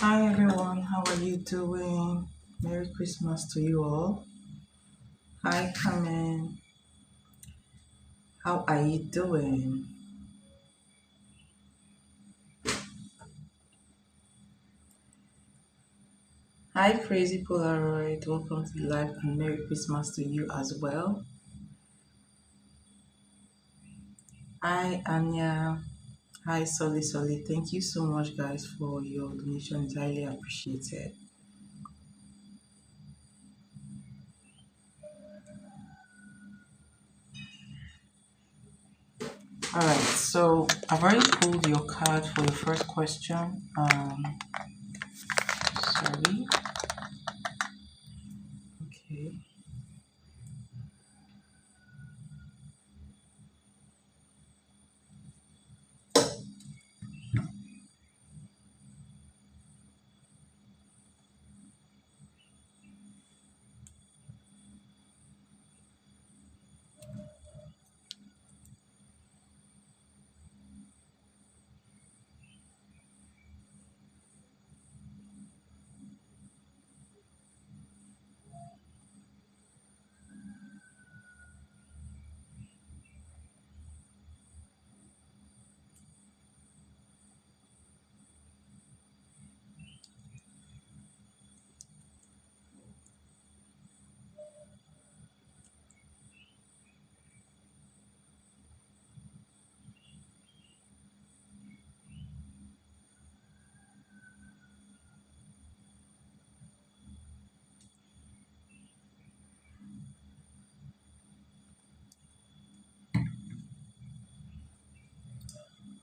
Hi everyone, how are you doing? Merry Christmas to you all. Hi Carmen, how are you doing? Hi Crazy Polaroid, welcome to the live and Merry Christmas to you as well. Hi Anya, hi Solly. Thank you so much guys for your donation, it's highly appreciated. Alright, so I've already pulled your card for the first question. Sorry. Okay.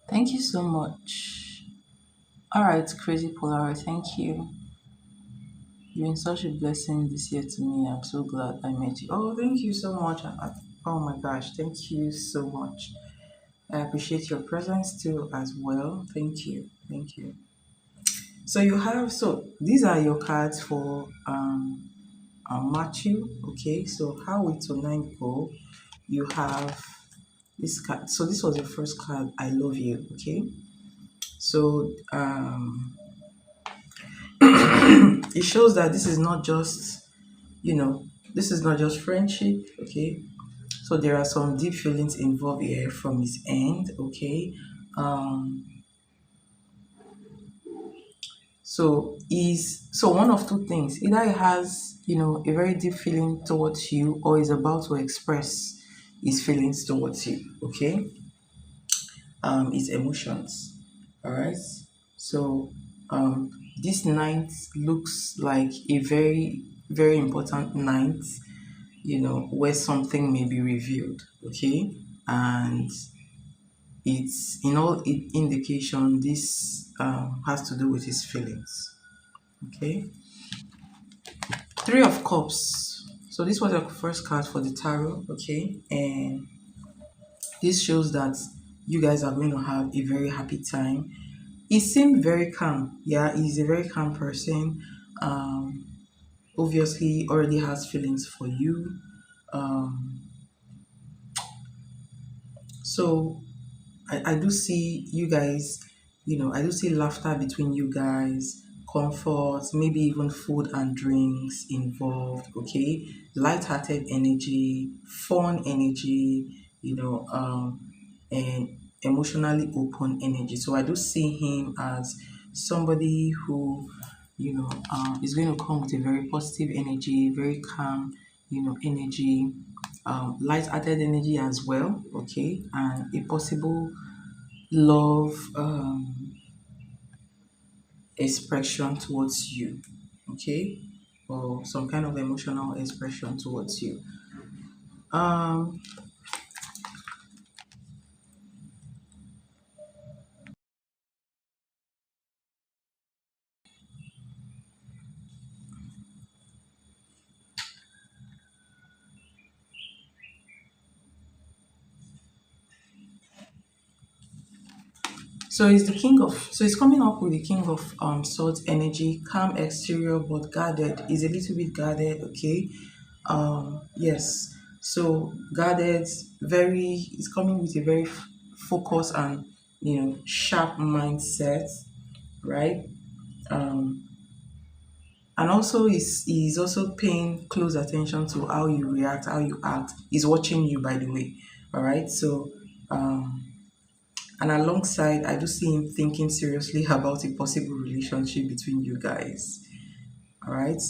Thank you so much. All right, Crazy Polar, thank you. You've been such a blessing this year to me. I'm so glad I met you. Oh, thank you so much. Oh my gosh, thank you so much. I appreciate your presence too as well. Thank you. Thank you. So these are your cards for Matthew. Okay, so how will tonight go? You have this card. So this was your first card. I love you. Okay. So it shows that this is not just, you know, this is not just friendship, okay? So there are some deep feelings involved here from his end, okay? Um, so one of two things. Either he has, a very deep feeling towards you or is about to express his feelings towards you, okay? His emotions. All right. So um this night looks like a very, very important night, where something may be revealed, okay? And it's in all indication this has to do with his feelings, okay? Three of Cups. So this was your first card for the tarot, okay? And this shows that you guys are going to have a very happy time. He seemed very calm. Yeah, he's a very calm person. Um, Obviously already has feelings for you. Um, so I do see you guys, I do see laughter between you guys, comfort, maybe even food and drinks involved, okay? Light-hearted energy, fun energy, and emotionally open energy. So I do see him as somebody who, is going to come with a very positive energy, very calm, energy, light-hearted energy as well, okay? And a possible love expression towards you, okay, or some kind of emotional expression towards you. um so it's coming up with the king of swords energy, calm exterior but guarded, is a little bit guarded, okay. Yes, so guarded, very, is coming with a very focused and sharp mindset, right? um, and also he's also paying close attention to how you react, how you act. He's watching you, by the way. All right. So um, and alongside, I do see him thinking seriously about a possible relationship between you guys. All right.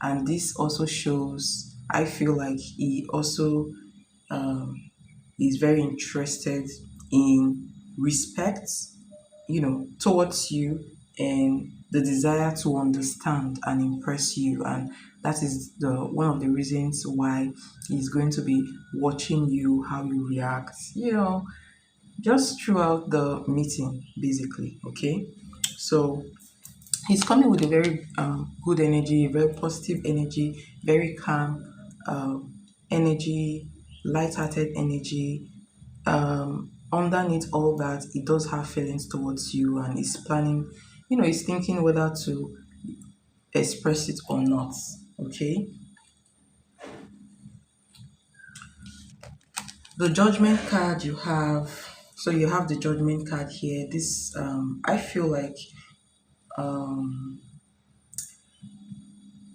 And this also shows, I feel like he also um, is very interested in respect, towards you, and the desire to understand and impress you. And that is the one of the reasons why he's going to be watching you, how you react, just throughout the meeting, basically. Okay. So he's coming with a very good energy, very positive energy, very calm energy, light-hearted energy. Underneath all that, he does have feelings towards you, and he's planning, he's thinking whether to express it or not. Okay. The judgment card you have. So you have the judgment card here. This I feel like um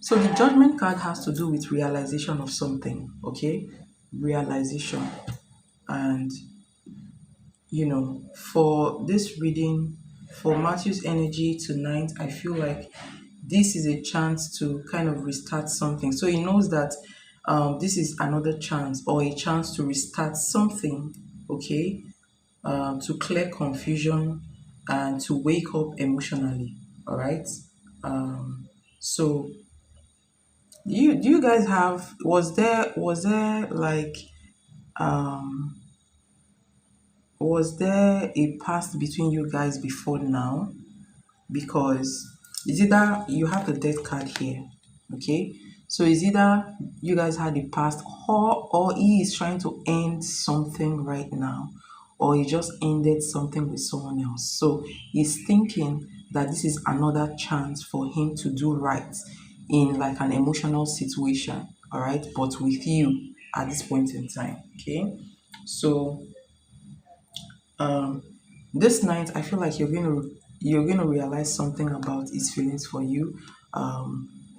so the judgment card has to do with realization of something. Okay. Realization. And for this reading, for Matthew's energy tonight, I feel like this is a chance to kind of restart something. So he knows that this is another chance, or a chance to restart something. Okay. To clear confusion and to wake up emotionally. All right. So do you guys have, was there like um was there a past between you guys before now? Because it's either you have the death card here. Okay. So it's either you guys had a past, or he is trying to end something right now, or he just ended something with someone else. So he's thinking that this is another chance for him to do right in like an emotional situation. All right. But with you at this point in time. Okay. So um this night, I feel like you're going to realize something about his feelings for you.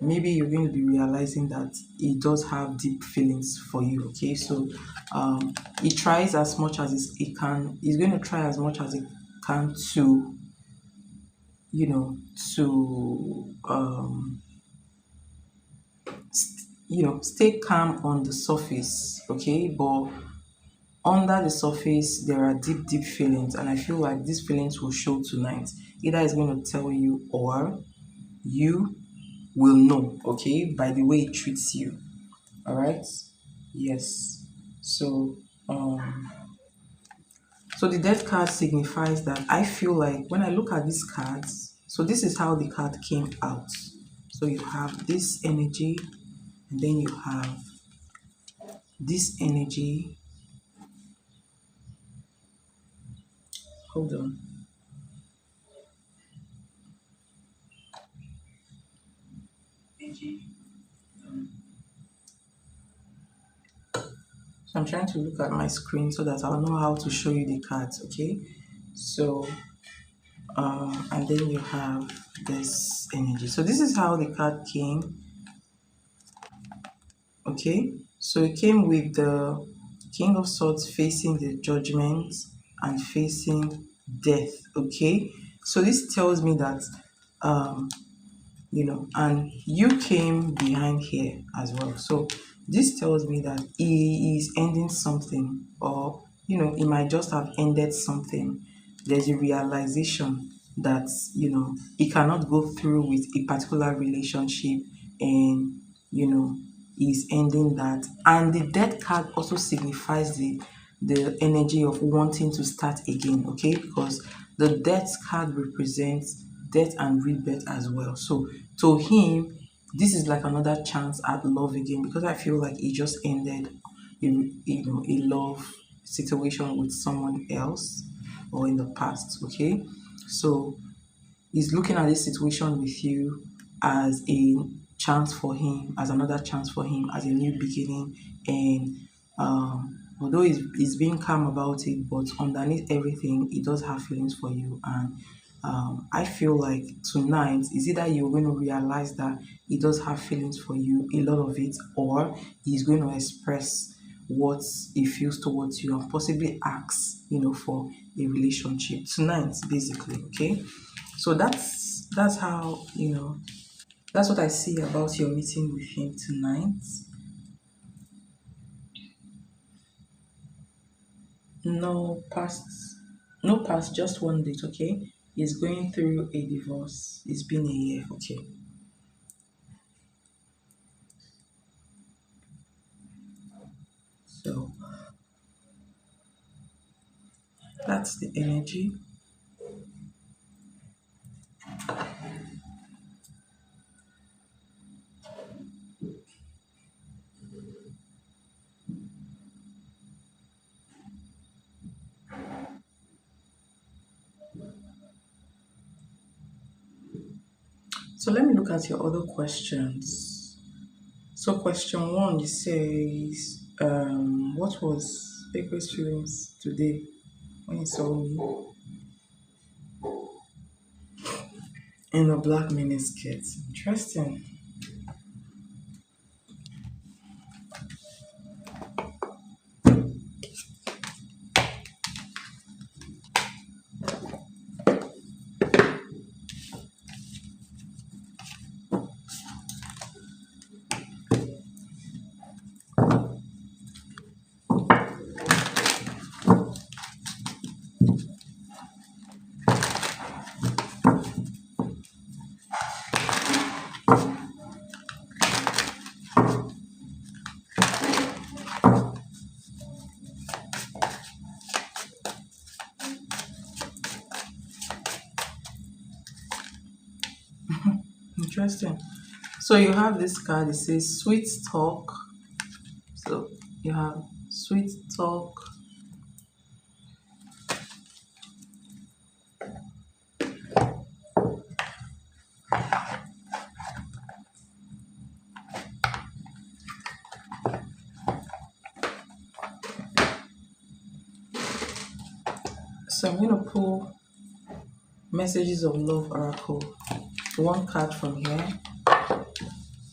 Maybe you're going to be realizing that he does have deep feelings for you. Okay. So he tries as much as he can. He's going to try as much as he can to, you know to stay calm on the surface. Okay. But under the surface, there are deep, deep feelings, and I feel like these feelings will show tonight. Either it's going to tell you, or you will know, okay, by the way it treats you. All right. Yes. So the death card signifies that, I feel like when I look at these cards, so this is how the card came out. So you have this energy, and then you have this energy. Hold on. So I'm trying to look at my screen so that I'll know how to show you the cards. Okay. So and then you have this energy. So this is how the card came. Okay. So it came with the King of Swords facing the Judgment and facing Death. Okay. So this tells me that um and you came behind here as well. So this tells me that he is ending something, or he might just have ended something. There's a realization that he cannot go through with a particular relationship, and he's ending that. And the death card also signifies the energy of wanting to start again. Okay. Because the death card represents death and rebirth as well. So to him, this is like another chance at love again, because I feel like he just ended a love situation with someone else, or in the past. Okay. So he's looking at this situation with you as a chance for him, as another chance for him, as a new beginning. And although he's being calm about it, but underneath everything, he does have feelings for you. And I feel like tonight is either you're going to realize that he does have feelings for you, a lot of it, or he's going to express what he feels towards you and possibly ask, for a relationship tonight, basically. Okay, so that's how that's what I see about your meeting with him tonight. No past, no past, just one date. Okay, he's going through a divorce. It's been a year. Okay, so that's the energy. So let me look at your other questions. So question one, it says, what was Baker's feelings today when he saw me in a black miniskirt? Interesting. Interesting. So you have this card, it says sweet talk. So you have sweet talk. So I'm going to pull messages of love oracle. One card from here.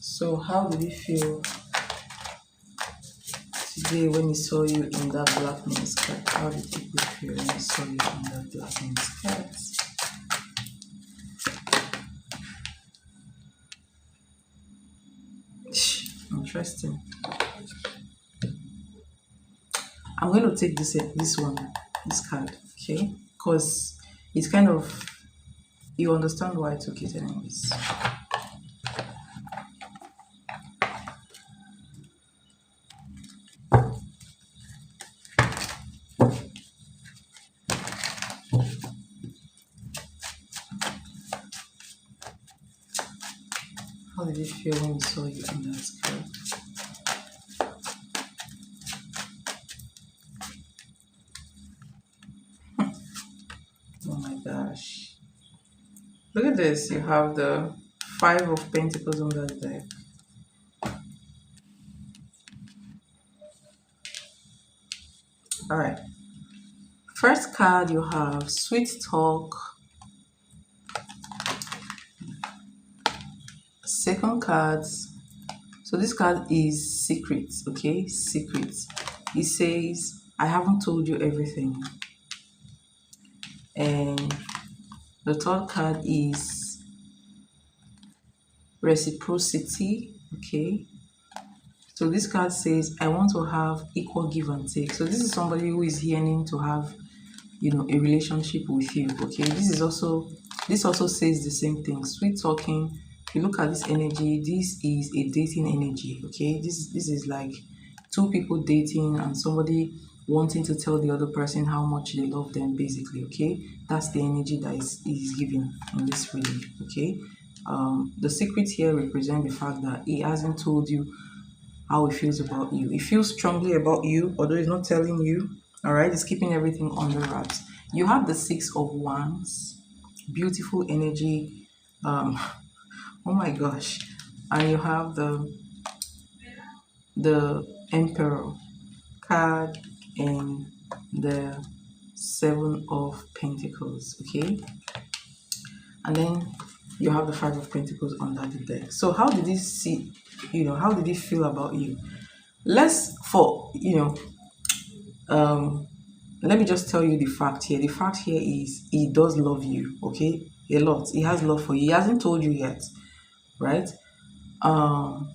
So how did he feel today when he saw you in that black miniskirt? How did people feel when he saw you in that black miniskirt? Interesting. I'm going to take this card, okay? Because it's kind of, you understand why I took it anyways. How did it feel when we saw you in that skirt? Oh my gosh. Look at this. You have the Five of Pentacles on that deck. Alright. First card you have Sweet Talk. Second card. So this card is secret, okay? Secret. It says, I haven't told you everything. And the third card is reciprocity, okay? So this card says, I want to have equal give and take. So this is somebody who is yearning to have, a relationship with you, okay? This also says the same thing. Sweet talking. If you look at this energy, this is a dating energy, okay? This is like two people dating and somebody wanting to tell the other person how much they love them, basically, okay? That's the energy that is given in this reading, okay? The secret here represents the fact that he hasn't told you how he feels about you. He feels strongly about you, although he's not telling you. All right, he's keeping everything under wraps. You have the Six of Wands, beautiful energy. Oh my gosh, and you have the Emperor card and the Seven of Pentacles. Okay, and then you have the Five of Pentacles under the deck. So how did he see, how did he feel about you? Um, let me just tell you the fact here. The fact here is he does love you, okay? A lot. He has love for you. He hasn't told you yet, right? Um,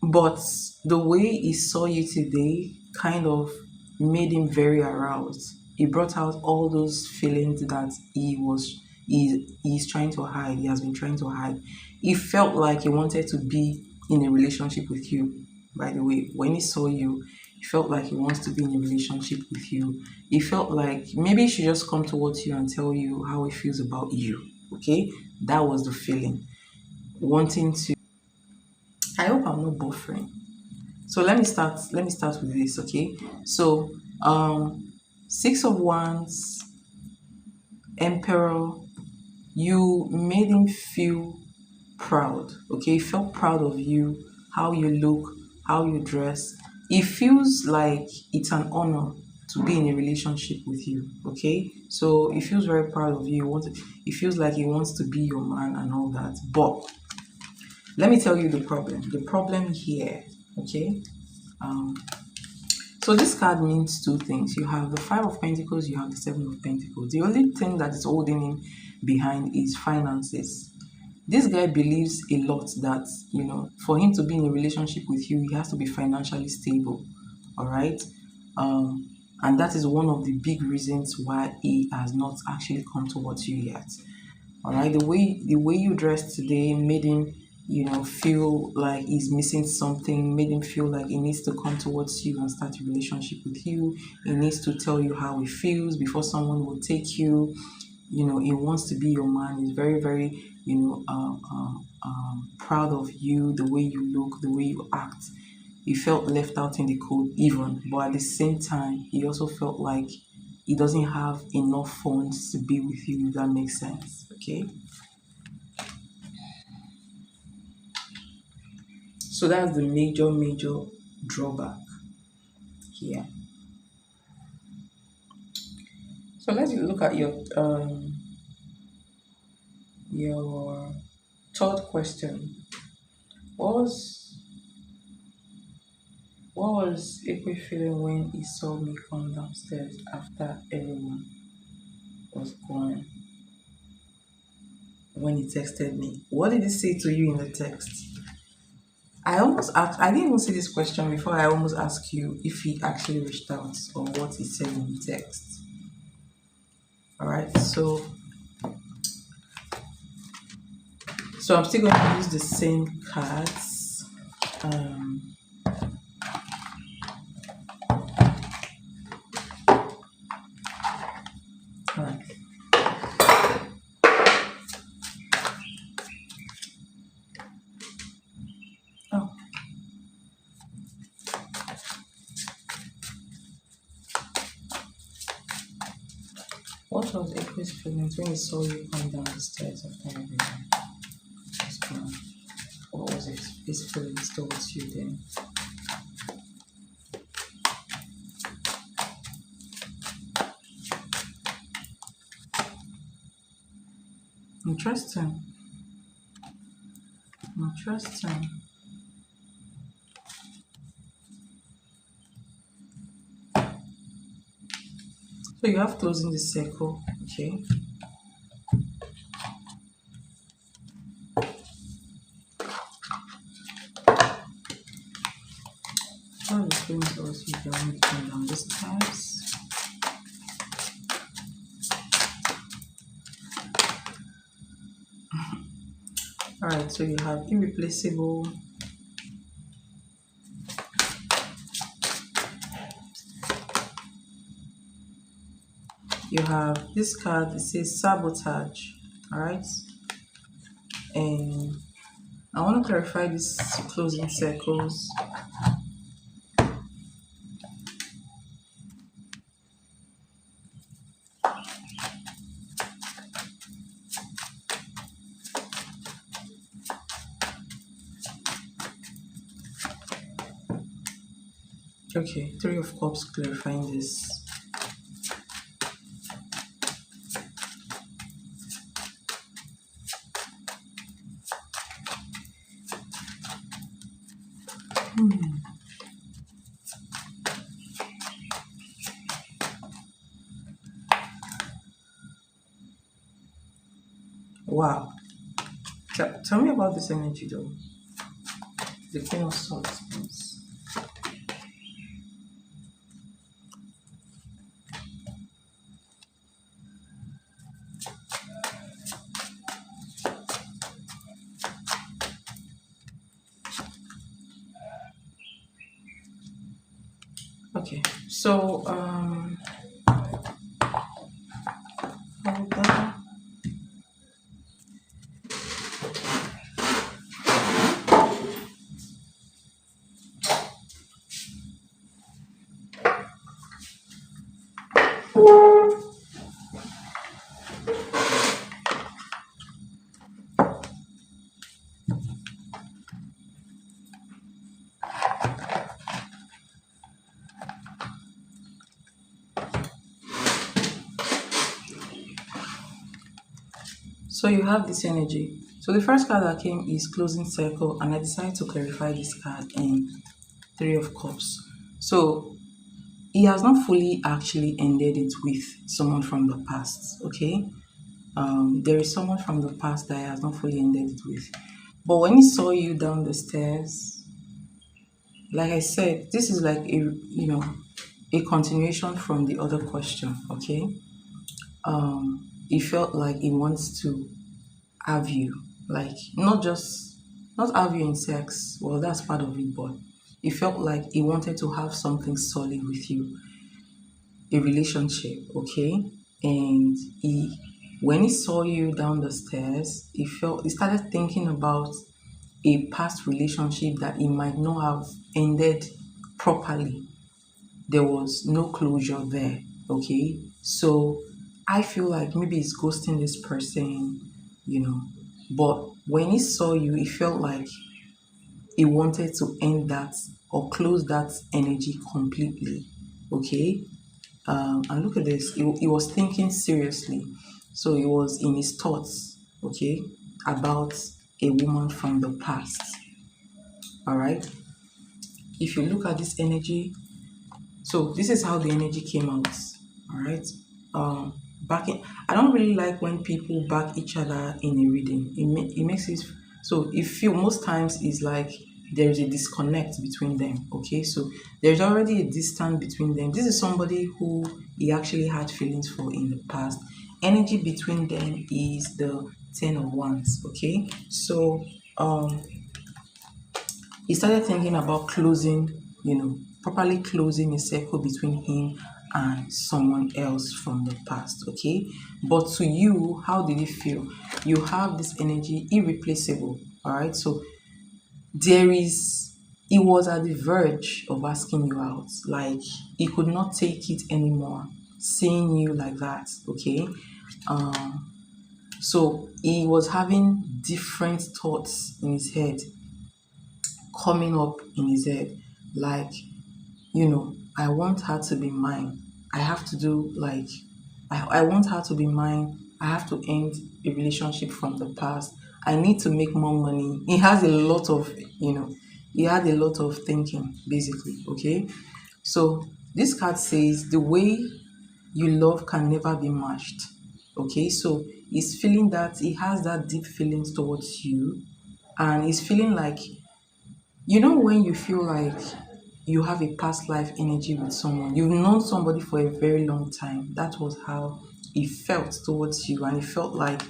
but the way he saw you today kind of made him very aroused. He brought out all those feelings that he's trying to hide. He has been trying to hide. He felt like he wanted to be in a relationship with you. By the way, when he saw you, he felt like he wants to be in a relationship with you. He felt like maybe he should just come towards you and tell you how he feels about you. Okay, that was the feeling. Wanting to. I hope I'm not buffering. So let me start with this, okay? So Six of Wands, Emperor, you made him feel proud, okay? He felt proud of you, how you look, how you dress. It feels like it's an honor to be in a relationship with you, okay? So he feels very proud of you. He feels like he wants to be your man and all that. But let me tell you the problem. The problem here, okay? Um, so this card means two things. You have the Five of Pentacles, you have the Seven of Pentacles. The only thing that is holding him behind is finances. This guy believes a lot that, for him to be in a relationship with you, he has to be financially stable. All right. And that is one of the big reasons why he has not actually come towards you yet. All right. The way you dressed today made him, feel like he's missing something, made him feel like he needs to come towards you and start a relationship with you. He needs to tell you how he feels before someone will take you. He wants to be your man. He's very, very, proud of you, the way you look, the way you act. He felt left out in the cold even, but at the same time, he also felt like he doesn't have enough funds to be with you, if that makes sense, okay? So that's the major, major drawback here. So let's look at your third question. What was April feeling when he saw me come downstairs after everyone was gone? When he texted me, what did he say to you in the text? I didn't even see this question before. I almost asked you if he actually reached out or what he said in the text. All right, so I'm still going to use the same cards. All right. Oh. What was April's feelings when he saw you come down the stairs after everyone was gone? What was his feelings towards you then? Interesting. So you have closing the circle, okay? What is going towards you when you come down the stairs? Alright, so you have irreplaceable, you have this card, it says sabotage. Alright, and I want to clarify these closing circles. Okay, Three of Cups clarifying this. Wow. Tell me about this energy though. The Queen of Swords, please. Okay. So hold on. So you have this energy. So the first card that came is closing circle, and I decided to clarify this card in Three of Cups. So he has not fully actually ended it with someone from the past. Okay, there is someone from the past that he has not fully ended it with. But when he saw you down the stairs, like I said, this is like a continuation from the other question. Okay, he felt like he wants to have you, like not have you in sex. Well, that's part of it, but he felt like he wanted to have something solid with you, a relationship. Okay, and when he saw you down the stairs, he started thinking about a past relationship that he might not have ended properly. There was no closure there. Okay, so I feel like maybe he's ghosting this person, you know. But when he saw you, he felt like he wanted to end that or close that energy completely. Okay, and look at this. He was thinking seriously, so he was in his thoughts. Okay, about a woman from the past. All right. If you look at this energy, so this is how the energy came out. All right. Um, backing. I don't really like when people back each other in a reading. It makes it so. If you most times is like there is a disconnect between them. Okay, so there's already a distance between them. This is somebody who he actually had feelings for in the past. Energy between them is the Ten of Wands. Okay, so he started thinking about closing, properly closing a circle between him and someone else from the past. Okay, but to you, how did it feel? You have this energy irreplaceable. All right, so there is he was at the verge of asking you out, like he could not take it anymore seeing you like that. Okay, so he was having different thoughts in his head, coming up in his head, like, I want her to be mine. I have to do like, I want her to be mine. I have to end a relationship from the past. I need to make more money. He has a lot of, he had a lot of thinking, basically. Okay, so this card says the way you love can never be matched. Okay, so he's feeling that he has that deep feelings towards you, and he's feeling like, when you feel like you have a past life energy with someone, you've known somebody for a very long time. That was how he felt towards you, and he felt like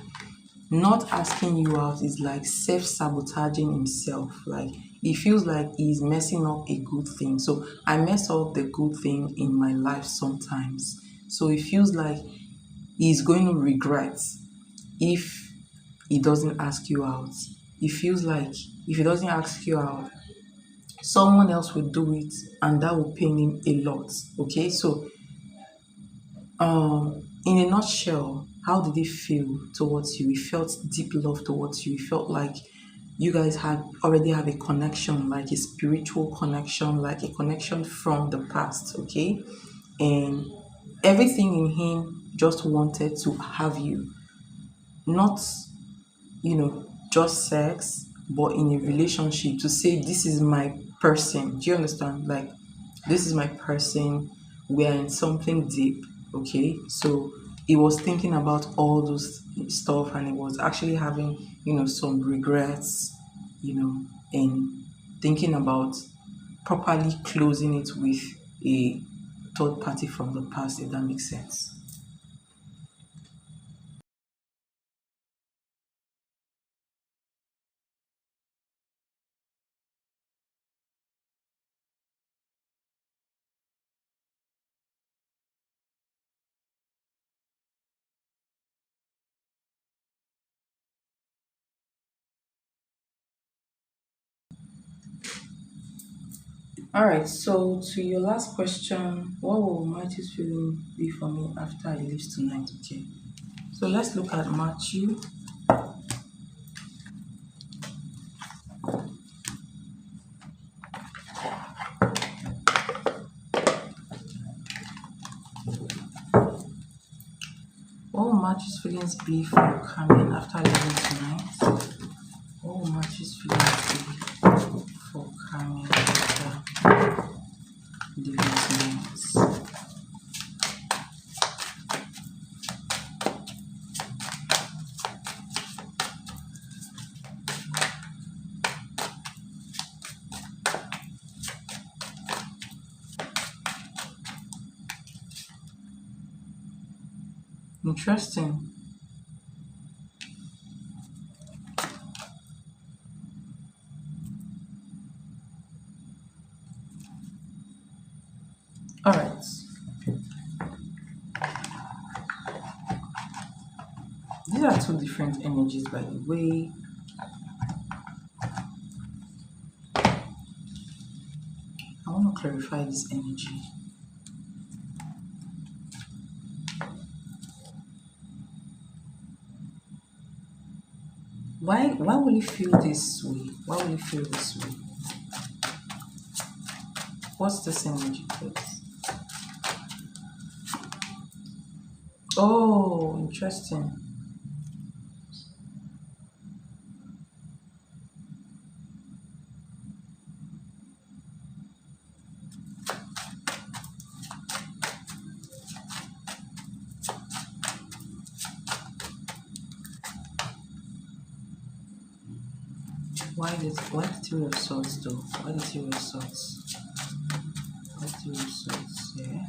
not asking you out is like self-sabotaging himself. Like he feels like he's messing up a good thing. So I mess up the good thing in my life sometimes. So he feels like he's going to regret if he doesn't ask you out. He feels like if he doesn't ask you out, someone else will do it, and that will pain him a lot. Okay, so in a nutshell, how did he feel towards you? He felt deep love towards you. He felt like you guys had already have a connection, like a spiritual connection, like a connection from the past. Okay, and everything in him just wanted to have you, not just sex, but in a relationship, to say this is my person. Do you understand? Like, this is my person. We are in something deep. Okay, so he was thinking about all those stuff, and he was actually having, some regrets, and thinking about properly closing it with a third party from the past, if that makes sense. All right, so to your last question, what will Matthew's feeling be for me after he leaves tonight? Okay, so let's look at Matthew. What will Matthew's feelings be for Carmen after leaving tonight? What will Matthew's feelings be for Carmen after leaving tonight? Interesting. All right. These are two different energies, by the way. I want to clarify this energy. Why will you feel this way? Why will you feel this way? What's this energy, please? Oh, interesting. Why the three of swords though? Why the three of swords? Why the three of swords? Yeah.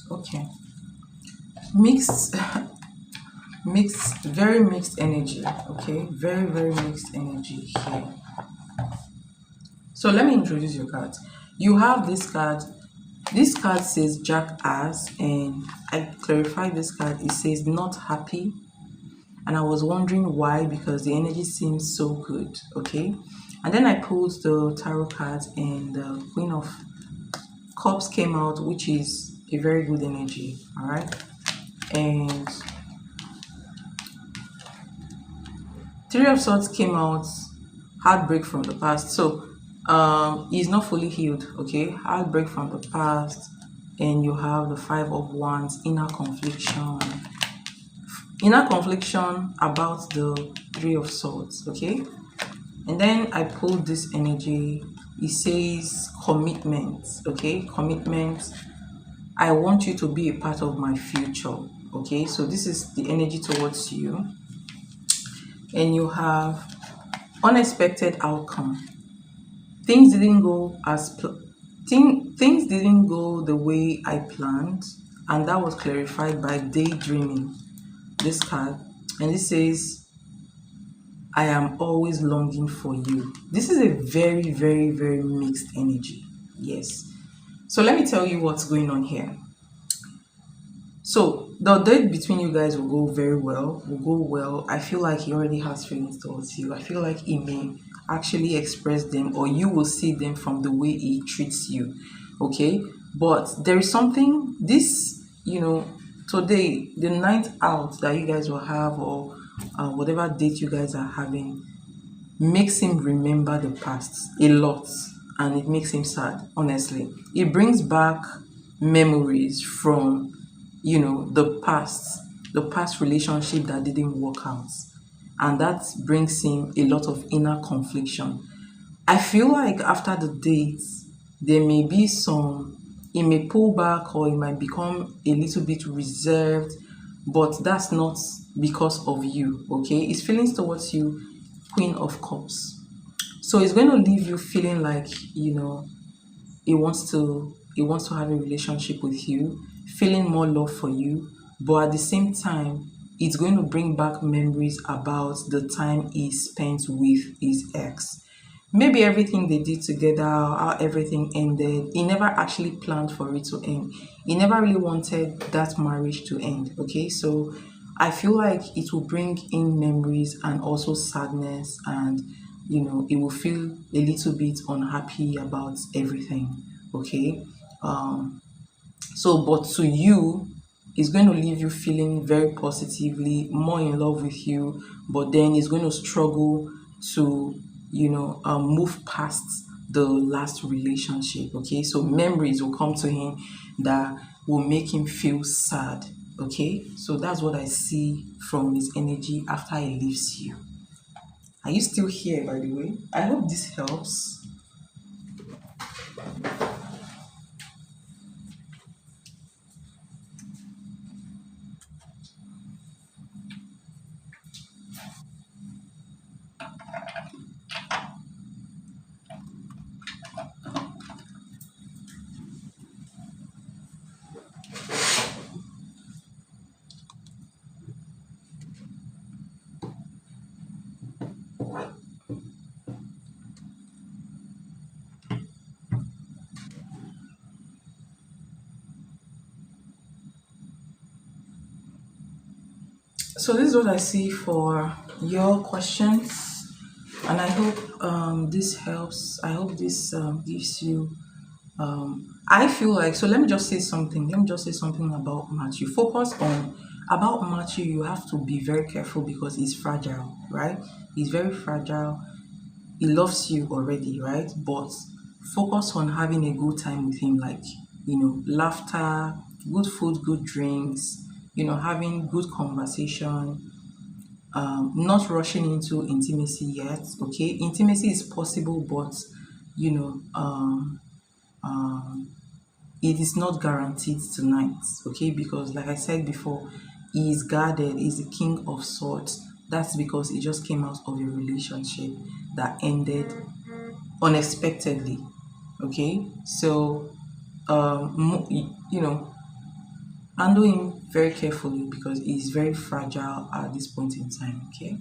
Okay. Mixed, mixed, very mixed energy. Okay, very very mixed energy here. So let me introduce your cards. You have this card. This card says Jack As, and I clarified this card. It says not happy, and I was wondering why, because the energy seems so good. Okay, and then I pulled the tarot cards, and the Queen of Cups came out, which is a very good energy. All right, and Three of Swords came out, heartbreak from the past. So he's not fully healed. Okay, heartbreak from the past, and you have the Five of Wands, inner confliction about the Three of Swords. Okay, and then I pulled this energy. It says commitment. Okay, commitment. I want you to be a part of my future. Okay, so this is the energy towards you, and you have unexpected outcome. Things didn't go things didn't go the way I planned, and that was clarified by daydreaming this card. And it says, I am always longing for you. This is a very, very, very mixed energy. Yes. So let me tell you what's going on here. So the date between you guys will go very well, will go well. I feel like he already has feelings towards you. I feel like he may actually express them, or you will see them from the way he treats you. Okay. But there is something, this, today, the night out that you guys will have, or whatever date you guys are having, makes him remember the past a lot, and it makes him sad, honestly. It brings back memories from, the past relationship that didn't work out, and that brings him a lot of inner confliction. I feel like after the date, there may be some, he may pull back, or he might become a little bit reserved, but that's not because of you, okay? His feelings towards you, Queen of Cups. So it's going to leave you feeling like, he wants to have a relationship with you, feeling more love for you, but at the same time, it's going to bring back memories about the time he spent with his ex. Maybe everything they did together, how everything ended, he never actually planned for it to end. He never really wanted that marriage to end. Okay, so I feel like it will bring in memories and also sadness, and it will feel a little bit unhappy about everything. Okay, so, but to you, it's going to leave you feeling very positively, more in love with you, but then it's going to struggle to, move past the last relationship. Okay, so memories will come to him that will make him feel sad. Okay, so that's what I see from his energy after he leaves you. Are you still here, by the way? I hope this helps. So this is what I see for your questions, and I hope this helps. I hope this gives you. I feel like, so. Let me just say something. Let me just say something about Matthew. Focus on about Matthew. You have to be very careful because he's fragile, right? He's very fragile. He loves you already, right? But focus on having a good time with him, like, laughter, good food, good drinks, having good conversation, not rushing into intimacy yet. Okay, intimacy is possible, but you know, it is not guaranteed tonight. Okay, because like I said before, he is guarded. He's the king of swords. That's because he just came out of a relationship that ended unexpectedly. Okay, so handle him very carefully because he's very fragile at this point in time. Okay.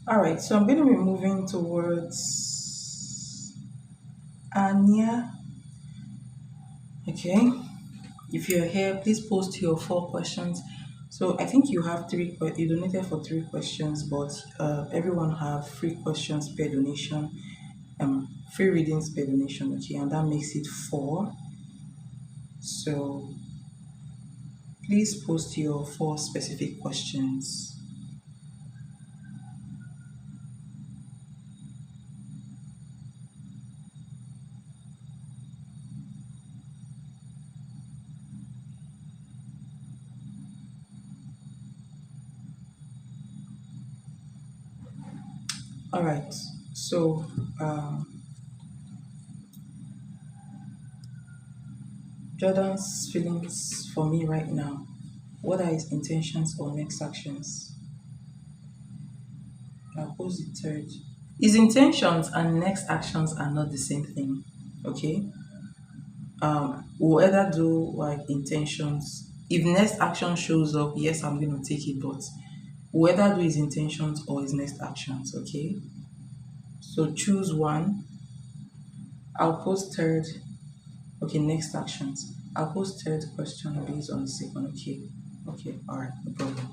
All right, so I'm going to be moving towards Anya. Okay, if you're here, please post your 4 questions. So I think you have you donated for 3 questions, but everyone have 3 questions per donation, free readings per donation. Okay, and that makes it 4. So please post your 4 specific questions. All right. So, um, Jordan's feelings for me right now. What are his intentions or next actions? I'll pose the third. His intentions and next actions are not the same thing. Okay. We'll either do like intentions. If next action shows up, yes, I'm gonna take it, but we'll either do his intentions or his next actions. Okay. So choose one. I'll post third. Okay, next actions. I'll post third question based on the second. Okay. Okay, all right, no problem.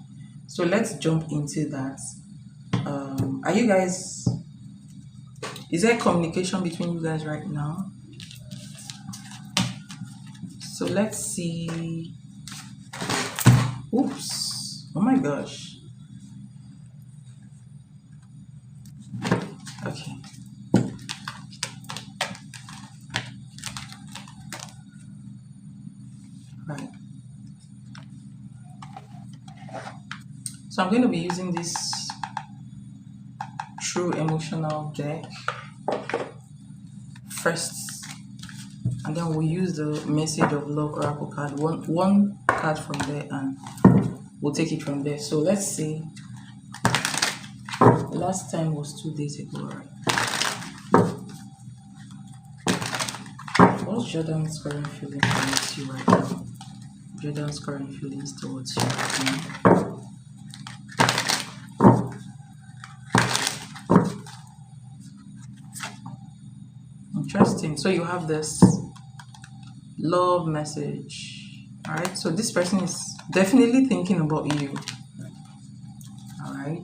So let's jump into that. Are you guys, is there communication between you guys right now? So let's see. Oops. Oh my gosh. Okay. Right. So I'm going to be using this true emotional deck first, and then we'll use the message of love oracle card, one card from there, and we'll take it from there. So let's see. The last time was 2 days ago, right? What's Jordan's current feeling towards you right now? Jordan's current feelings towards you right now. Interesting. So you have this love message. All right. So this person is definitely thinking about you. All right.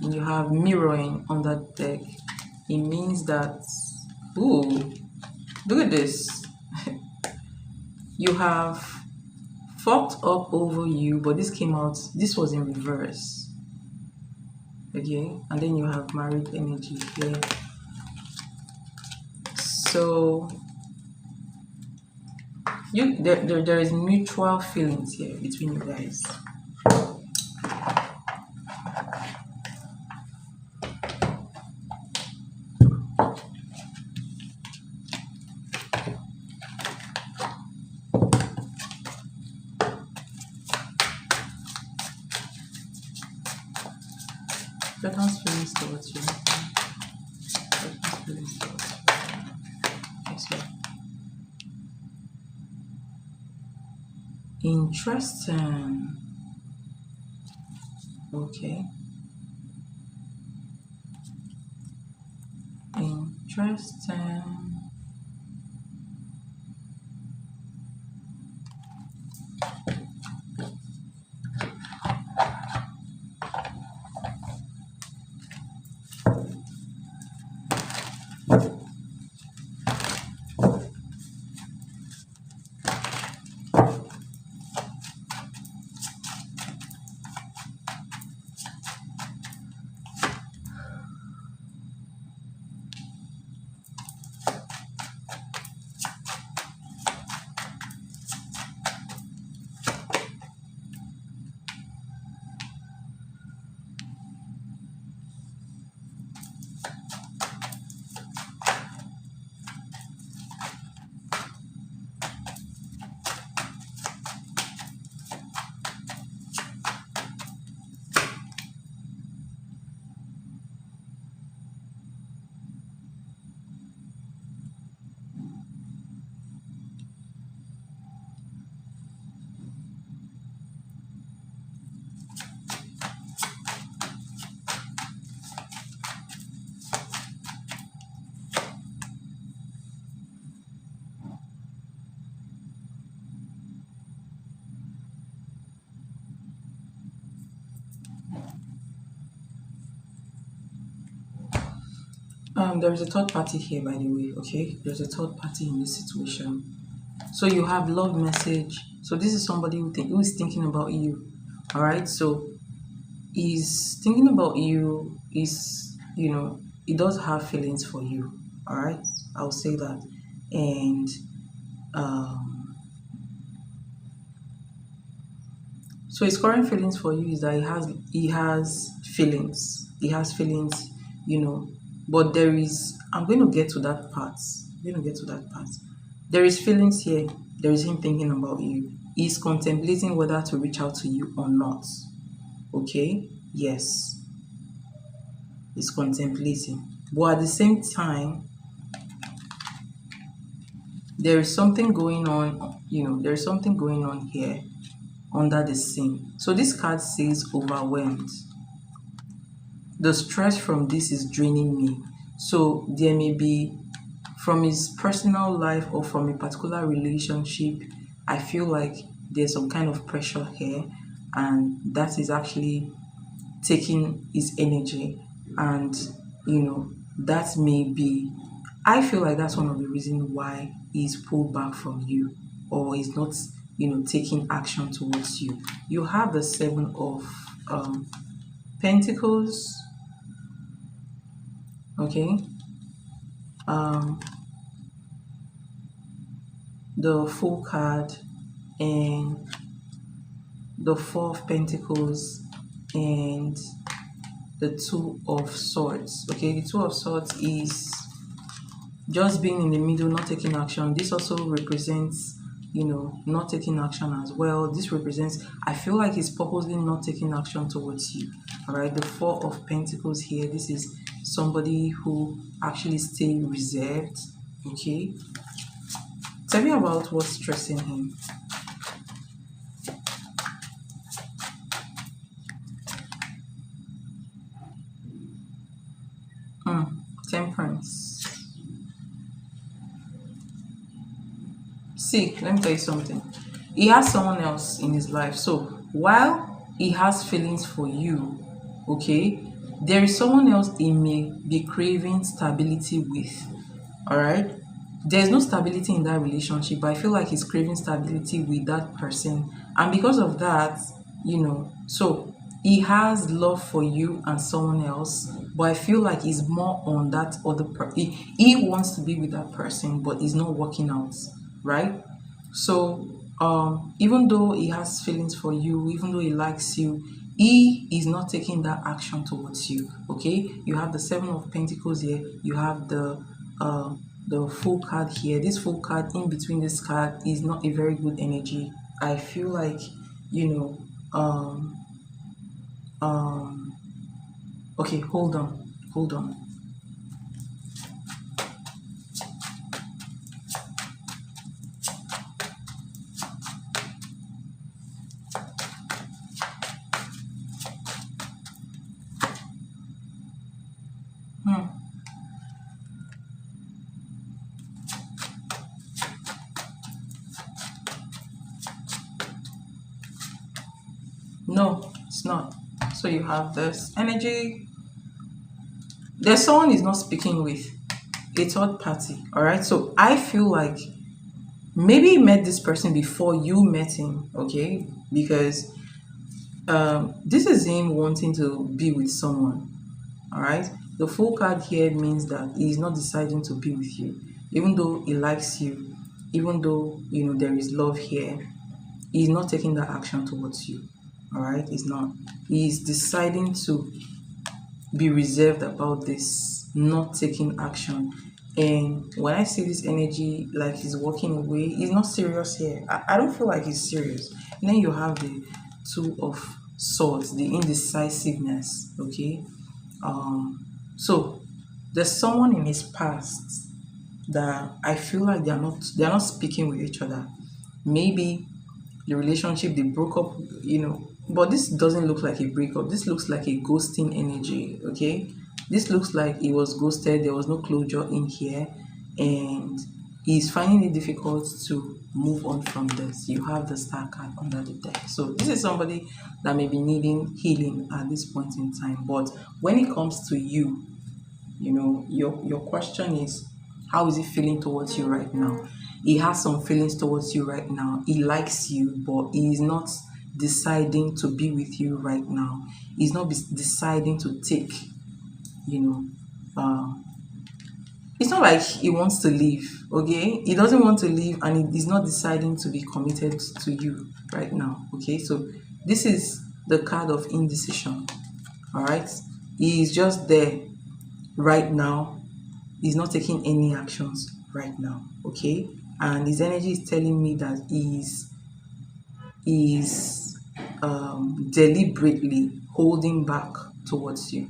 And you have mirroring on that deck. It means that, ooh, look at this. You have fucked up over you, but this came out, this was in reverse. Okay. And then you have married energy here. So there is mutual feelings here between you guys. Jordan's feelings towards you. Jordan's feelings towards you. Yes, sir. Interesting. Okay. Interesting. There's a third party here, by the way. Okay, there's a third party in this situation. So you have love message. So this is somebody who is thinking about you. All right. So he's thinking about you. He does have feelings for you. All right. I'll say that. And um, so his current feelings for you is that he has feelings. He has feelings. but I'm going to get to that part. I'm going to get to that part. There is feelings here. There is him thinking about you. He's contemplating whether to reach out to you or not. Okay? Yes, he's contemplating. But at the same time, there is something going on, there's something going on here under the scene. So this card says overwhelmed. The stress from this is draining me. So there may be from his personal life or from a particular relationship, I feel like there's some kind of pressure here, and that is actually taking his energy. And that may be, I feel like that's one of the reasons why he's pulled back from you, or he's not taking action towards you. You have the Seven of Pentacles. Okay. The Fool card and the Four of Pentacles and the Two of Swords. Okay, the Two of Swords is just being in the middle, not taking action. This also represents not taking action as well. This represents, I feel like he's purposely not taking action towards you. All right, the Four of Pentacles here, this is somebody who actually stay reserved. Okay, tell me about what's stressing him. Temperance. See, let me tell you something. He has someone else in his life. So while he has feelings for you, okay, there is someone else he may be craving stability with. All right, there's no stability in that relationship, but I feel like he's craving stability with that person, and because of that, so he has love for you and someone else, but I feel like he's more on that other he wants to be with that person, but it's not working out, right? So even though he has feelings for you, even though he likes you, he is not taking that action towards you. Okay, you have the Seven of Pentacles here, you have the Fool card here. This Fool card, in between this card, is not a very good energy. I feel like okay, hold on. No, it's not. So you have this energy. There's someone is not speaking with, a third party. All right. So I feel like maybe you met this person before you met him. Okay, because this is him wanting to be with someone. All right. The Fool card here means that he's not deciding to be with you, even though he likes you, even though there is love here. He's not taking that action towards you. All right, he's not. He's deciding to be reserved about this, not taking action. And when I see this energy, like he's walking away, he's not serious here. I don't feel like he's serious. And then you have the Two of Swords, the indecisiveness. Okay, so there's someone in his past that I feel like they're not speaking with each other. Maybe the relationship, they broke up, but this doesn't look like a breakup. This looks like a ghosting energy. Okay, this looks like he was ghosted. There was no closure in here, and he's finding it difficult to move on from this. You have the Star card under the deck. So this is somebody that may be needing healing at this point in time. But when it comes to you, your question is, how is he feeling towards you right now? He has some feelings towards you right now. He likes you, but he is not deciding to be with you right now. He's not deciding to take, it's not like he wants to leave. Okay, he doesn't want to leave, and he's not deciding to be committed to you right now. Okay, so this is the card of indecision. All right, he is just there, right now. He's not taking any actions right now, okay? And his energy is telling me that he's deliberately holding back towards you,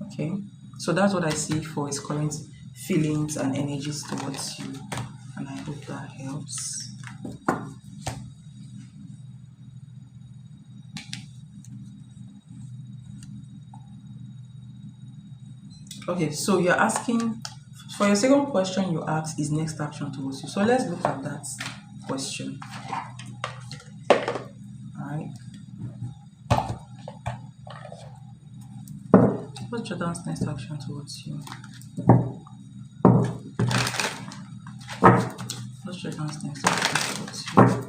okay? So that's what I see for his current feelings and energies towards you, and I hope that helps. Okay, so you're asking for your second question. You asked is next action towards you. So let's look at that question. All right. What's Jordan's next action towards you? What's Jordan's next action towards you?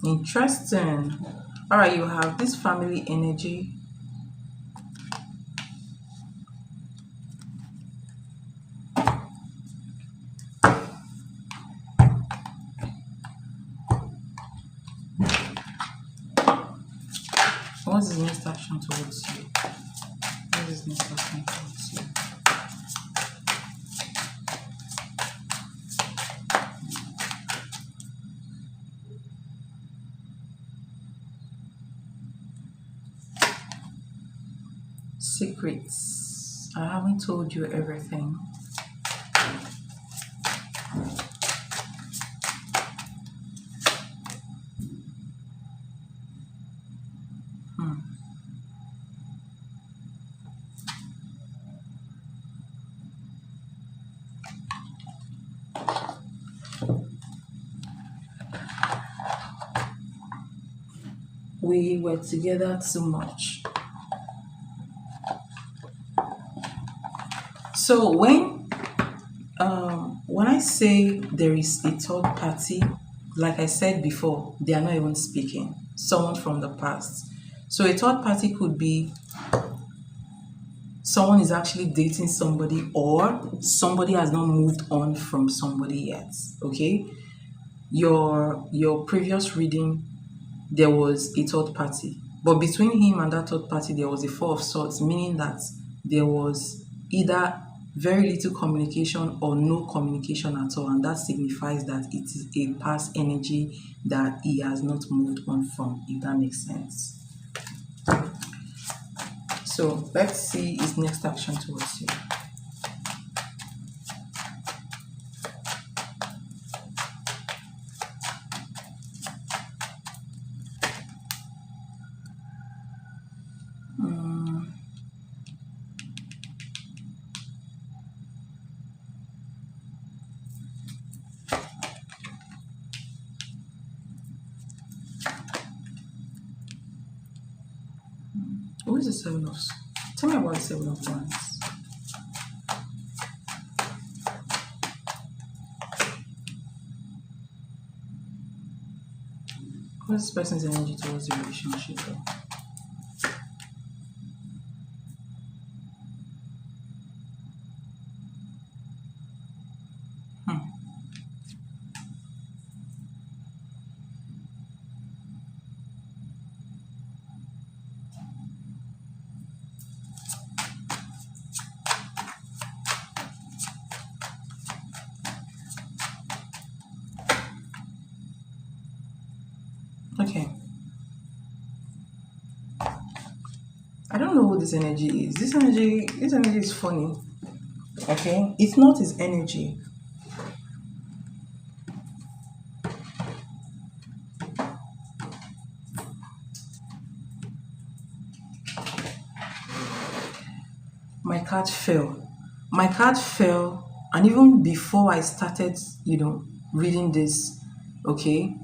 Interesting. All right, you have this family energy. What's his next action towards you? What is his next action towards you? Secrets. I haven't told you everything. We were together too much. So when I say there is a third party, like I said before, they are not even speaking. Someone from the past. So a third party could be someone is actually dating somebody, or somebody has not moved on from somebody yet. Okay, your previous reading, there was a third party, but between him and that third party there was a four of swords, meaning that there was either very little communication or no communication at all, and that signifies that it is a past energy that he has not moved on from, if that makes sense. So let's see his next action towards you. Who is the seven of? Tell me about the seven of wands. What's this person's energy towards the relationship? Okay. I don't know who this energy is. This energy is funny. Okay? It's not his energy. My card fell. My card fell, and even before I started, reading this, okay,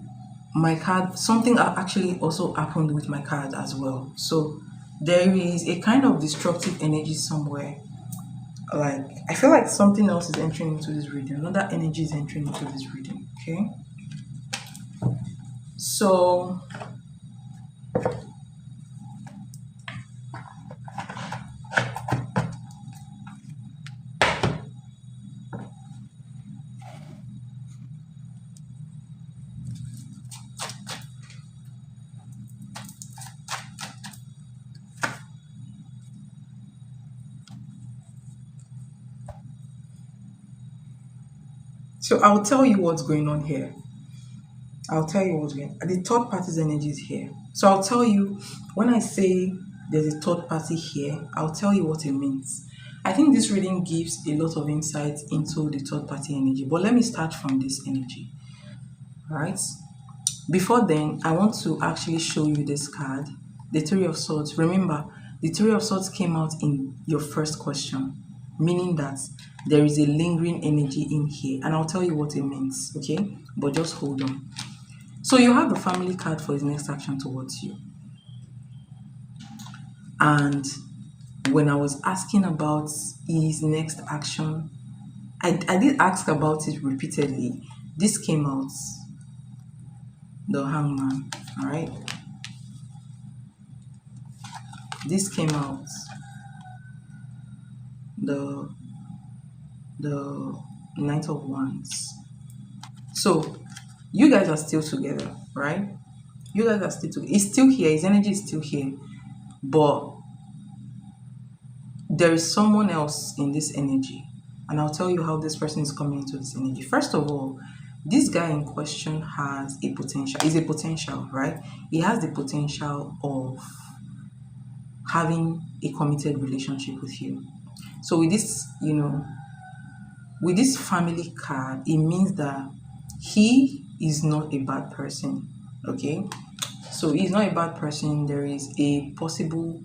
my card, something actually also happened with my card as well. So there is a kind of destructive energy somewhere. Like, I feel like something else is entering into this reading. Another energy is entering into this reading, okay? So So I'll tell you what's going on here. I'll tell you what's going on. The third party's energy is here. So I'll tell you, when I say there's a third party here, I'll tell you what it means. I think this reading gives a lot of insight into the third party energy, but let me start from this energy, right? Before then, I want to actually show you this card, the Three of Swords. Remember, the Three of Swords came out in your first question, meaning that there is a lingering energy in here, and I'll tell you what it means, okay? But just hold on. So you have the family card for his next action towards you. And when I was asking about his next action, I did ask about it repeatedly. This came out, the Hangman, all right? This came out, the Knight of Wands. So you guys are still together, right? You guys are still together. It's still here. His energy is still here, but there is someone else in this energy, and I'll tell you how this person is coming into this energy. First of all, this guy in question has a potential. Is a potential, right? He has the potential of having a committed relationship with you. So with this, with this family card, it means that he is not a bad person, okay? So he's not a bad person. There is a possible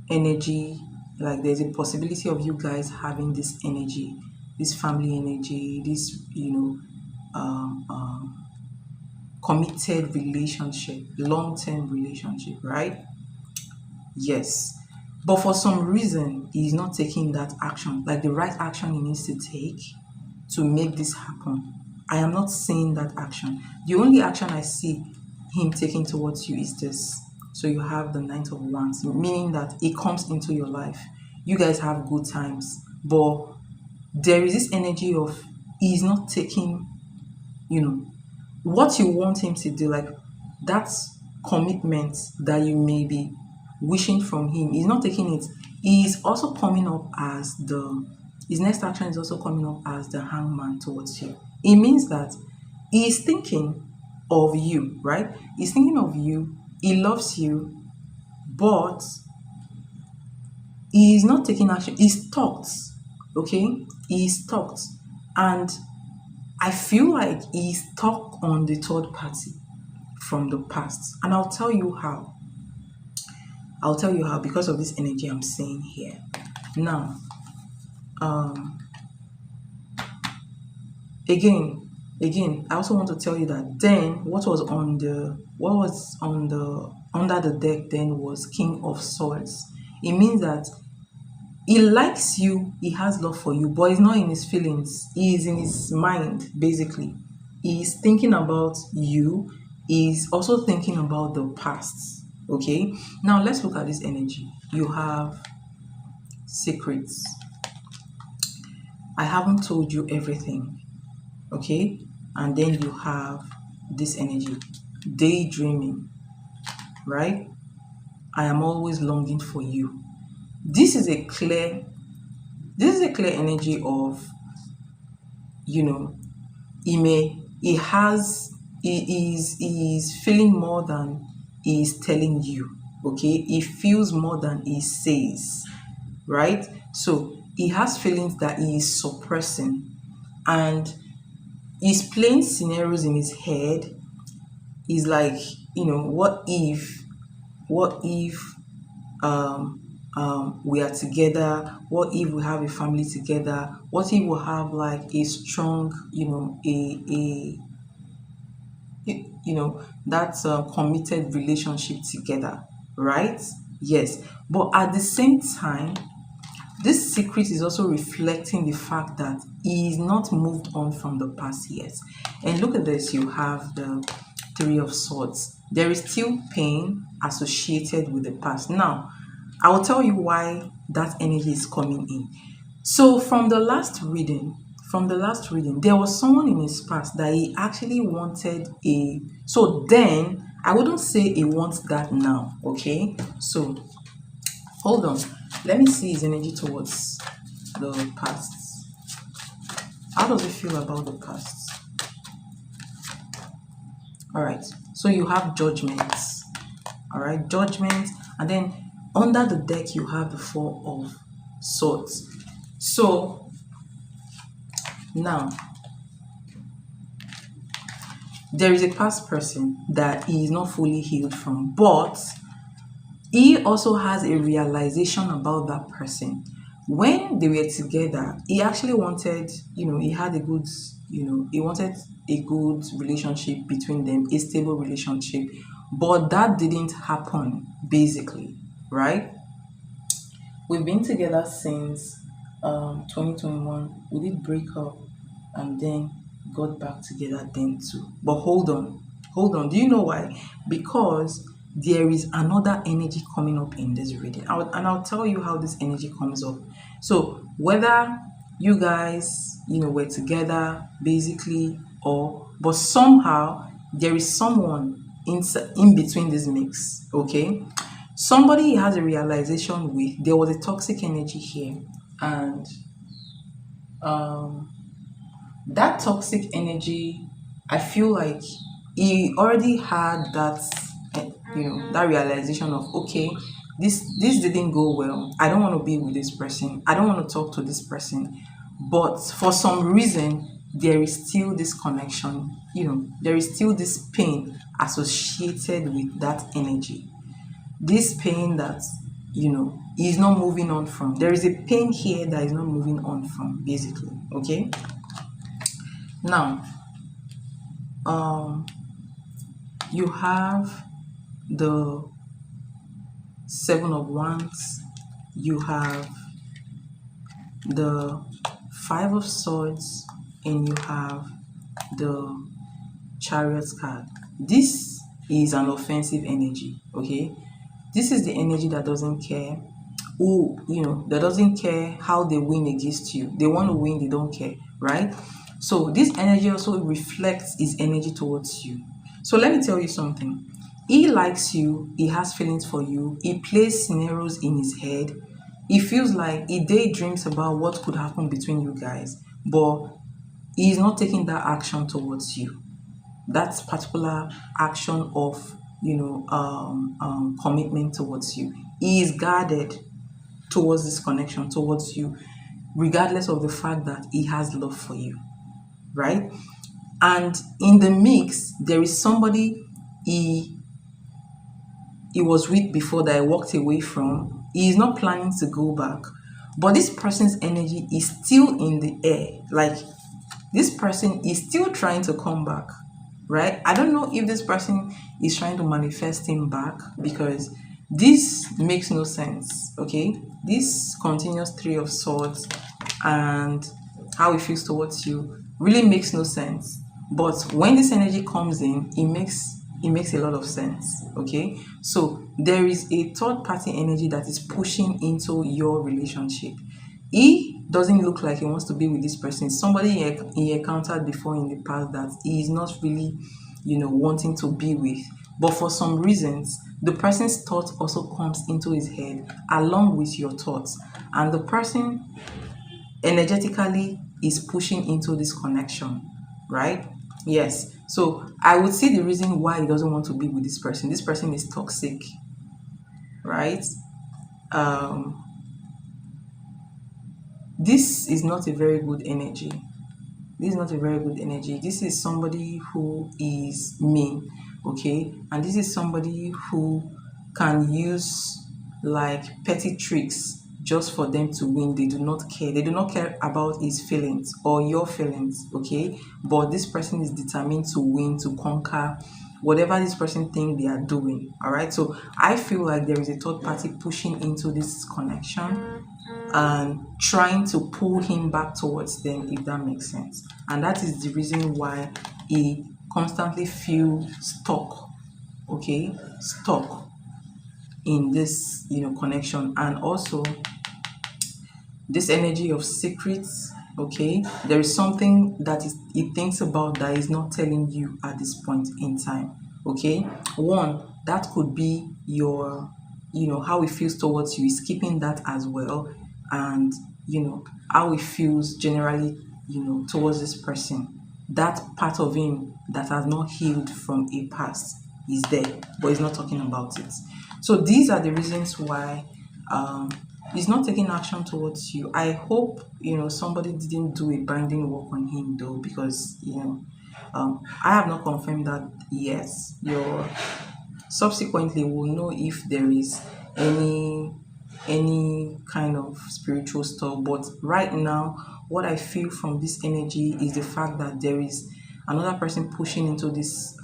energy, like there's a possibility of you guys having this energy, this family energy, this, committed relationship, long-term relationship, right? Yes. But for some reason, he's not taking that action, like the right action he needs to take to make this happen. I am not seeing that action. The only action I see him taking towards you is this. So you have the Knight of Wands, meaning that it comes into your life. You guys have good times, but there is this energy of he's not taking, what you want him to do, like that commitment that you may be wishing from him. He's not taking it. He's also coming up as his next action is also coming up as the Hangman towards you. It means that he's thinking of you, right? He's thinking of you. He loves you, but he's not taking action. He's stuck, okay? He's stuck. And I feel like he's stuck on the third party from the past. And I'll tell you how. Because of this energy I'm seeing here. Now, again, I also want to tell you that then what was under the deck then was King of Swords. It means that he likes you, he has love for you, but he's not in his feelings. He is in his mind, basically. He's thinking about you. He's also thinking about the past. Okay, now let's look at this energy. You have secrets. I haven't told you everything, okay? And then you have this energy, daydreaming, right? I am always longing for you. This is a clear energy of, he is feeling more than he is telling you, okay? He feels more than he says, right? So he has feelings that he is suppressing, and he's playing scenarios in his head. He's like, what if we are together? What if we have a family together? What if we have like a strong, that's a committed relationship together, right? Yes. But at the same time, this secret is also reflecting the fact that he is not moved on from the past yet. And look at this, you have the Three of Swords. There is still pain associated with the past. Now, I will tell you why that energy is coming in. So from the last reading, there was someone in his past that he actually wanted so then I wouldn't say he wants that now, okay? So hold on, let me see his energy towards the past. How does it feel about the past? All right. So you have judgments. All right, judgment, and then under the deck you have the Four of Swords. So now there is a past person that he is not fully healed from, but he also has a realization about that person. When they were together, he actually wanted, he had a good, he wanted a good relationship between them, a stable relationship, but that didn't happen, basically, right? We've been together since 2021. We did break up and then got back together then too. But hold on. Do you know why? Because there is another energy coming up in this reading. I'll tell you how this energy comes up. So whether you guys, were together basically, but somehow there is someone in between this mix, okay? Somebody has a realization with, there was a toxic energy here, and um that toxic energy, I feel like he already had that, that realization of, okay, this didn't go well. I don't want to be with this person. I don't want to talk to this person. But for some reason, there is still this connection. There is still this pain associated with that energy. This pain that is not moving on from. There is a pain here that is not moving on from, basically. Okay. Now, you have the Seven of Wands, you have the Five of Swords, and you have the Chariot card. This is an offensive energy, okay? This is the energy that doesn't care that doesn't care how they win against you. They want to win, they don't care, right? So this energy also reflects his energy towards you. So let me tell you something. He likes you, he has feelings for you, he plays scenarios in his head. He feels like he daydreams about what could happen between you guys, but he is not taking that action towards you. That particular action of commitment towards you. He is guarded towards this connection towards you, regardless of the fact that he has love for you, right? And in the mix, there is somebody he was with before that I walked away from. He is not planning to go back, but this person's energy is still in the air. Like, this person is still trying to come back, right? I don't know if this person is trying to manifest him back, because this makes no sense, okay? This continuous Three of Swords and how it feels towards you really makes no sense. But when this energy comes in, it makes a lot of sense, okay? So there is a third party energy that is pushing into your relationship. He doesn't look like he wants to be with this person. Somebody he encountered before in the past that he is not really, wanting to be with. But for some reasons, the person's thought also comes into his head along with your thoughts. And the person energetically is pushing into this connection, right? Yes. So I would see the reason why he doesn't want to be with this person. This person is toxic, right? This is not a very good energy. This is not a very good energy. This is somebody who is mean, okay? And this is somebody who can use like petty tricks just for them to win. They do not care. They do not care about his feelings or your feelings, okay? But this person is determined to win, to conquer whatever this person thinks they are doing, all right? So I feel like there is a third party pushing into this connection and trying to pull him back towards them, if that makes sense. And that is the reason why he constantly feels stuck, okay? Stuck in this, connection. And also this energy of secrets, okay? There is something that he thinks about that is not telling you at this point in time, okay? One, that could be your, how he feels towards you. He's keeping that as well. And how he feels generally towards this person. That part of him that has not healed from a past is there, but he's not talking about it. So these are the reasons why he's not taking action towards you. I hope somebody didn't do a binding work on him though, because I have not confirmed that. Yes, your subsequently we'll know if there is any kind of spiritual stuff. But right now, what I feel from this energy is the fact that there is another person pushing into this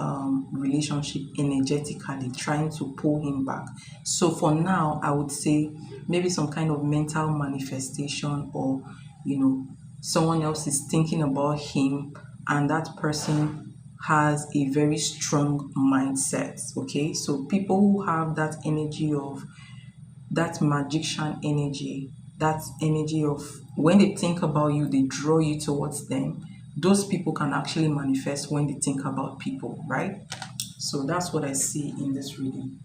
relationship energetically, trying to pull him back. So for now, I would say maybe some kind of mental manifestation, or someone else is thinking about him, and that person has a very strong mindset. Okay, so people who have that energy of that magician energy, that energy of when they think about you, they draw you towards them. Those people can actually manifest when they think about people, right? So that's what I see in this reading.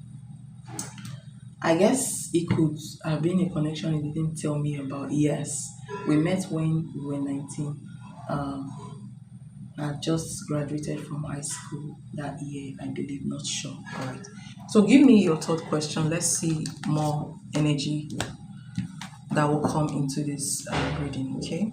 I guess it could have been a connection he didn't tell me about. Yes, we met when we were 19. I just graduated from high school that year, I believe, not sure. All right. So give me your third question. Let's see more energy that will come into this reading, okay?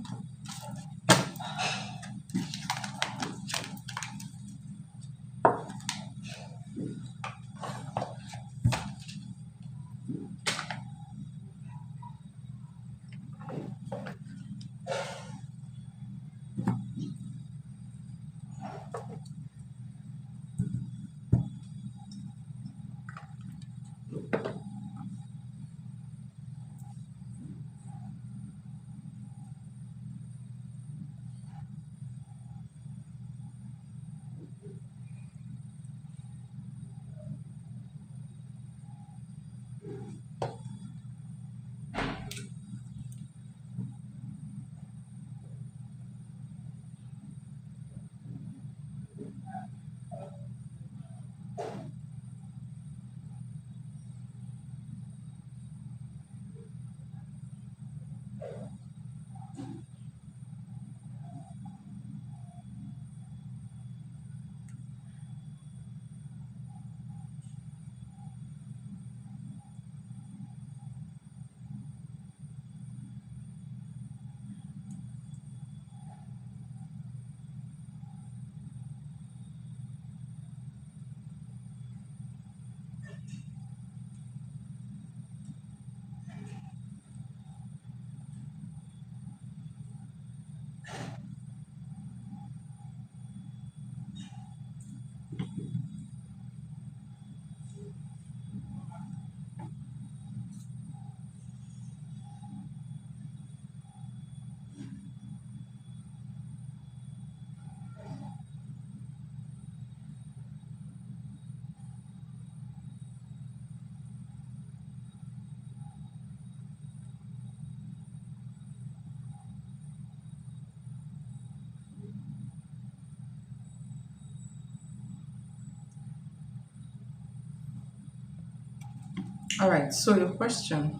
All right, so your question,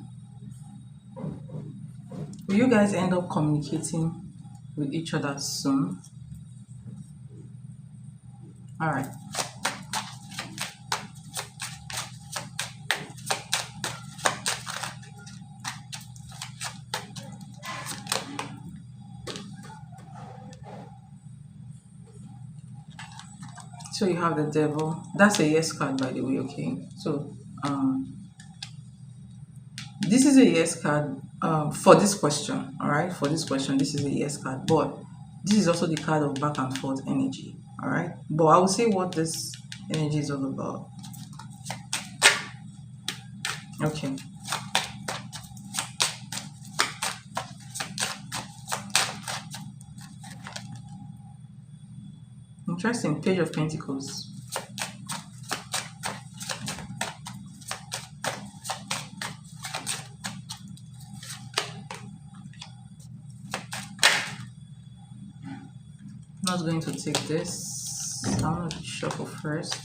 will you guys end up communicating with each other soon? All right. So you have the devil. That's a yes card, by the way, okay? So this is a yes card for this question, all right? For this question, this is a yes card, but this is also the card of back and forth energy, all right? But I will say what this energy is all about. Okay. Interesting. Page of Pentacles. I'm not going to take this. I'm going to shuffle first.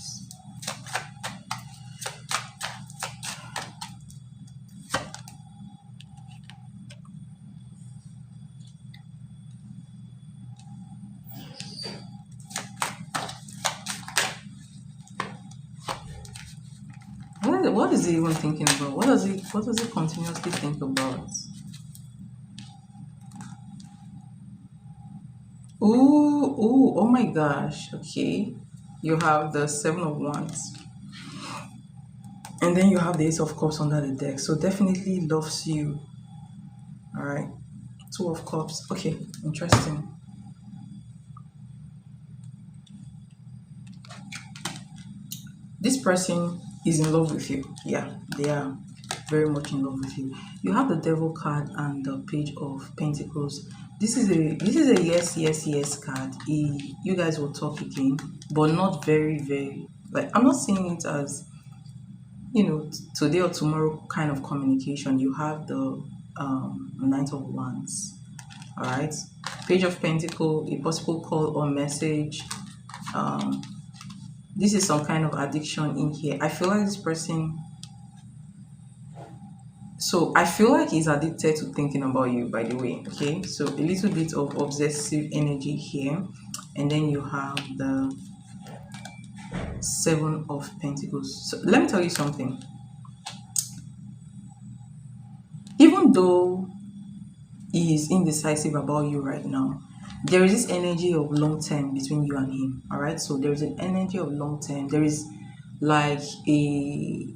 what is he even thinking about? What does he continuously think about? Ooh, ooh, oh my gosh. Okay. You have the seven of wands. And then you have the ace of cups under the deck. So definitely loves you. Alright. Two of cups. Okay, interesting. This person is in love with you. Yeah, they are very much in love with you. You have the devil card and the page of pentacles. This is a yes, yes, yes card. You guys will talk again, but not very, very, like, I'm not seeing it as, today or tomorrow kind of communication. You have the Knight of Wands. All right, page of pentacle, a possible call or message. um this is some kind of addiction in here. I feel like this person, so I feel like he's addicted to thinking about you, by the way. Okay, so a little bit of obsessive energy here. And then you have the seven of pentacles. So let me tell you something. Even though he is indecisive about you right now, there is this energy of long term between you and him. All right, so there is an energy of long term. There is like a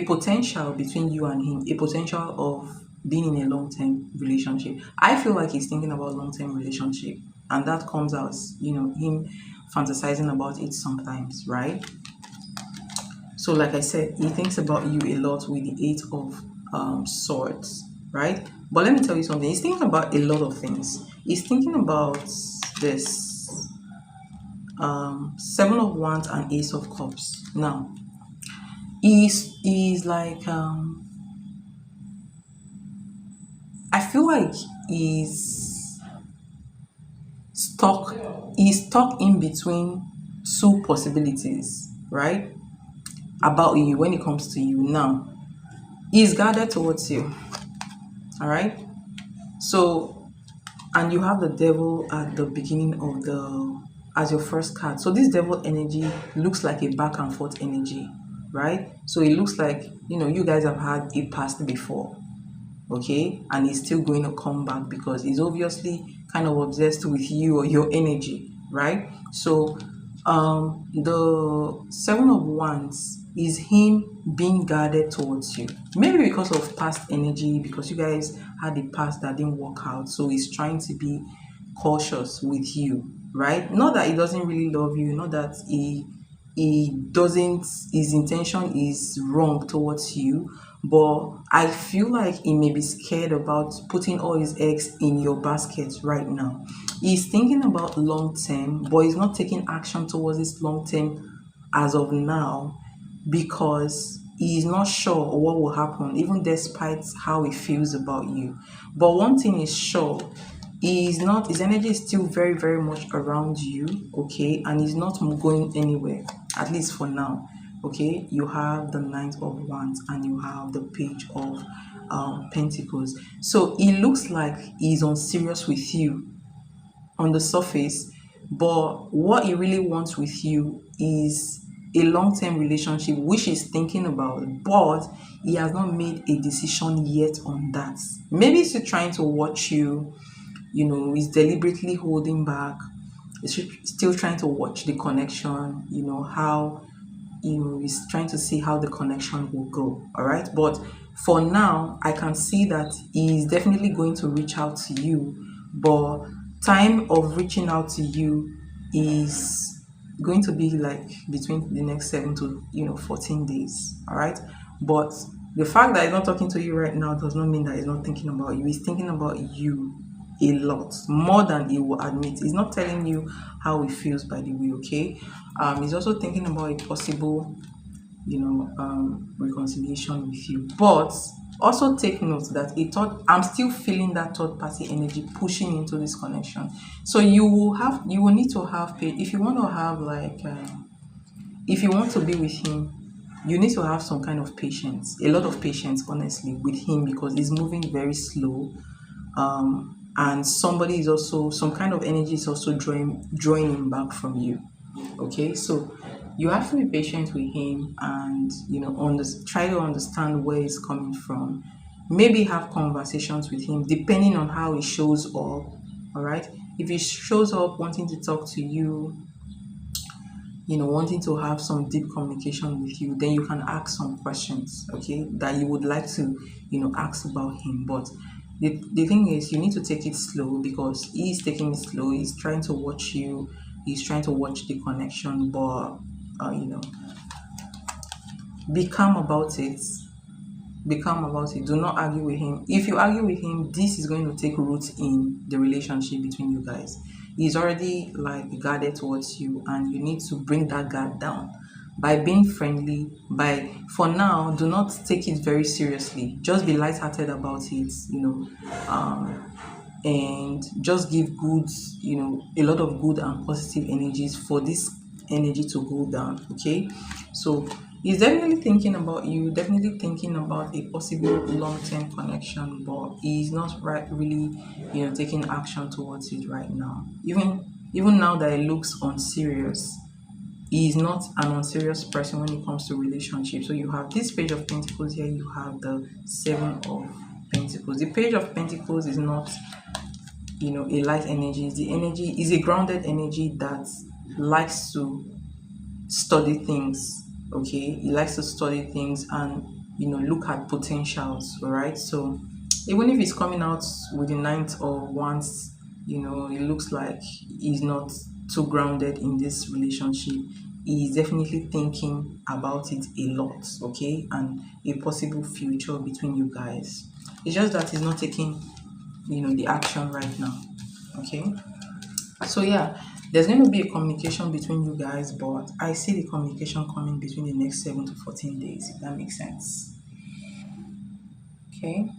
potential between you and him, a potential of being in a long term relationship. I feel like he's thinking about long term relationship, and that comes out, him fantasizing about it sometimes, right? So, like I said, he thinks about you a lot with the eight of swords, right? But let me tell you something. He's thinking about a lot of things. He's thinking about this seven of wands and ace of cups. Now, he's like I feel like he's stuck. He's stuck in between two possibilities, right? About you when it comes to you. Now, he's guarded towards you. All right. So, and you have the devil at the beginning of the as your first card. So this devil energy looks like a back and forth energy, right? So it looks like, you guys have had a past before, okay? And he's still going to come back because he's obviously kind of obsessed with you or your energy, right? So the seven of wands is him being guarded towards you, maybe because of past energy, because you guys had a past that didn't work out, so he's trying to be cautious with you, right? Not that he doesn't really love you, not that he doesn't, his intention is wrong towards you, but I feel like he may be scared about putting all his eggs in your basket right now. He's thinking about long term, but he's not taking action towards this long term as of now because he's not sure what will happen, even despite how he feels about you. But one thing is sure, his energy is still very, very much around you, okay, and he's not going anywhere, at least for now. Okay, you have the Knight of Wands and you have the page of pentacles. So it looks like he's on serious with you on the surface, but what he really wants with you is a long-term relationship, which he's thinking about, but he has not made a decision yet on that. Maybe he's still trying to watch you, he's deliberately holding back. He's still trying to watch the connection, how, he's trying to see how the connection will go. All right, but for now I can see that he's definitely going to reach out to you, but time of reaching out to you is going to be like between the next 7 to 14 days. All right, but the fact that he's not talking to you right now does not mean that he's not thinking about you. He's thinking about you a lot more than he will admit. He's not telling you how he feels, by the way, okay? He's also thinking about a possible reconciliation with you, but also take note that I'm still feeling that third party energy pushing into this connection. So you will need to have if you want to have if you want to be with him, you need to have some kind of patience, a lot of patience, honestly, with him, because he's moving very slow. And somebody is also, some kind of energy is also drawing him back from you. Okay, so You have to be patient with him and try to understand where he's coming from. Maybe have conversations with him depending on how he shows up. All right. If he shows up wanting to talk to you, wanting to have some deep communication with you, then you can ask some questions, okay, that you would like to, ask about him. But the thing is, you need to take it slow because he's taking it slow. He's trying to watch you, he's trying to watch the connection, but, you know, be calm about it. Be calm about it. Do not argue with him. If you argue with him, this is going to take root in the relationship between you guys. He's already like guarded towards you, and you need to bring that guard down by being friendly. By for now, do not take it very seriously. Just be lighthearted about it. And just give good, a lot of good and positive energies for this energy to go down. Okay, so he's definitely thinking about you, definitely thinking about a possible long-term connection, but he's not right really, taking action towards it right now. Even now that it looks unserious, he is not an unserious person when it comes to relationships. So you have this page of pentacles here, you have the seven of pentacles. The page of pentacles is not, a light energy. The energy is a grounded energy that likes to study things. Okay, he likes to study things and look at potentials. All right, so even if he's coming out with the ninth of wands, it looks like he's not too grounded in this relationship. He's definitely thinking about it a lot, okay, and a possible future between you guys. It's just that he's not taking the action right now. Okay, so yeah, there's going to be a communication between you guys, but I see the communication coming between the next 7 to 14 days, if that makes sense. Okay,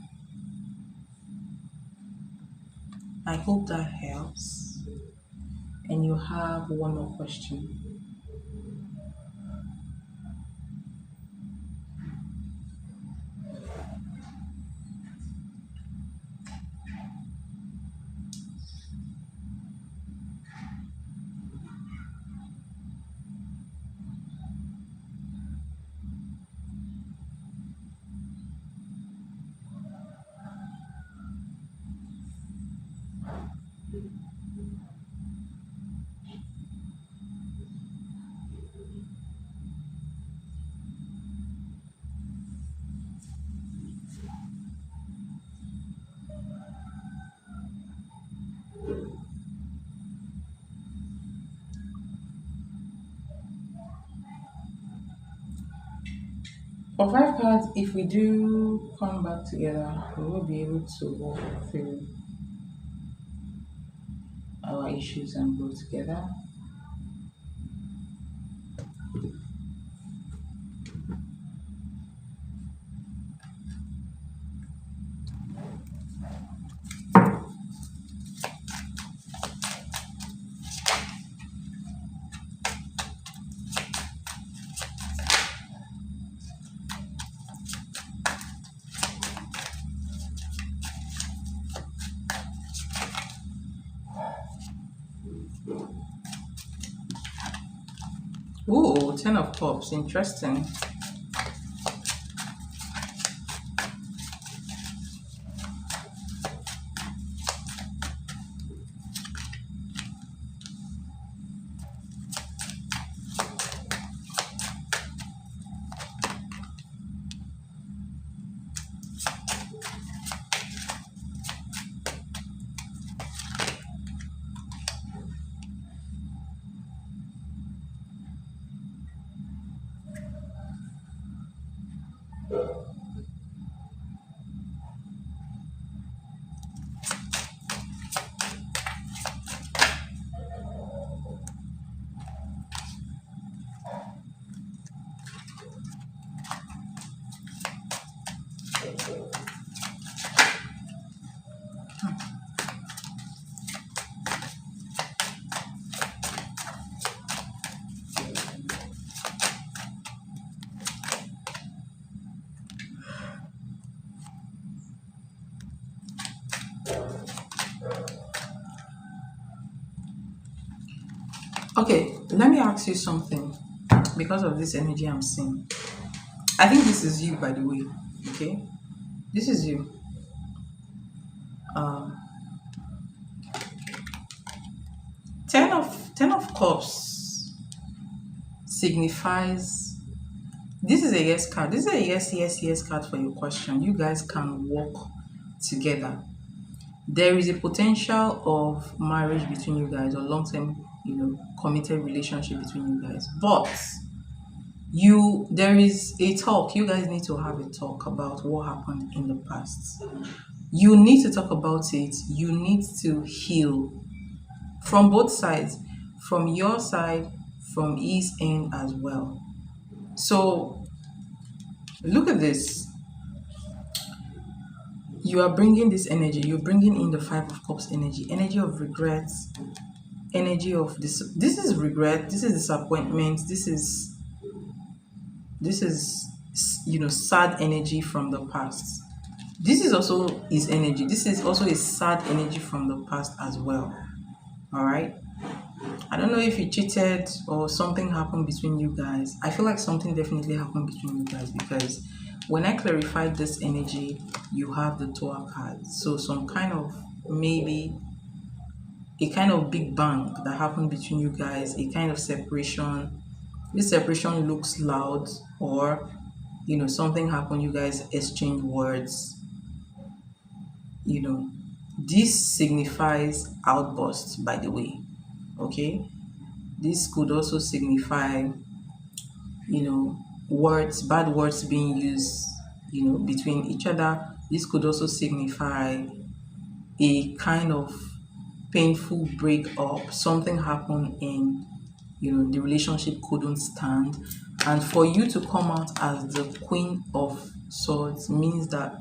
I hope that helps. And you have one more question. For 5 cards, if we do come back together, we will be able to walk through our issues and grow together. Ooh, 10 of cups, interesting. Okay, let me ask you something. because of this energy I'm seeing. I think this is you, by the way. Okay, this is you. Um, ten of cups signifies this is a yes card. This is a yes card for your question. You guys can work together. There is a potential of marriage between you guys or long-term, committed relationship between you guys. But there is a talk. You guys need to have a talk about what happened in the past. You need to talk about it. You need to heal from both sides, from your side, from his end as well. So look at this. You are bringing this energy. You're bringing in the Five of Cups energy of regrets, energy of this. This is regret. This is disappointment. This is sad energy from the past. This is also his energy. This is also a sad energy from the past as well. All right. I don't know if you cheated or something happened between you guys. I feel like something definitely happened between you guys, because when I clarified this energy, you have the Tower card. So some kind of, maybe a kind of big bang that happened between you guys, a kind of separation. This separation looks loud, or something happened, you guys exchange words. This signifies outbursts, by the way. Okay, this could also signify bad words being used between each other. This could also signify a kind of painful breakup. Something happened in the relationship couldn't stand, and for you to come out as the Queen of Swords means that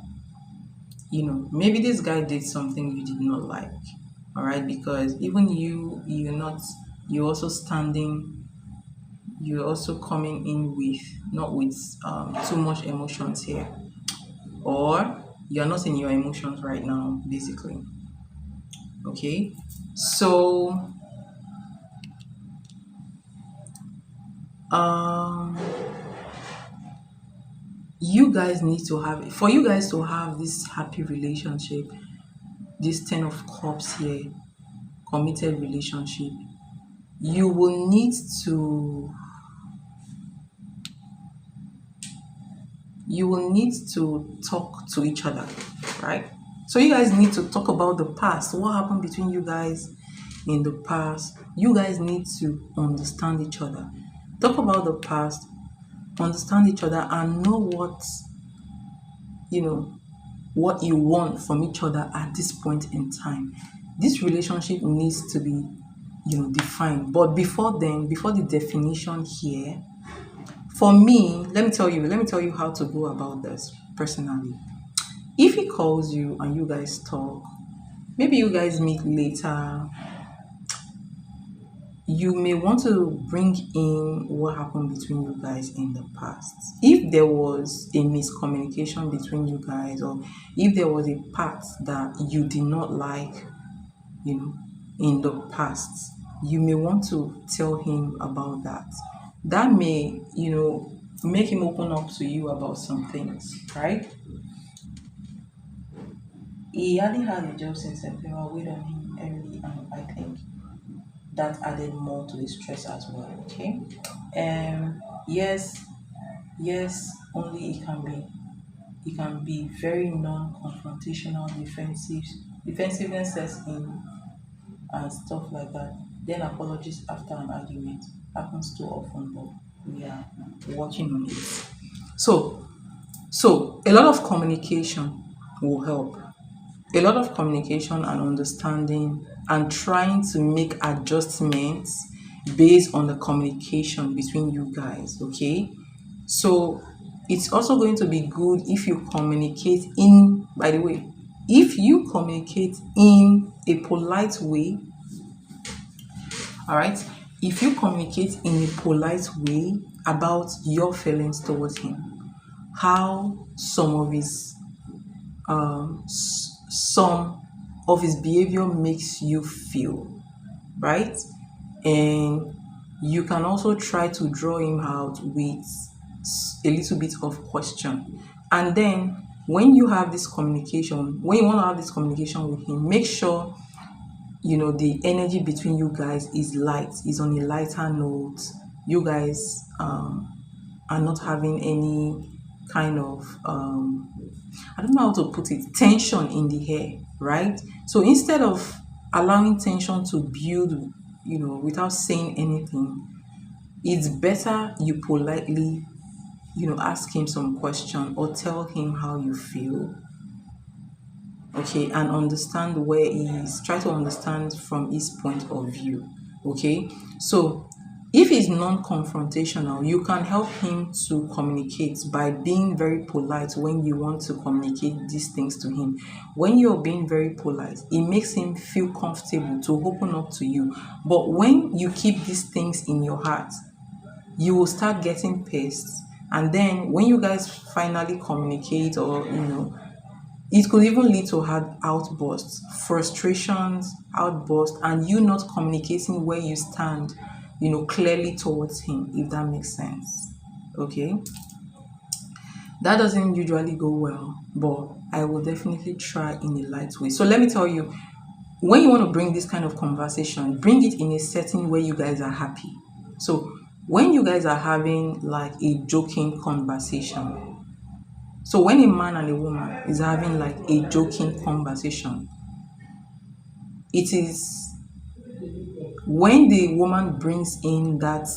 maybe this guy did something you did not like. All right, because even you're also standing, you're also coming in with not with too much emotions here, or you're not in your emotions right now, basically. Okay, so you guys need to have, for you guys to have this happy relationship, this Ten of Cups here, committed relationship, you will need to talk to each other, right? So you guys need to talk about the past. What happened between you guys in the past? You guys need to understand each other. Talk about the past, understand each other, and know what you want from each other at this point in time. This relationship needs to be defined. But before then, before the definition here, for me, let me tell you how to go about this personally. If he calls you and you guys talk, maybe you guys meet later, you may want to bring in what happened between you guys in the past. If there was a miscommunication between you guys, or if there was a part that you did not like, in the past, you may want to tell him about that. That may, make him open up to you about some things, right? He hadn't had a job since September, wait on him early, and I think that added more to the stress as well. Okay. Yes, only it can be very non-confrontational, defensiveness sets in and stuff like that. Then apologies after an argument happens too often, but we are working on it. So a lot of communication will help. A lot of communication and understanding, and trying to make adjustments based on the communication between you guys. Okay, so it's also going to be good if you communicate in, by the way, if you communicate in a polite way. All right, if you communicate in a polite way about your feelings towards him, how some of his behavior makes you feel, right? And you can also try to draw him out with a little bit of question. And then when you have this communication, when you want to have this communication with him, make sure the energy between you guys is light, is on a lighter note. You guys are not having any kind of I don't know how to put it, tension in the air, right? So instead of allowing tension to build, without saying anything, it's better you politely, ask him some question or tell him how you feel, okay, and understand where he is. Try to understand from his point of view, okay. So if he's non-confrontational, you can help him to communicate by being very polite when you want to communicate these things to him. When you're being very polite, it makes him feel comfortable to open up to you. But when you keep these things in your heart, you will start getting pissed. And then when you guys finally communicate, or it could even lead to hard outbursts, frustrations, outbursts, and you not communicating where you stand, clearly towards him, if that makes sense. Okay. That doesn't usually go well, but I will definitely try in a light way. So let me tell you, when you want to bring this kind of conversation, bring it in a setting where you guys are happy. So when you guys are having like a joking conversation, so when a man and a woman is having like a joking conversation, it is when the woman brings in that,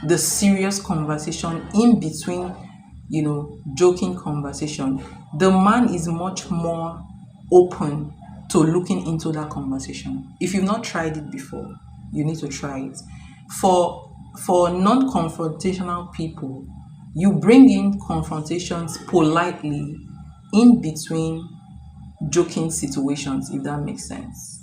the serious conversation in between, joking conversation, the man is much more open to looking into that conversation. If you've not tried it before, you need to try it. For non-confrontational people, you bring in confrontations politely in between joking situations, if that makes sense.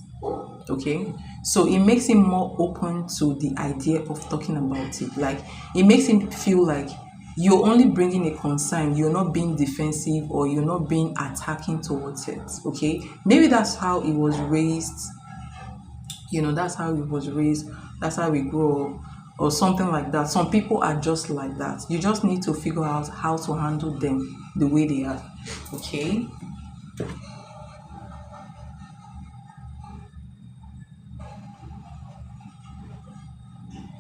Okay, so it makes him more open to the idea of talking about it. Like, it makes him feel like you're only bringing a concern, you're not being defensive, or you're not being attacking towards it. Okay, maybe that's how it was raised, that's how it was raised, that's how we grow up, or something like that. Some people are just like that. You just need to figure out how to handle them the way they are. Okay.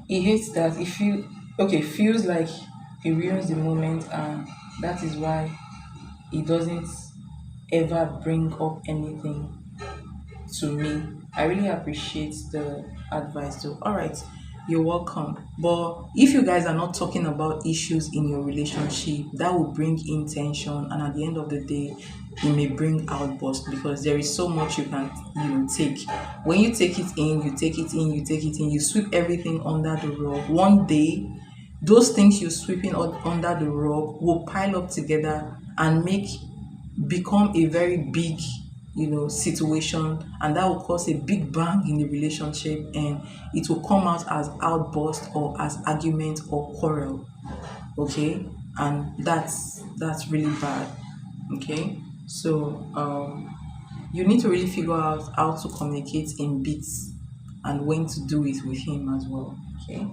He hates that. If you feels like he ruins the moment, and that is why he doesn't ever bring up anything to me. I really appreciate the advice though. All right, you're welcome. But if you guys are not talking about issues in your relationship, that will bring in tension, and at the end of the day, it may bring outburst, because there is so much you can take. When you take it in, you take it in, you take it in, you sweep everything under the rug. One day, those things you're sweeping under the rug will pile up together and become a very big situation, and that will cause a big bang in the relationship, and it will come out as outburst or as argument or quarrel. Okay, and that's really bad. Okay, so you need to really figure out how to communicate in bits and when to do it with him as well. Okay,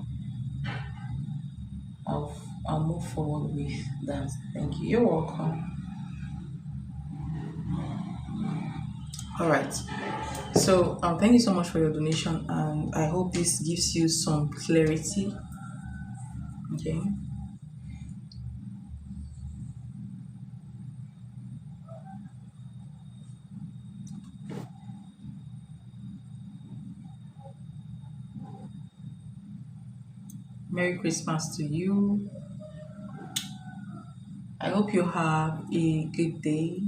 i'll I'll move forward with that. Thank you. You're welcome. All right. So thank you so much for your donation, and I hope this gives you some clarity. Okay. Merry Christmas to you. I hope you have a good day.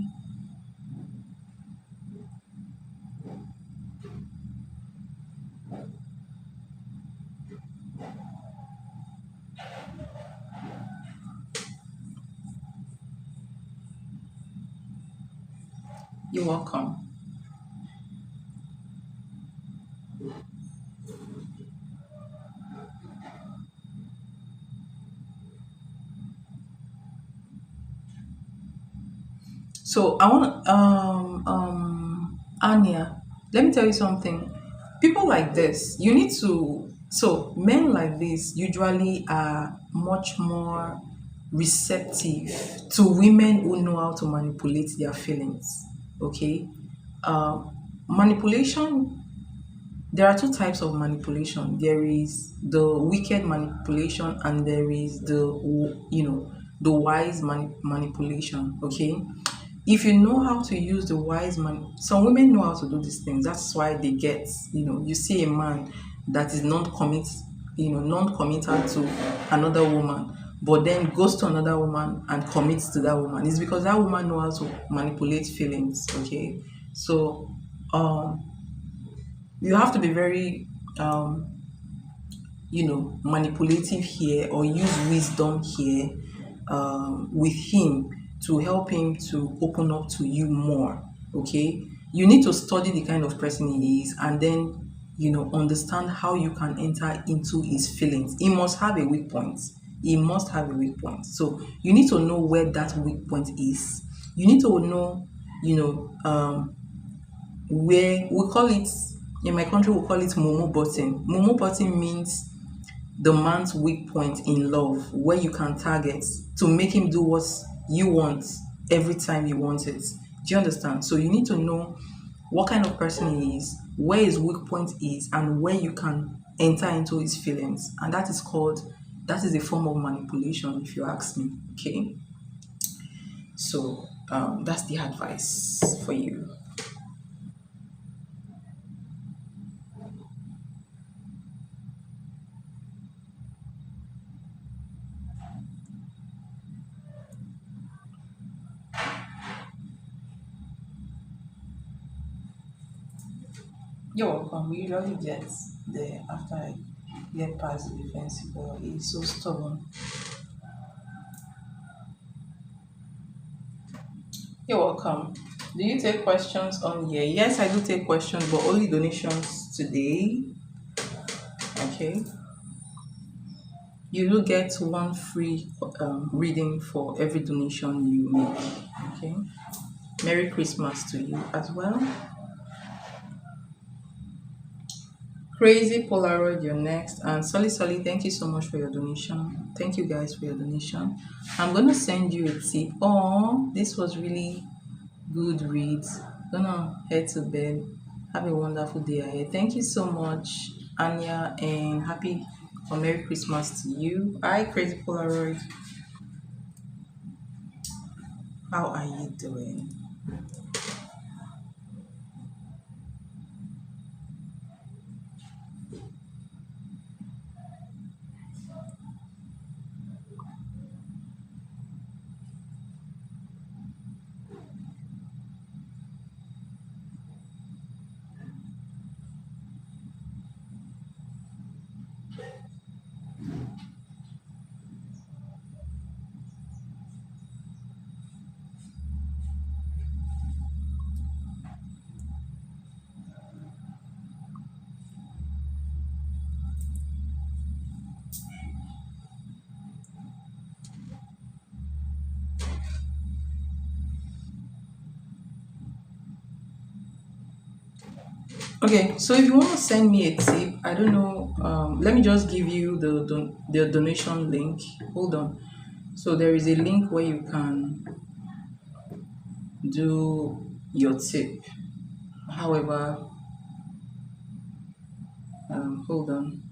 You're welcome. So I want Anya, let me tell you something. People like this, you need to, so men like this usually are much more receptive to women who know how to manipulate their feelings. Okay. Manipulation, there are two types of manipulation. There is the wicked manipulation, and there is the wise manipulation. Okay. If you know how to use the some women know how to do these things. That's why they get, you see a man that is non-committal to another woman, but then goes to another woman and commits to that woman. It's because that woman knows how to manipulate feelings. Okay. So um you have to be very manipulative here, or use wisdom here with him to help him to open up to you more. Okay. You need to study the kind of person he is, and then understand how you can enter into his feelings. He must have a weak point. He must have a weak point. So you need to know where that weak point is. You need to know, you know where we call it, in my country we call it mumu button. Mumu button means the man's weak point in love, where you can target to make him do what you want every time you want it. Do you understand? So you need to know what kind of person he is, where his weak point is, and where you can enter into his feelings. And that is a form of manipulation, if you ask me. Okay. So that's the advice for you. You're welcome. We usually get there after I get past the defensive, but he's so stubborn. You're welcome. Do you take questions on here? Yes, I do take questions, but only donations today. Okay. You do get one free reading for every donation you make. Okay. Merry Christmas to you as well. Crazy Polaroid, you're next. And Solly, thank you so much for your donation. Thank you guys for your donation. I'm gonna send you a tip. Oh, this was really good reads. Gonna head to bed. Have a wonderful day ahead. Thank you so much, Anya, and happy or Merry Christmas to you. Hi, Crazy Polaroid. How are you doing? Okay, so if you want to send me a tip, I don't know. Let me just give you the donation link. Hold on. So there is a link where you can do your tip. However, hold on.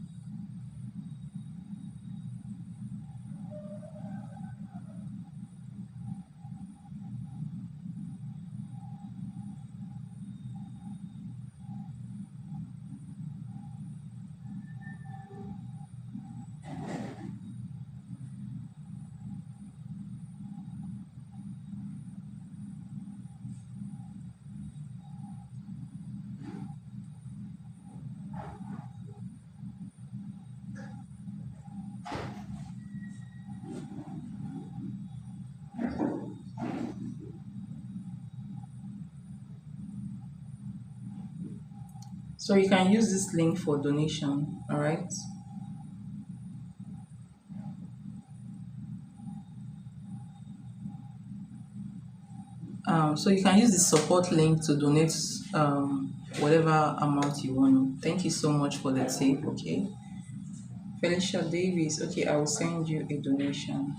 So you can use this link for donation. All right. So you can use the support link to donate whatever amount you want. Thank you so much for the tip. Okay, Felicia Davis. Okay, I will send you a donation.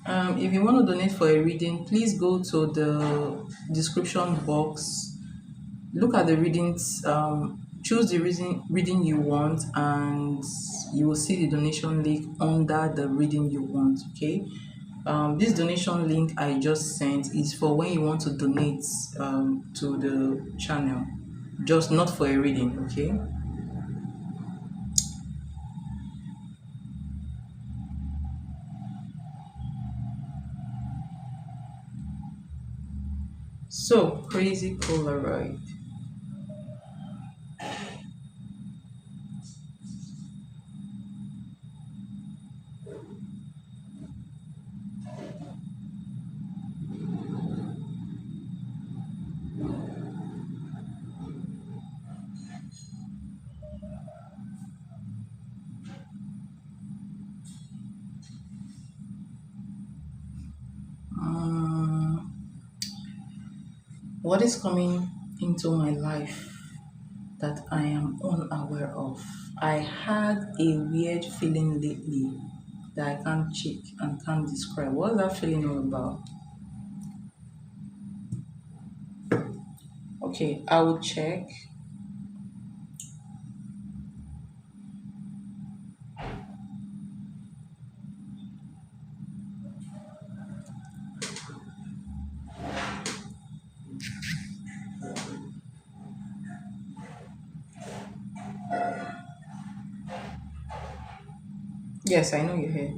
If you want to donate for a reading, please go to the description box. Look at the readings. Choose the reading you want, and you will see the donation link under the reading you want. Okay. This donation link I just sent is for when you want to donate to the channel, just not for a reading. Okay. So crazy Polaroid. What is coming into my life that I am unaware of? I had a weird feeling lately that I can't check and can't describe. What's that feeling all about? Okay, I will check. Yes, I know you're here.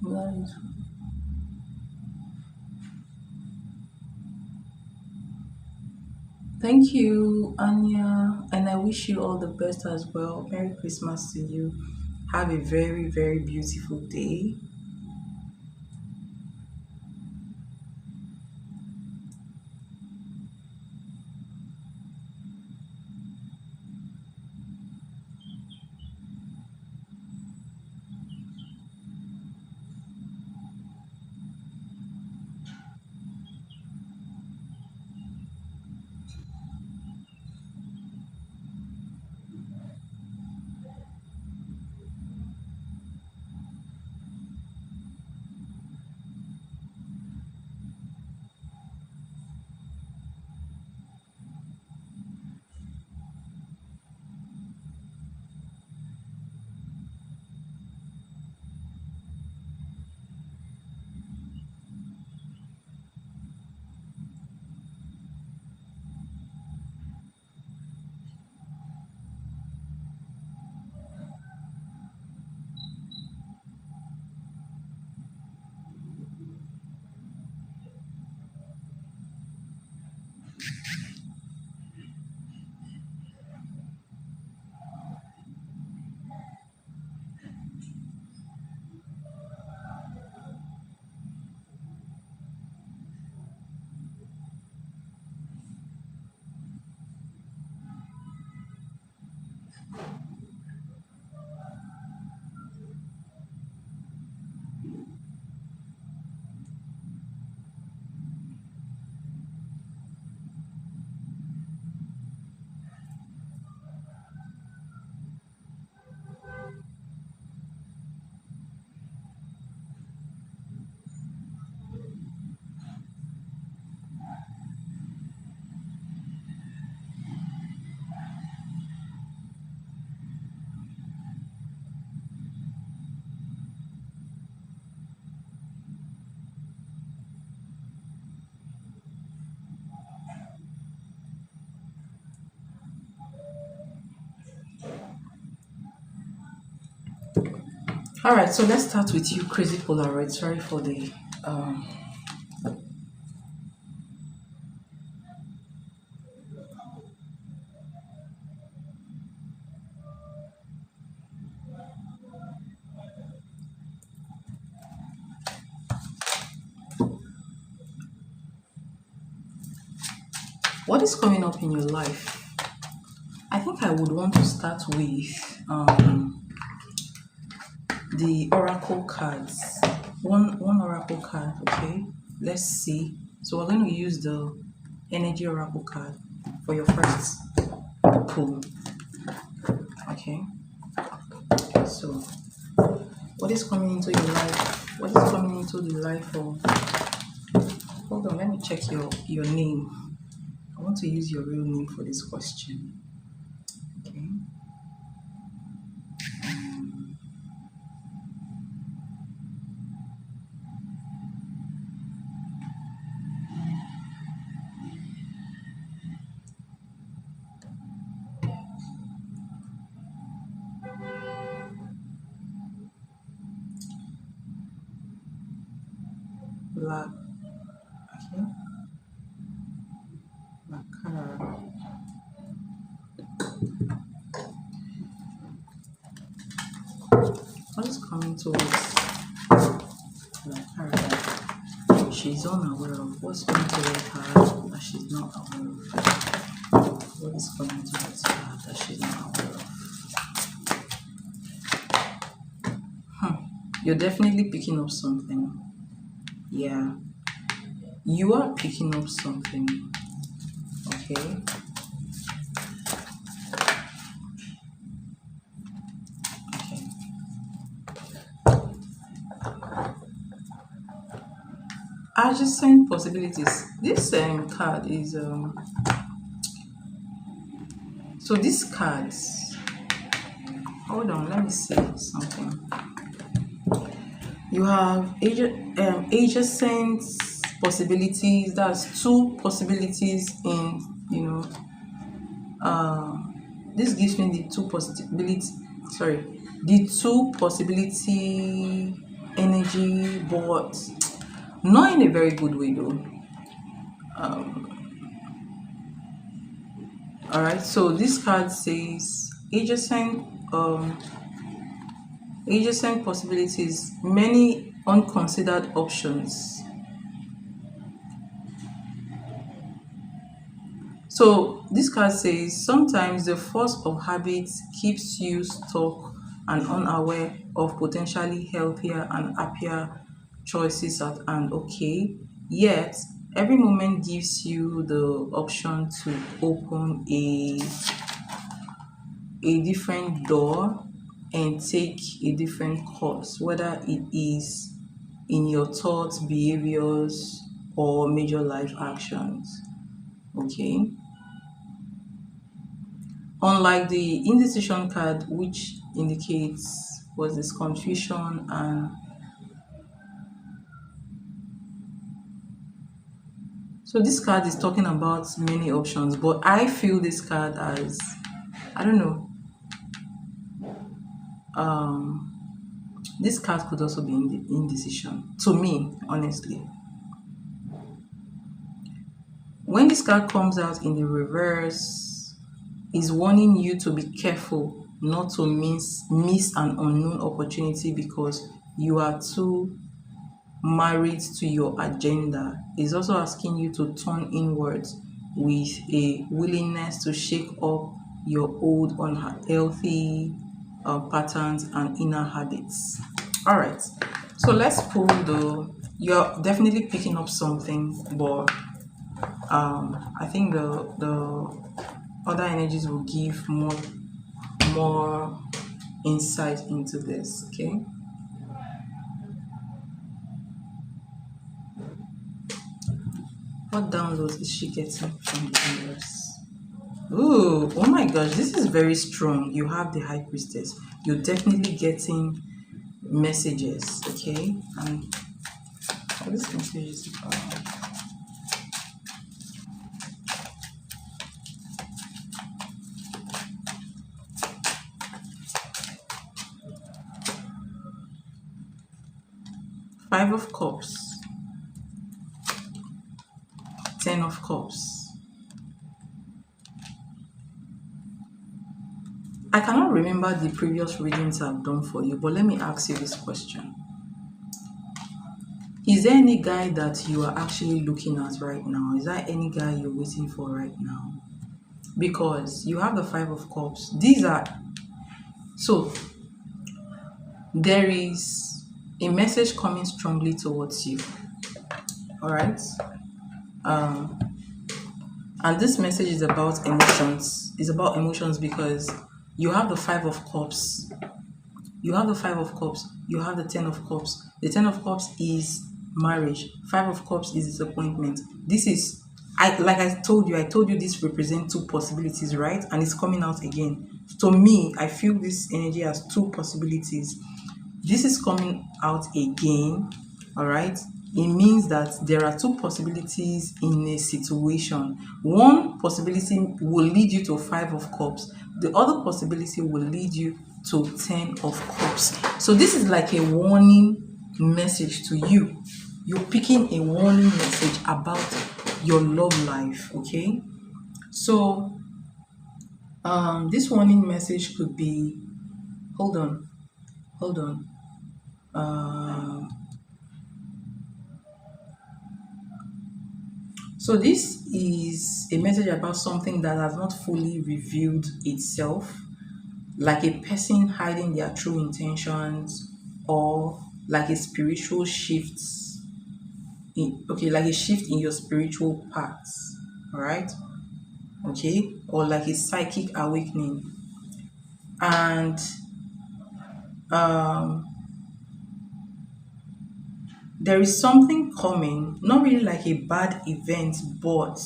Nice. Thank you, Anya, and I wish you all the best as well. Merry Christmas to you. Have a very, very beautiful day. All right, so let's start with you, crazy Polaroid. Sorry for the um what is coming up in your life. I think I would want to start with the oracle cards. One oracle card, okay? Let's see. So we're going to use the energy oracle card for your first pull. Okay. So what is coming into your life? What is coming into the life of, hold on, let me check your name. I want to use your real name for this question. Okay. Black. Okay. Black card. What is coming towards Black card? She's unaware of what's going towards her that she's not aware of. What is coming towards her that she's not aware of? You're definitely picking up something. Yeah. You are picking up something. Okay. Okay. Adjacent possibilities. This card is so these cards, hold on, let me see something. You have adjacent possibilities. That's two possibilities in, this gives me the two possibility, sorry, the two possibility energy, but not in a very good way though. All right, so this card says adjacent possibilities, many unconsidered options. So this card says sometimes the force of habit keeps you stuck and unaware of potentially healthier and happier choices at hand. Okay, yet every moment gives you the option to open a different door and take a different course, whether it is in your thoughts, behaviors, or major life actions. Okay. Unlike the indecision card, which indicates was this confusion, and so this card is talking about many options, but I feel this card as, I don't know, this card could also be indecision to me, honestly. When this card comes out in the reverse, is warning you to be careful not to miss an unknown opportunity because you are too married to your agenda. Is also asking you to turn inwards with a willingness to shake up your old unhealthy patterns and inner habits. All right, so let's pull the, you're definitely picking up something, but I think the other energies will give more insight into this. Okay. What downloads is she getting from the universe? Ooh, oh my gosh, this is very strong. You have the High Priestess. You're definitely getting messages, okay? And all these messages Five of Cups, Ten of Cups. I cannot remember the previous readings I've done for you, but let me ask you this question. Is there any guy that you are actually looking at right now? Is there any guy you're waiting for right now? Because you have the Five of Cups. These are, so there is a message coming strongly towards you. All right. Um, and this message is about emotions. It's about emotions because you have the Five of Cups. You have the Five of Cups. You have the Ten of Cups. The Ten of Cups is marriage. Five of Cups is disappointment. This is, I told you this represents two possibilities, right? And it's coming out again. To me, I feel this energy has two possibilities. This is coming out again, all right? It means that there are two possibilities in a situation. One possibility will lead you to Five of Cups. The other possibility will lead you to Ten of Cups. So this is like a warning message to you. You're picking a warning message about your love life, okay? So this warning message could be, hold on. So this is a message about something that has not fully revealed itself, like a person hiding their true intentions, or like a spiritual shift like a shift in your spiritual paths, all right? Okay, or like a psychic awakening. And there is something coming, not really like a bad event, but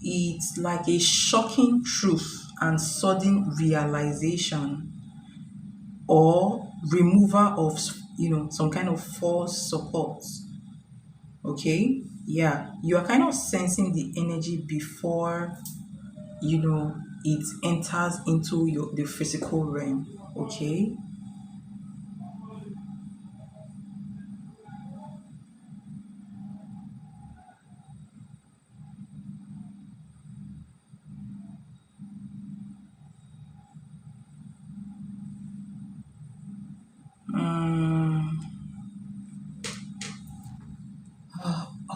it's like a shocking truth and sudden realization or removal of some kind of false support. Okay, yeah, you are kind of sensing the energy before it enters into the physical realm. Okay.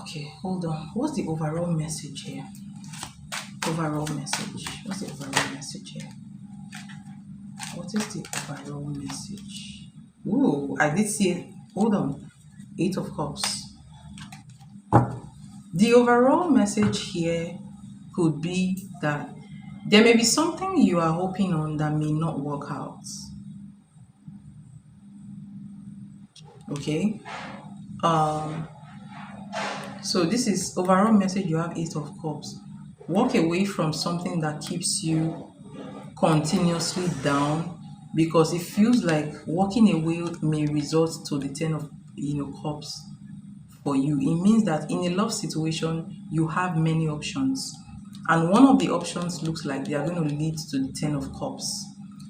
Okay, hold on. What's the overall message here? Overall message. What's the overall message here? What is the overall message? Ooh, I did see it. Hold on. Eight of Cups. The overall message here could be that there may be something you are hoping on that may not work out. Okay. So this is overall message. You have Eight of Cups. Walk away from something that keeps you continuously down, because it feels like walking away may result to the Ten of Cups for you. It means that in a love situation you have many options, and one of the options looks like they are going to lead to the Ten of Cups.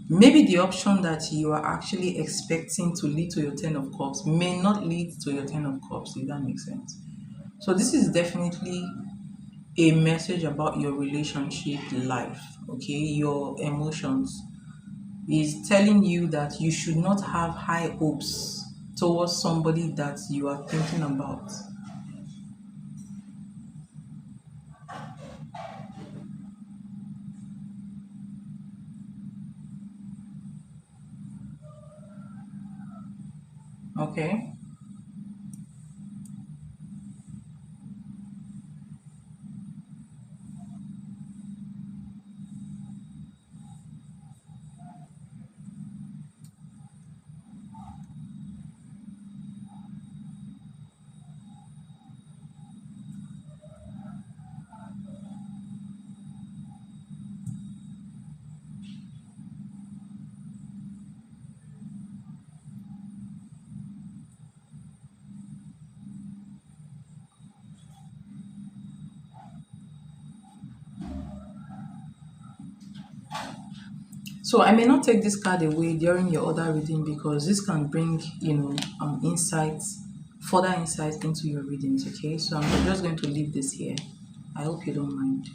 Maybe the option that you are actually expecting to lead to your Ten of Cups may not lead to your Ten of Cups, if that makes sense. So this is definitely a message about your relationship life, okay? Your emotions is telling you that you should not have high hopes towards somebody that you are thinking about. Okay. So I may not take this card away during your other reading, because this can bring insights further insight into your readings, okay? So I'm just going to leave this here. I hope you don't mind.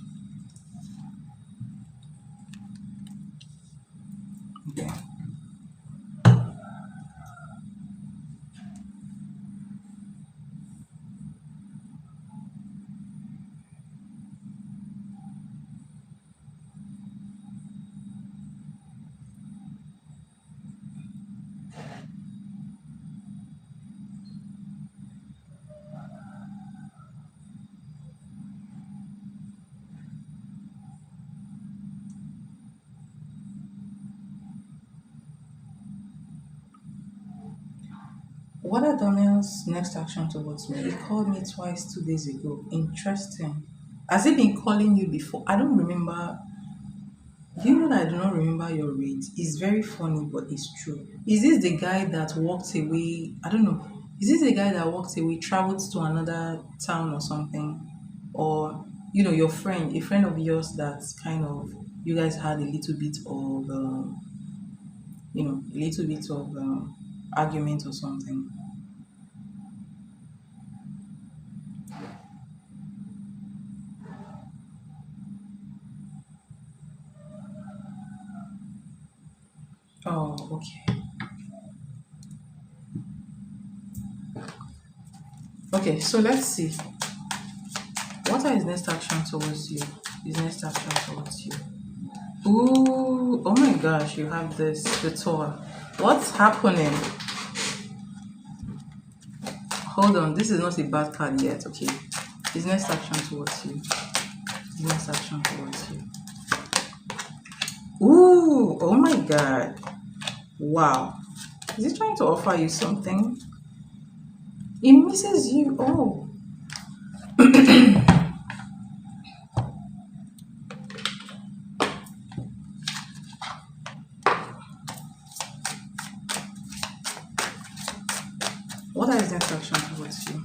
Okay. What are Daniel's next action towards me? He called me twice 2 days ago. Interesting. Has he been calling you before? I don't remember. You know that I do not remember your rate. It's very funny, but it's true. Is this the guy that walked away? I don't know. Is this the guy that walked away, traveled to another town or something? Or, your friend, a friend of yours that kind of, you guys had a little bit of, argument or something? Oh, okay. Okay, so let's see. What are his next action towards you? His next action towards you. Ooh, oh my gosh, you have the tour. What's happening? Hold on, this is not a bad card yet, okay? His next action towards you. His next action towards you. Ooh, oh my god. Wow. Is he trying to offer you something? He misses you. Oh. What are his next action towards you?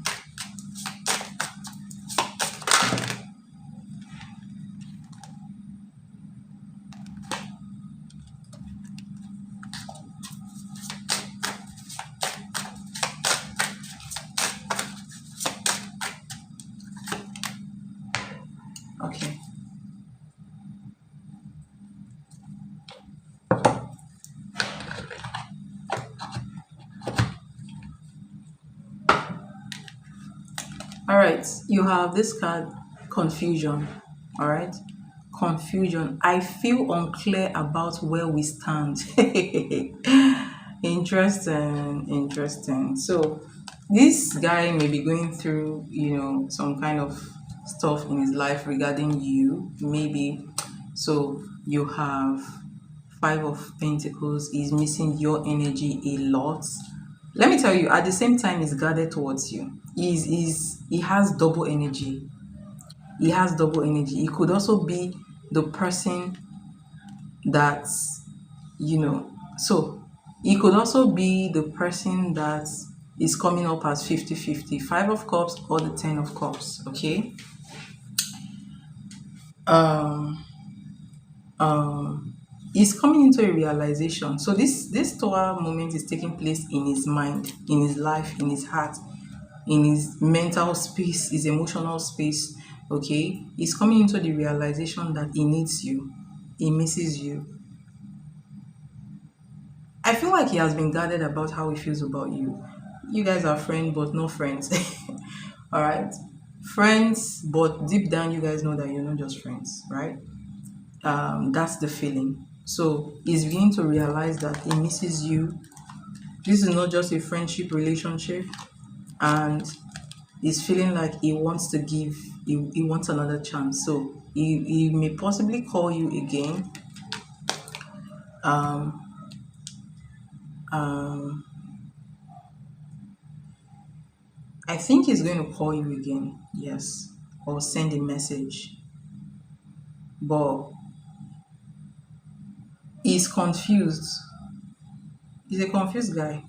Okay. All right. You have this card, confusion. All right. Confusion. I feel unclear about where we stand. Interesting. Interesting. So, this guy may be going through, some kind of stuff in his life regarding you. Maybe. So, you have Five of Pentacles is missing your energy a lot. Let me tell you, at the same time, he's guarded towards you. He has double energy. He has double energy. He could also be the person that, so he could also be the person that is coming up as 50-50, Five of Cups or the Ten of Cups. Okay. He's coming into a realization. So this Toa moment is taking place in his mind, in his life, in his heart, in his mental space, his emotional space. Okay, he's coming into the realization that he needs you, he misses you. I feel like he has been guarded about how he feels about you. You guys are friends, but no friends. All right, friends, but deep down, you guys know that you're not just friends, right? That's the feeling. So he's beginning to realize that he misses you. This is not just a friendship relationship, and he's feeling like he wants to give, he wants another chance. So he may possibly call you again. Um, um, I think he's going to call you again, yes, or send a message. But he's confused. He's a confused guy.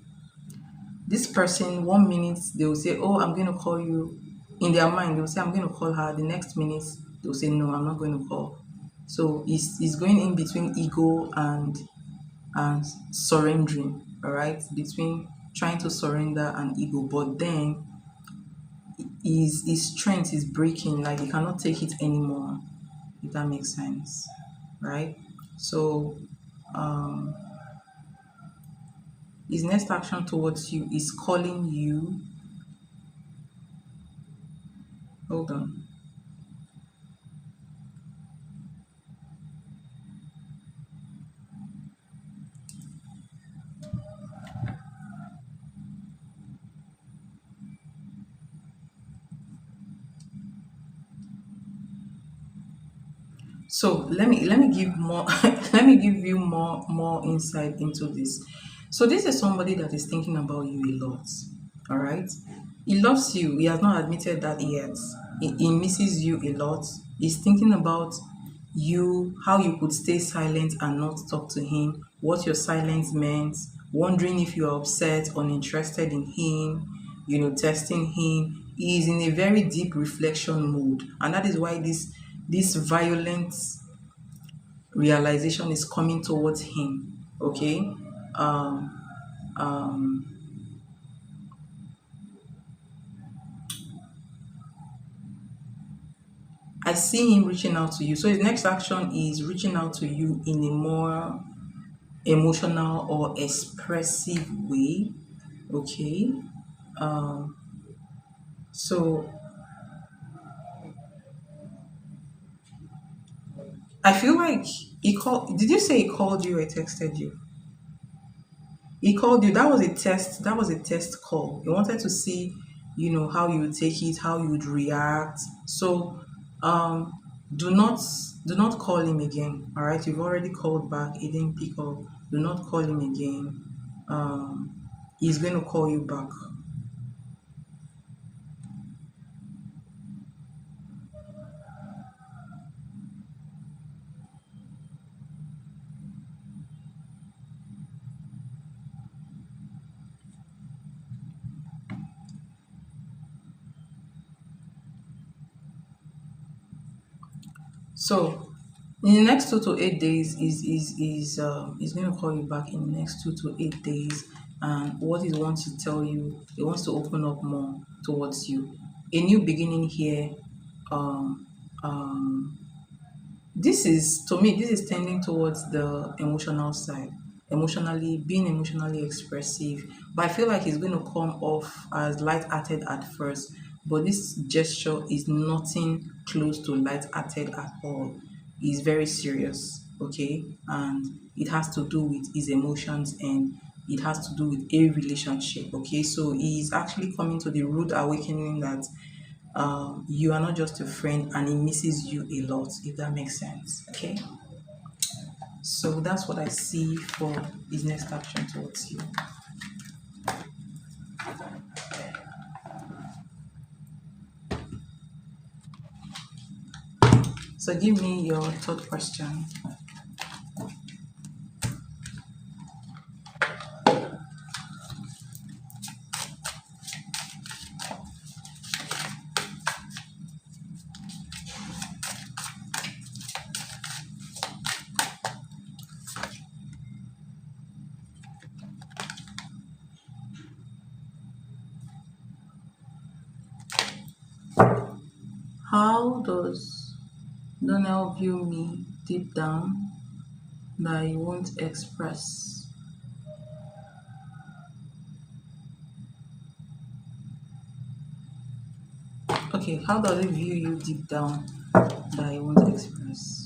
This person, 1 minute they will say, oh, I'm going to call you. In their mind they will say, I'm going to call her. The next minute they will say, no, I'm not going to call. So he's going in between ego and surrendering, all right, between trying to surrender an ego, but then his strength is breaking, like he cannot take it anymore, if that makes sense, right? So his next action towards you is calling you. Hold on. So let me give more let me give you more insight into this. So this is somebody that is thinking about you a lot. All right. He loves you. He has not admitted that yet. He misses you a lot. He's thinking about you, how you could stay silent and not talk to him, what your silence meant, wondering if you are upset, uninterested in him, testing him. He is in a very deep reflection mode, and that is why this violent realization is coming towards him. Okay. um um I see him reaching out to you. So his next action is reaching out to you in a more emotional or expressive way. Okay. um so I feel like he called. Did you say he called you or texted you? He called you. That was a test. That was a test call. He wanted to see, how you would take it, how you would react. So, um, do not do not call him again. All right, you've already called back. He didn't pick up. Do not call him again. Um, he's going to call you back. So, in the next 2 to 8 days, is going to call you back in the next 2 to 8 days, and what he wants to tell you, he wants to open up more towards you. A new beginning here. Um, um, this is, to me, this is tending towards the emotional side, emotionally being emotionally expressive. But I feel like it's going to come off as light-hearted at first, but this gesture is nothing close to light-hearted at all. It's very serious. Okay. And it has to do with his emotions, and it has to do with a relationship. Okay. So he's actually coming to the rude awakening that you are not just a friend, and he misses you a lot, if that makes sense. Okay. So that's what I see for his next action towards you. So give me your third question. How does Donnell view me deep down that he won't express? Okay, how does he view you deep down that he won't express?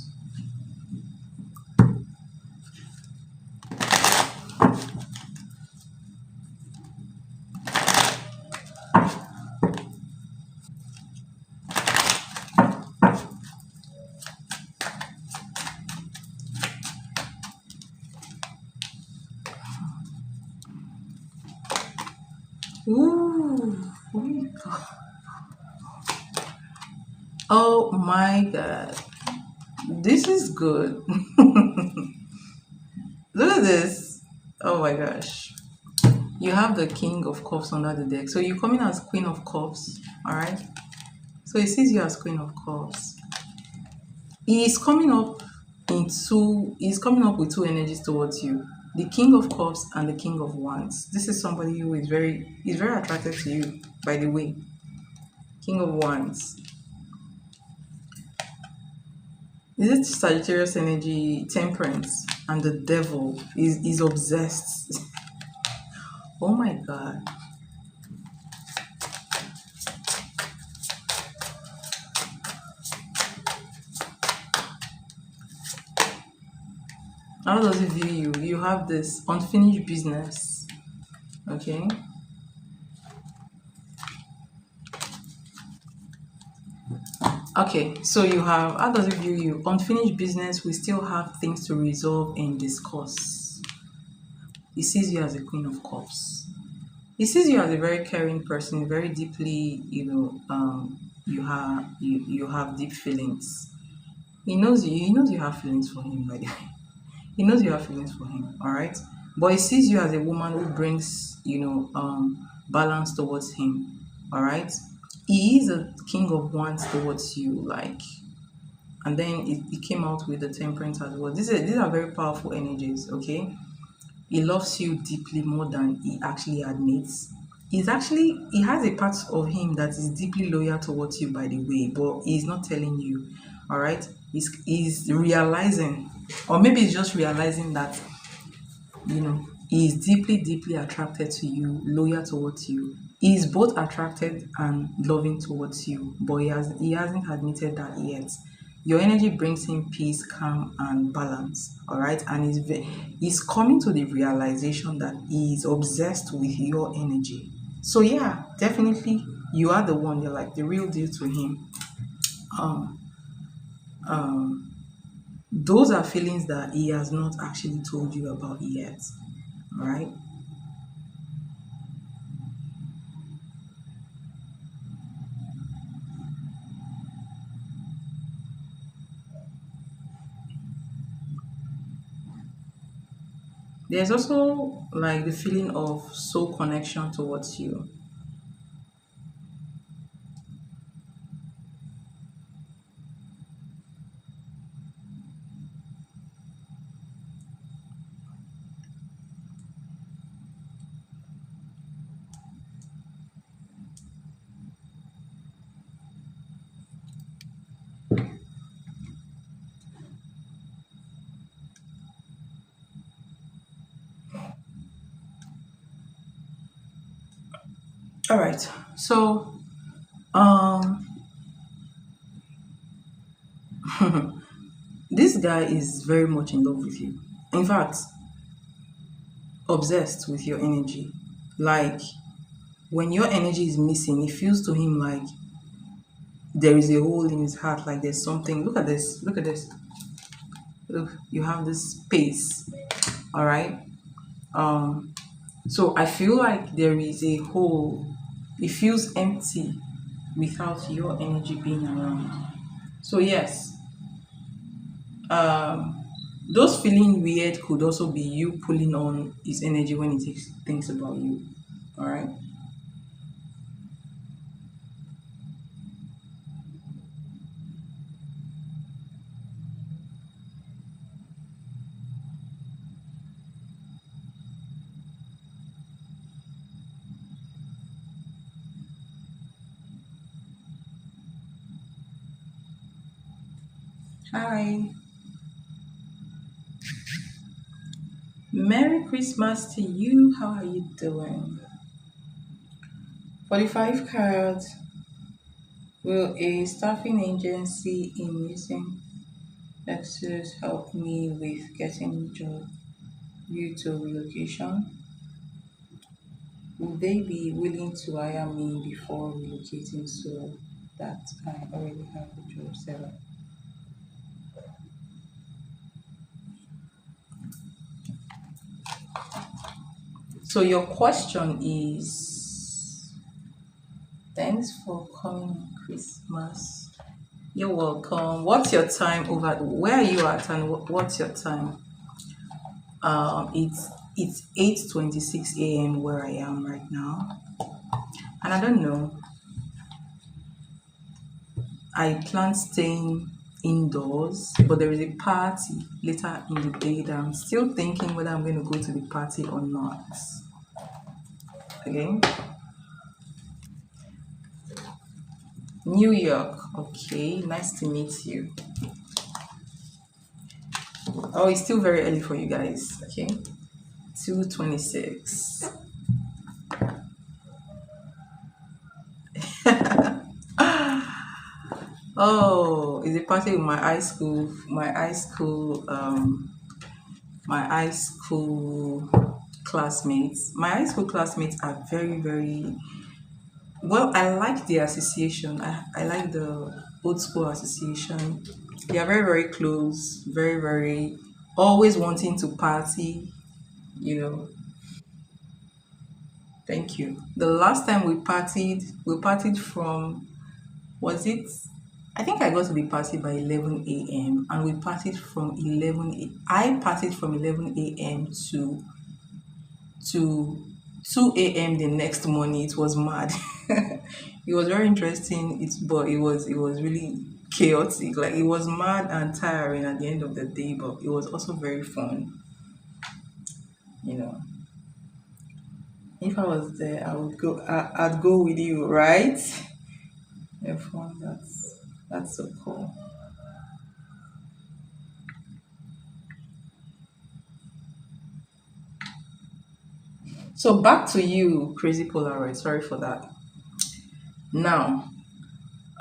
Ooh, oh my god. Oh my god. This is good. Look at this. Oh my gosh. You have the King of Cups under the deck. So you come in as Queen of Cups. Alright. So he sees you as Queen of Cups. He's coming up with two energies towards you. The King of Cups and the King of Wands. This is somebody who is very attracted to you, by the way. King of Wands. Is it Sagittarius energy, temperance, and the devil is obsessed? Oh my god. How does it view you? You have this unfinished business. Okay. Okay, so you have, how does it view you? Unfinished business, we still have things to resolve and discuss. He sees you as a Queen of Cups. He sees you as a very caring person, very deeply, you have deep feelings. He knows you have feelings for him, by the way. He knows you have feelings for him, all right? But he sees you as a woman who brings, balance towards him, all right? He is a king of wands towards you, like, and then it came out with the temperance as well. These are very powerful energies, okay? He loves you deeply more than he actually admits. He has a part of him that is deeply loyal towards you, by the way, but he's not telling you. All right, he's realizing, or maybe he's just realizing that he's deeply attracted to you, loyal towards you. He's both attracted and loving towards you, but he hasn't admitted that yet. Your energy brings him peace, calm, and balance. All right, and he's coming to the realization that he's obsessed with your energy. So yeah, definitely you are the one. You're like the real deal to him. Um, um, those are feelings that he has not actually told you about yet. All right. There's also like the feeling of soul connection towards you. All right. So, um, this guy is very much in love with you. In fact, obsessed with your energy. Like when your energy is missing, it feels to him like there is a hole in his heart, like there's something. Look at this. Look at this. Look, you have this space. All right. Um, so I feel like there is a hole. It feels empty without your energy being around. So yes, um, those feeling weird could also be you pulling on his energy when he thinks about you. All right. Hi. Merry Christmas to you. How are you doing? For the 5 cards, will a staffing agency in using Texas help me with getting a job due to relocation? Will they be willing to hire me before relocating so that I already have a job set up? So your question is, thanks for coming Christmas. You're welcome. What's your time over? Where are you at, and what's your time? It's 8:26 a.m. where I am right now, and I don't know. I plan staying indoors, but there is a party later in the day that I'm still thinking whether I'm going to go to the party or not. Okay. New York. Okay, nice to meet you. Oh, it's still very early for you guys. Okay. 2:26. Oh, it's a party with my high school classmates. My high school classmates are very, very well. I like the association. I like the old school association. They are very, very close, very, very always wanting to party, you know. Thank you. The last time we partied from, was it? I think I got to the party by 11 a.m. and we partied from 11 I partied from 11 a.m. to 2 a.m. the next morning. It was mad. It was very interesting. But it was really chaotic. Like it was mad and tiring at the end of the day, but it was also very fun, you know. If I was there, I would go. I'd go with you, right? Yeah, fun. That's so cool. So back to you, crazy Polaroid. Sorry for that. Now,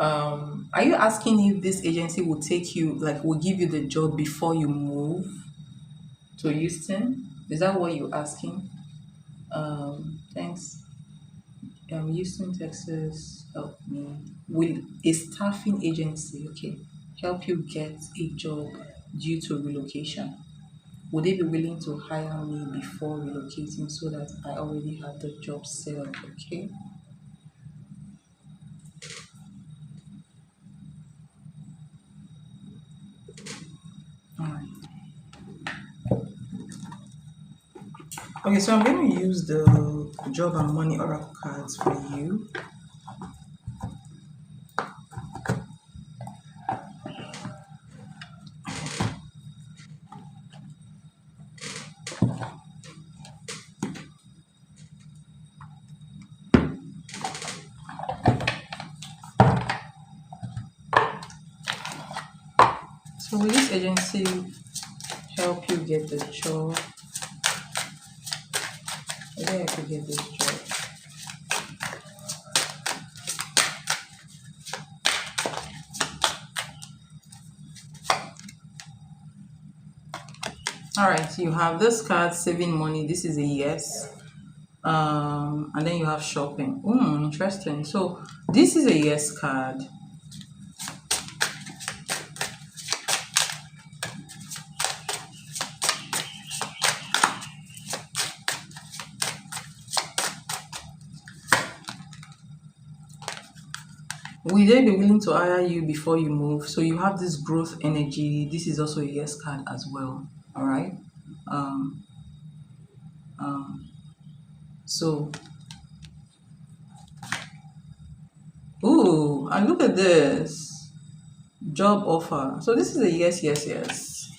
are you asking if this agency will take you, like, will give you the job before you move to Houston? Is that what you're asking? Thanks. Houston, Texas, help me. Will a staffing agency, okay, help you get a job due to relocation? Would they be willing to hire me before relocating so that I already have the job set up? Okay. All right. Okay, so I'm going to use the job and money oracle cards for you. So will this agency help you get the job? Maybe I could get this job. All right, you have this card, saving money. This is a yes. And then you have shopping. Interesting. So this is a yes card. Will they be willing to hire you before you move? So you have this growth energy. This is also a yes card as well. All right. Um, so, ooh, and look at this job offer. So this is a yes, yes, yes.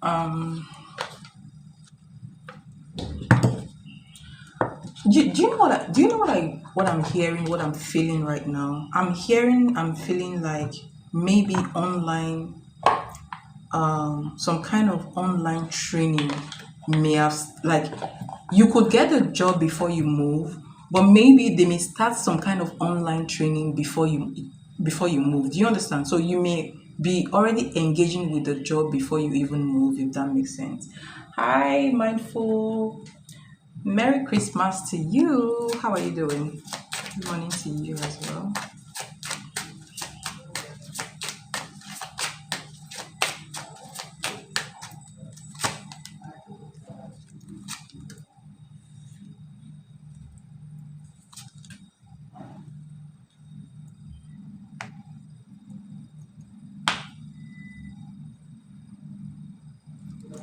Um, do you know what I'm hearing, what I'm feeling right now? I'm feeling like maybe online, some kind of online training may have, like, you could get a job before you move, but maybe they may start some kind of online training before you move. Do you understand? So you may be already engaging with the job before you even move, if that makes sense. Hi, mindful. Merry Christmas to you. How are you doing? Good morning to you as well.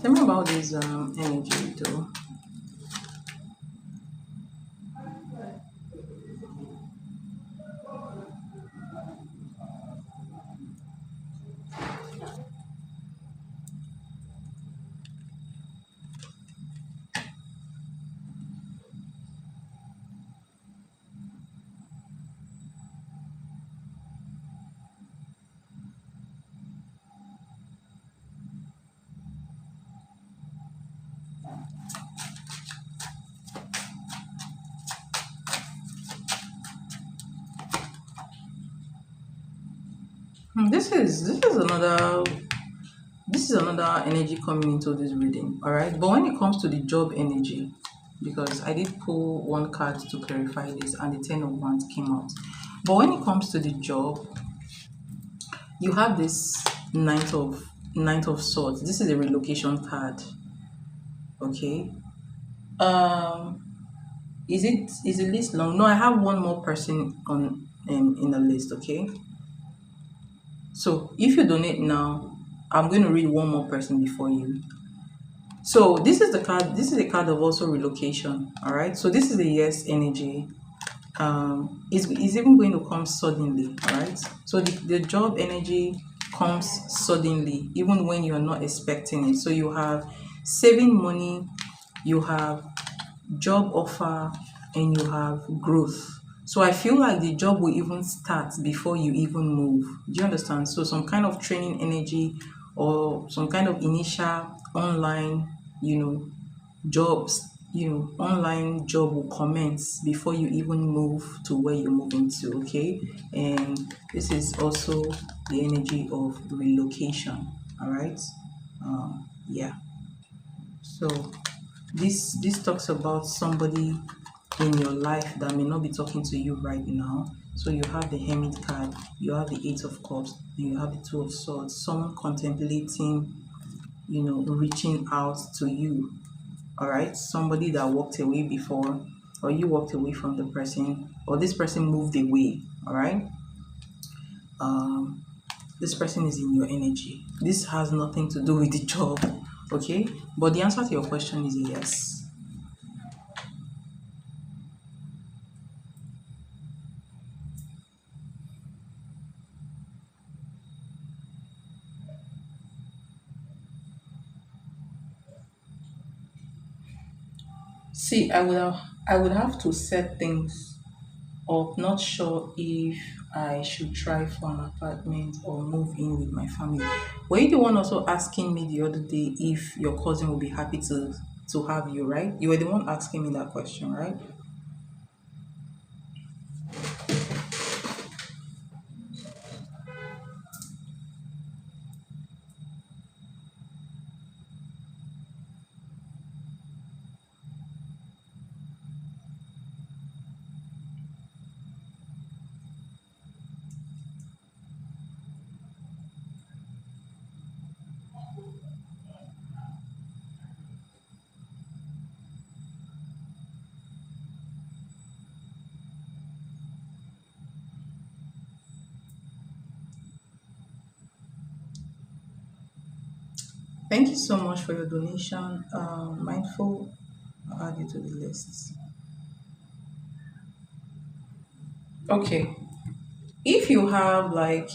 Tell me about this energy though. This is another energy coming into this reading, all right? But when it comes to the job energy, because I did pull one card to clarify this, and the Ten of Wands came out. But when it comes to the job, you have this Ninth of Swords. This is a relocation card, okay? Um, is the list long? No, I have one more person on in the list, okay? So if you donate now, I'm going to read one more person before you. So this is the card. This is a card of also relocation. All right. So this is the yes energy. Is even going to come suddenly. All right. So the job energy comes suddenly, even when you're not expecting it. So you have saving money, you have job offer, and you have growth. So I feel like the job will even start before you even move. Do you understand? So some kind of training energy or some kind of initial online, you know, jobs, online job will commence before you even move to where you're moving to, okay? And this is also the energy of relocation, all right? Yeah. So this talks about somebody in your life that may not be talking to you right now. So you have the Hermit card, you have the Eight of Cups, and you have the Two of Swords. Someone contemplating, reaching out to you. All right, somebody that walked away before, or you walked away from the person, or this person moved away. All right. Um, this person is in your energy. This has nothing to do with the job, okay? But the answer to your question is yes. See, I would have to set things up. Not sure if I should try for an apartment or move in with my family. Were you the one also asking me the other day if your cousin will be happy to have you, right? You were the one asking me that question, right? Thank you so much for your donation. Mindful, I'll add you to the list. Okay. If you have like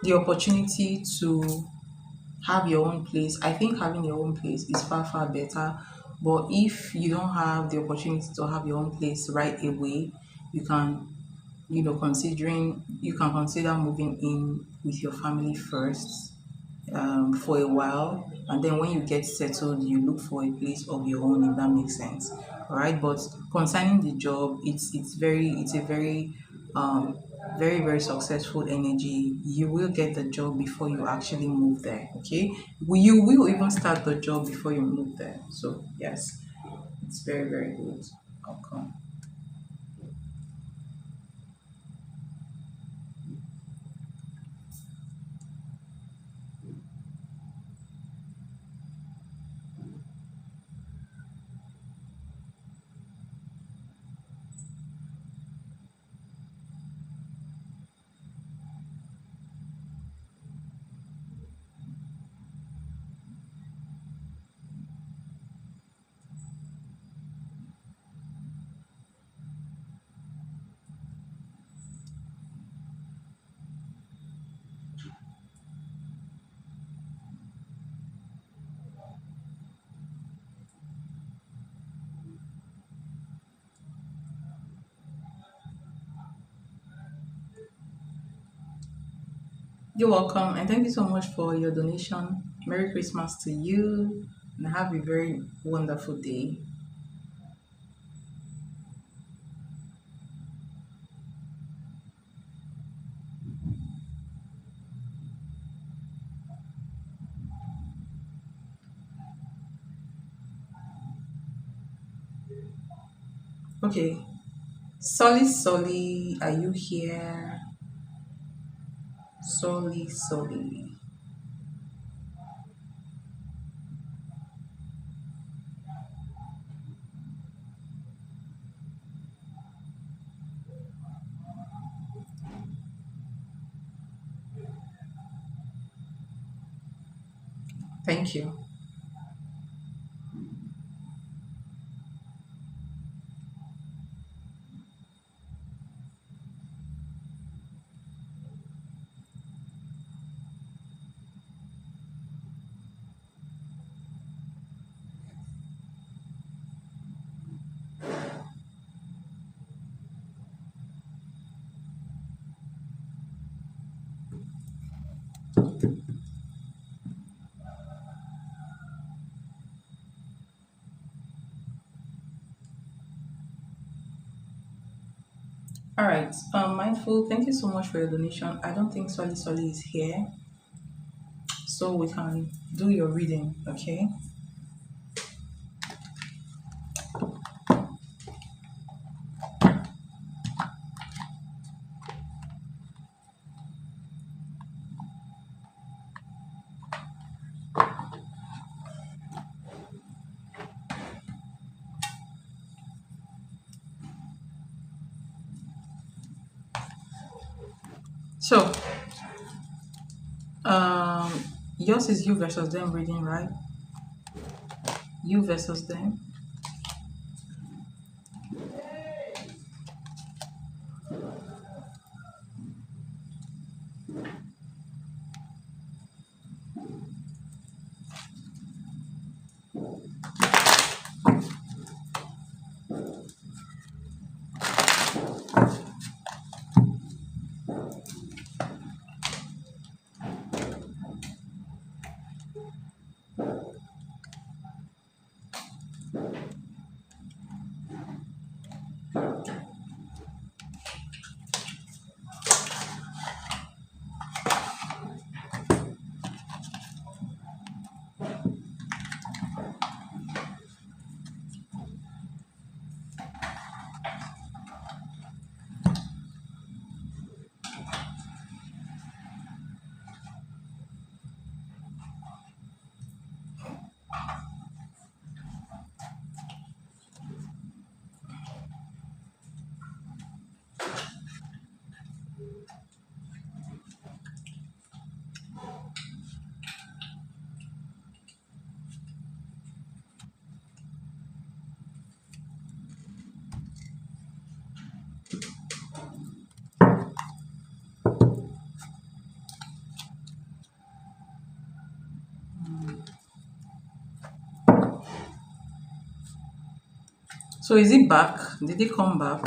the opportunity to have your own place, I think having your own place is far, far better. But if you don't have the opportunity to have your own place right away, you can, considering you can consider moving in with your family first, for a while, and then when you get settled you look for a place of your own, if that makes sense. All right, but concerning the job, it's a very very, very successful energy. You will get the job before you actually move there, okay? You will even start the job before you move there. So yes, it's very, very good outcome. You're welcome, and thank you so much for your donation. Merry Christmas to you, and have a very wonderful day. Okay. Solly, Solly, are you here? Solly, Solly. Thank you. All right. Mindful, thank you so much for your donation. I don't think Solly Solly is here, so we can do your reading, okay? So, um, yours is you versus them reading, right? You versus them. So, is it back? Did it come back?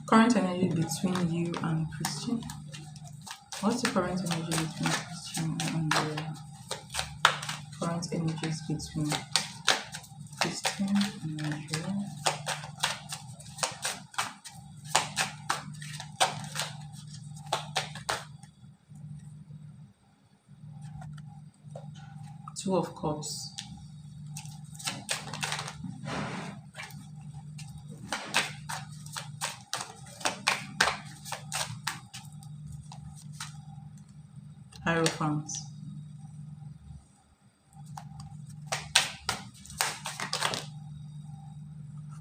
Current energy between you and Christian. What's the current energy between Christian and current energies between Christian and Nigeria? Two of Cups. Hierophant.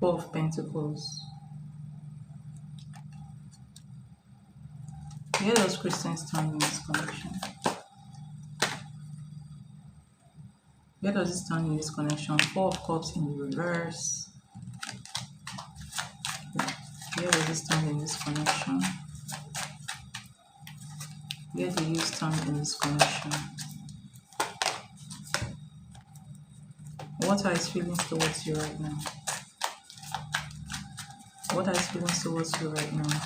Four of Pentacles. Where does Christian stand in this connection? Where does it stand in this connection? Four of Cups in the reverse. Where does it stand in this connection? Where do you stand in this connection? What are his feelings towards you right now? What are his feelings towards you right now?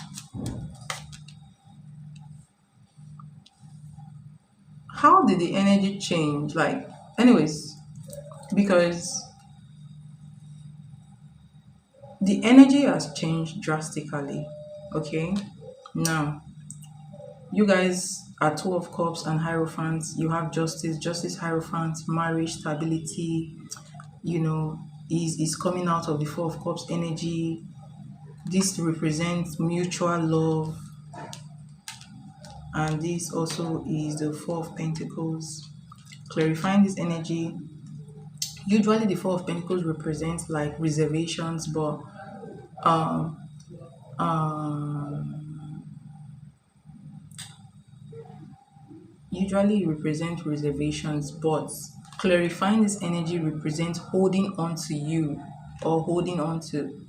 How did the energy change? Like, anyways, because the energy has changed drastically. Okay, now You guys are two of cups and hierophants. You have justice, justice, hierophant, marriage, stability, you know, is coming out of the four of cups energy. This represents mutual love, and this also is the four of pentacles. Clarifying this energy, usually the four of pentacles represents like reservations, but um um usually represent reservations, but clarifying this energy represents holding on to you, or holding on to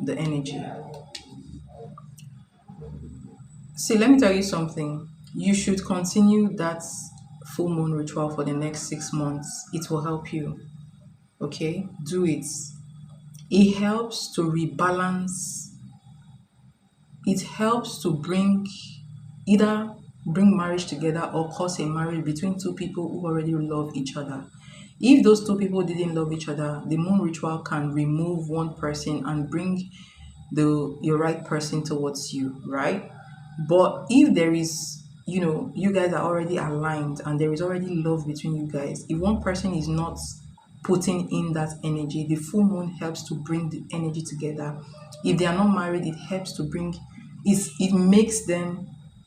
the energy. See, let me tell you something. You should continue that full moon ritual for the next 6 months. It will help you. Okay? Do it. It helps to rebalance, it helps to bring, either bring marriage together or cause a marriage between two people who already love each other. If those two people didn't love each other, the moon ritual can remove one person and bring the your right person towards you, right? But if there is, you guys are already aligned and there is already love between you guys, if one person is not putting in that energy, the full moon helps to bring the energy together. If they are not married, it helps to bring, it makes them,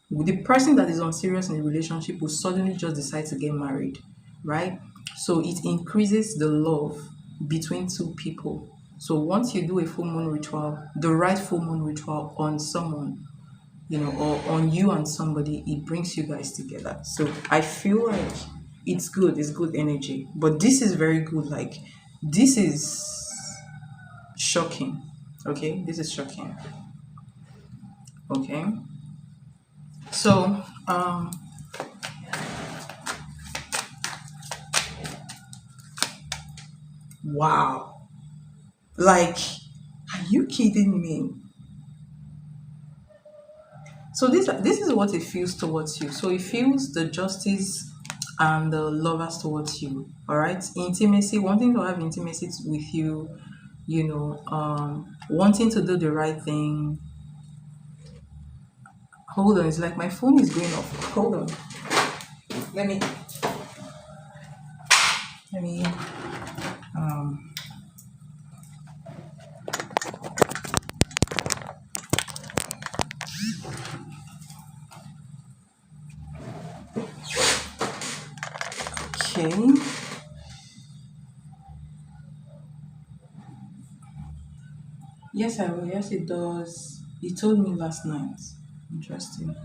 the person that is unserious in the relationship will suddenly just decide to get married, right? So it increases the love between two people. So once you do a full moon ritual, the right full moon ritual on someone, or on you and somebody, it brings you guys together. So I feel like it's good energy. But this is very good. Like, this is shocking. Okay, this is shocking. Okay. So wow. Like, are you kidding me? So this is what it feels towards you. So it feels the justice and the lovers towards you. All right, intimacy, wanting to have intimacy with you, wanting to do the right thing. Hold on, it's like my phone is going off. Hold on, let me let me um okay. Yes, I will. Yes, it does. He told me last night. Interesting.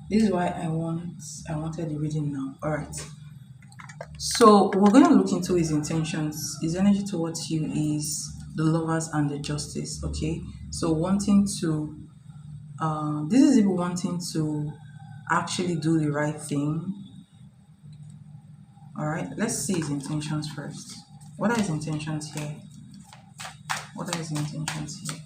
This is why I wanted the reading now. All right. So we're going to look into his intentions. His energy towards you is the lovers and the justice. Okay. So wanting to, this is even wanting to actually do the right thing. All right. Let's see his intentions first. What are his intentions here? What are his intentions here?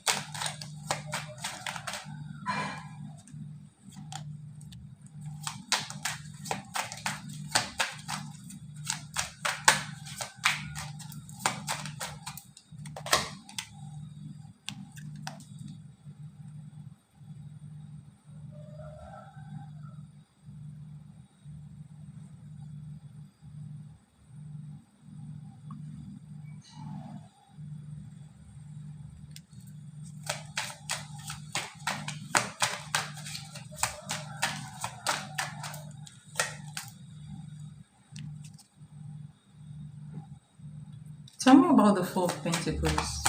Tell me about the Four of Pentacles.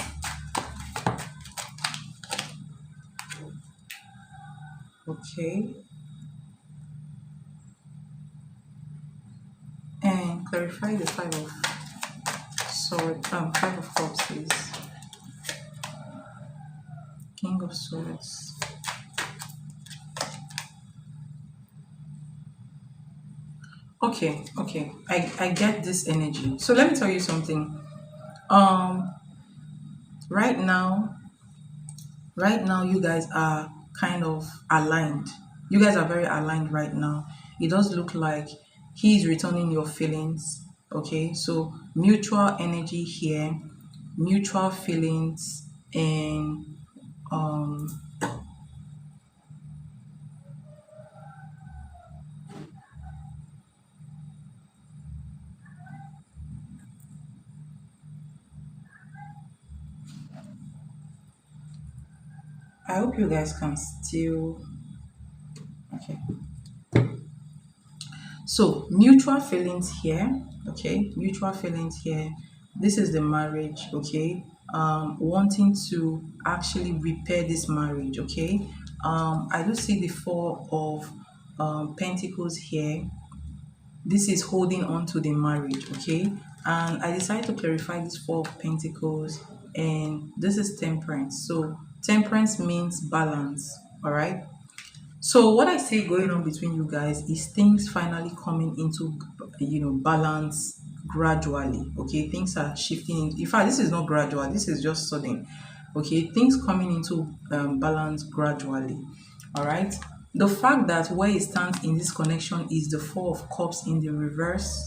Okay. And clarify the Five of Swords. Five of Cups, please. King of Swords. Okay. I get this energy. So let me tell you something. Um, right now, you guys are kind of aligned. You guys are very aligned right now. It does look like he's returning your feelings, Okay, so mutual energy here, mutual feelings, and um I hope you guys can still, okay. So mutual feelings here, okay, mutual feelings here. This is the marriage, okay. Wanting to actually repair this marriage, okay. I do see the four of pentacles here. This is holding on to the marriage, okay. And I decided to clarify this four of pentacles, and this is temperance. So temperance means balance, all right. So what I see going on between you guys is things finally coming into, balance gradually. Okay, things are shifting. In fact, this is not gradual. This is just sudden. Okay, things coming into balance gradually. All right. The fact that where it stands in this connection is the Four of Cups in the reverse,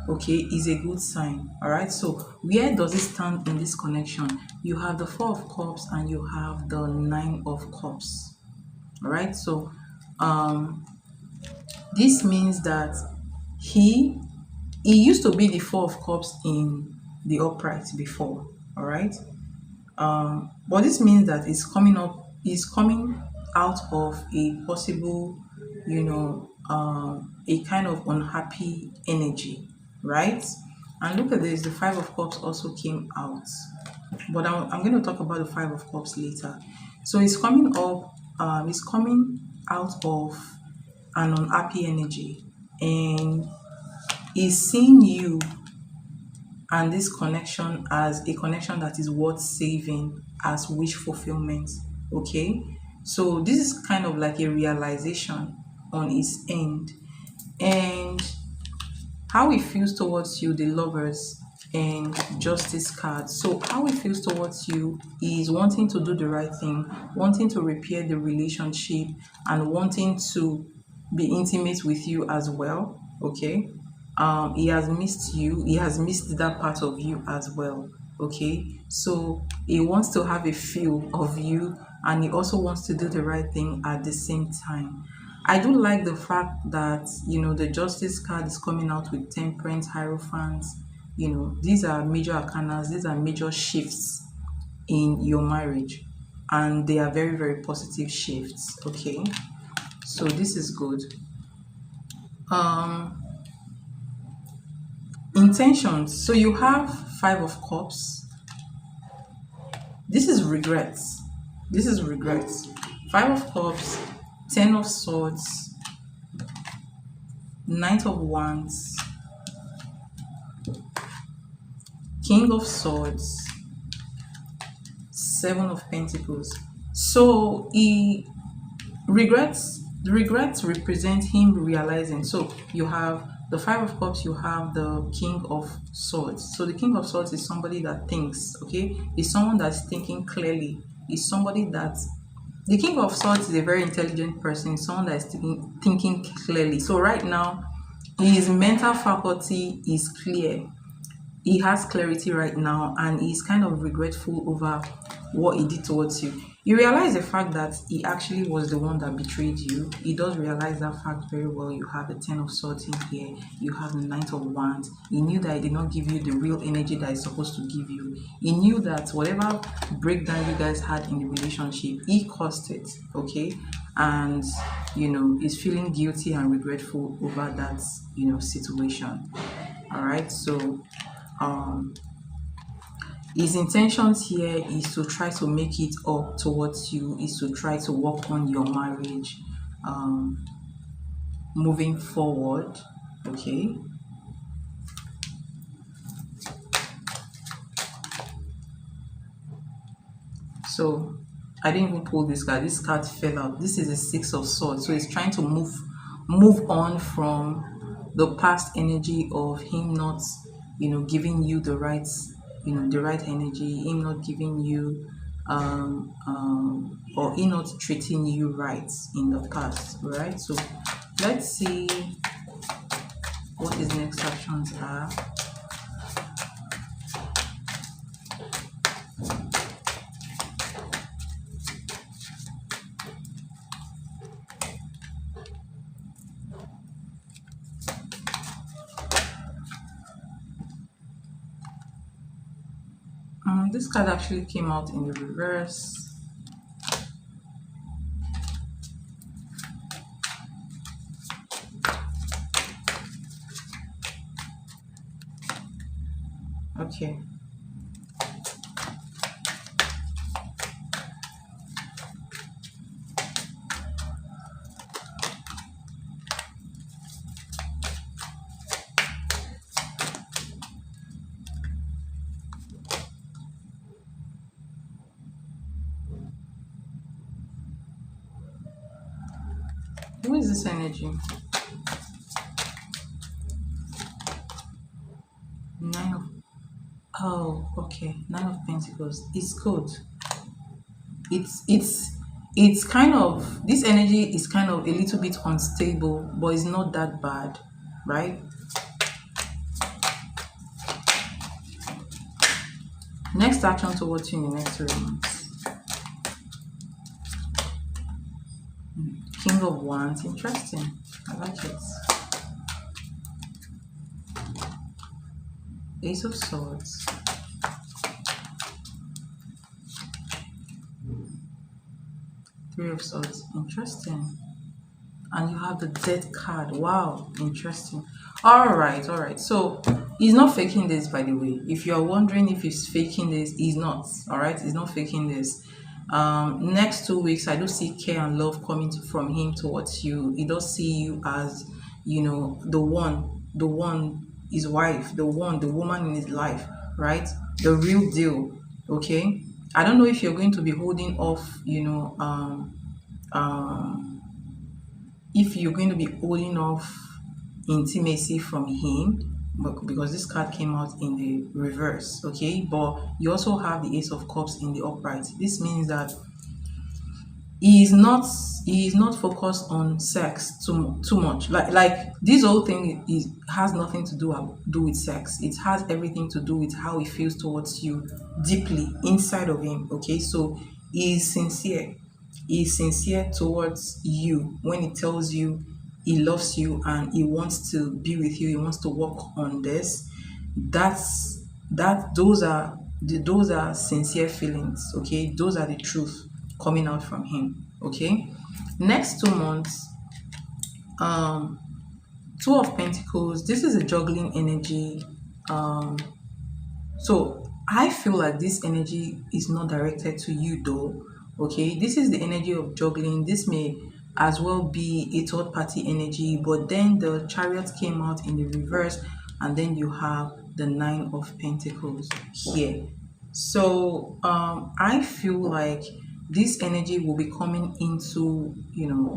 okay, is a good sign. All right. So where does it stand in this connection? You have the Four of Cups and you have the Nine of Cups. All right. So this means that he used to be the Four of Cups in the upright before, all right. But this means that it's coming out of a possible, a kind of unhappy energy, right? And look at this, the Five of Cups also came out, but I'm going to talk about the Five of Cups later. So it's coming up, it's coming out of an unhappy energy, and is seeing you and this connection as a connection that is worth saving, as wish fulfillment. Okay, so this is kind of like a realization on his end, and how he feels towards you, the Lovers and Justice card. So how he feels towards you is wanting to do the right thing, wanting to repair the relationship, and wanting to be intimate with you as well. Okay, he has missed you, he has missed that part of you as well. Okay, so he wants to have a feel of you, and he also wants to do the right thing at the same time. I do like the fact that the Justice card is coming out with Temperance, Hierophant. These are major arcanas, these are major shifts in your marriage, and they are very, very positive shifts. Okay, so this is good. Intentions. So you have Five of Cups. This is regrets. This is regrets. Five of Cups, Ten of Swords, Knight of Wands, King of Swords, Seven of Pentacles. So he regrets. The regrets represent him realizing. So you have the Five of Cups, you have the King of Swords. So the King of Swords is somebody that thinks, okay? Is someone that's thinking clearly. Is somebody that, the King of Swords is a very intelligent person, someone that is thinking clearly. So right now, his mental faculty is clear. He has clarity right now, and he's kind of regretful over what he did towards you. You realize the fact that he actually was the one that betrayed you. He does realize that fact very well. You have the Ten of Swords in here. You have the Knight of Wands. He knew that he did not give you the real energy that he's supposed to give you. He knew that whatever breakdown you guys had in the relationship, he caused it, okay? And, he's feeling guilty and regretful over that, situation. All right, so his intentions here is to try to make it up towards you, is to try to work on your marriage, moving forward. Okay, so I didn't even pull this card. This card fell out. This is a Six of Swords, so he's trying to move on from the past energy of him not giving you the right the right energy, him not giving you or him not treating you right in the past, right? So let's see what his next actions are. This card actually came out in the reverse. Okay. Who is this energy? Nine of Oh, okay. Nine of Pentacles. It's good. It's it's it's kind of, this energy is kind of a little bit unstable, but it's not that bad, right? Next action towards you in the next 3 months. King of Wands. Interesting. I like it. Ace of Swords. Three of Swords. Interesting. And you have the Death card. Wow, interesting. All right. So he's not faking this, by the way. If you are wondering if he's faking this, he's not. All right, he's not faking this. Next 2 weeks, I do see care and love coming from him towards you. He does see you as, the one, his wife, the woman in his life, right? The real deal. Okay. I don't know if you're going to be holding off, if you're going to be holding off intimacy from him, because this card came out in the reverse, okay? But you also have the Ace of Cups in the upright. This means that he is not focused on sex too much. Like this whole thing has nothing to do with sex. It has everything to do with how he feels towards you deeply inside of him. Okay, so he is sincere. He is sincere towards you when he tells you he loves you and he wants to be with you. He wants to work on this. Those are sincere feelings. Okay, those are the truth coming out from him. Okay, next 2 months, Two of Pentacles. This is a juggling energy. So I feel like this energy is not directed to you though. Okay, this is the energy of juggling. This may as well be a third party energy, but then the Chariot came out in the reverse, and then you have the Nine of Pentacles here. So I feel like this energy will be coming into,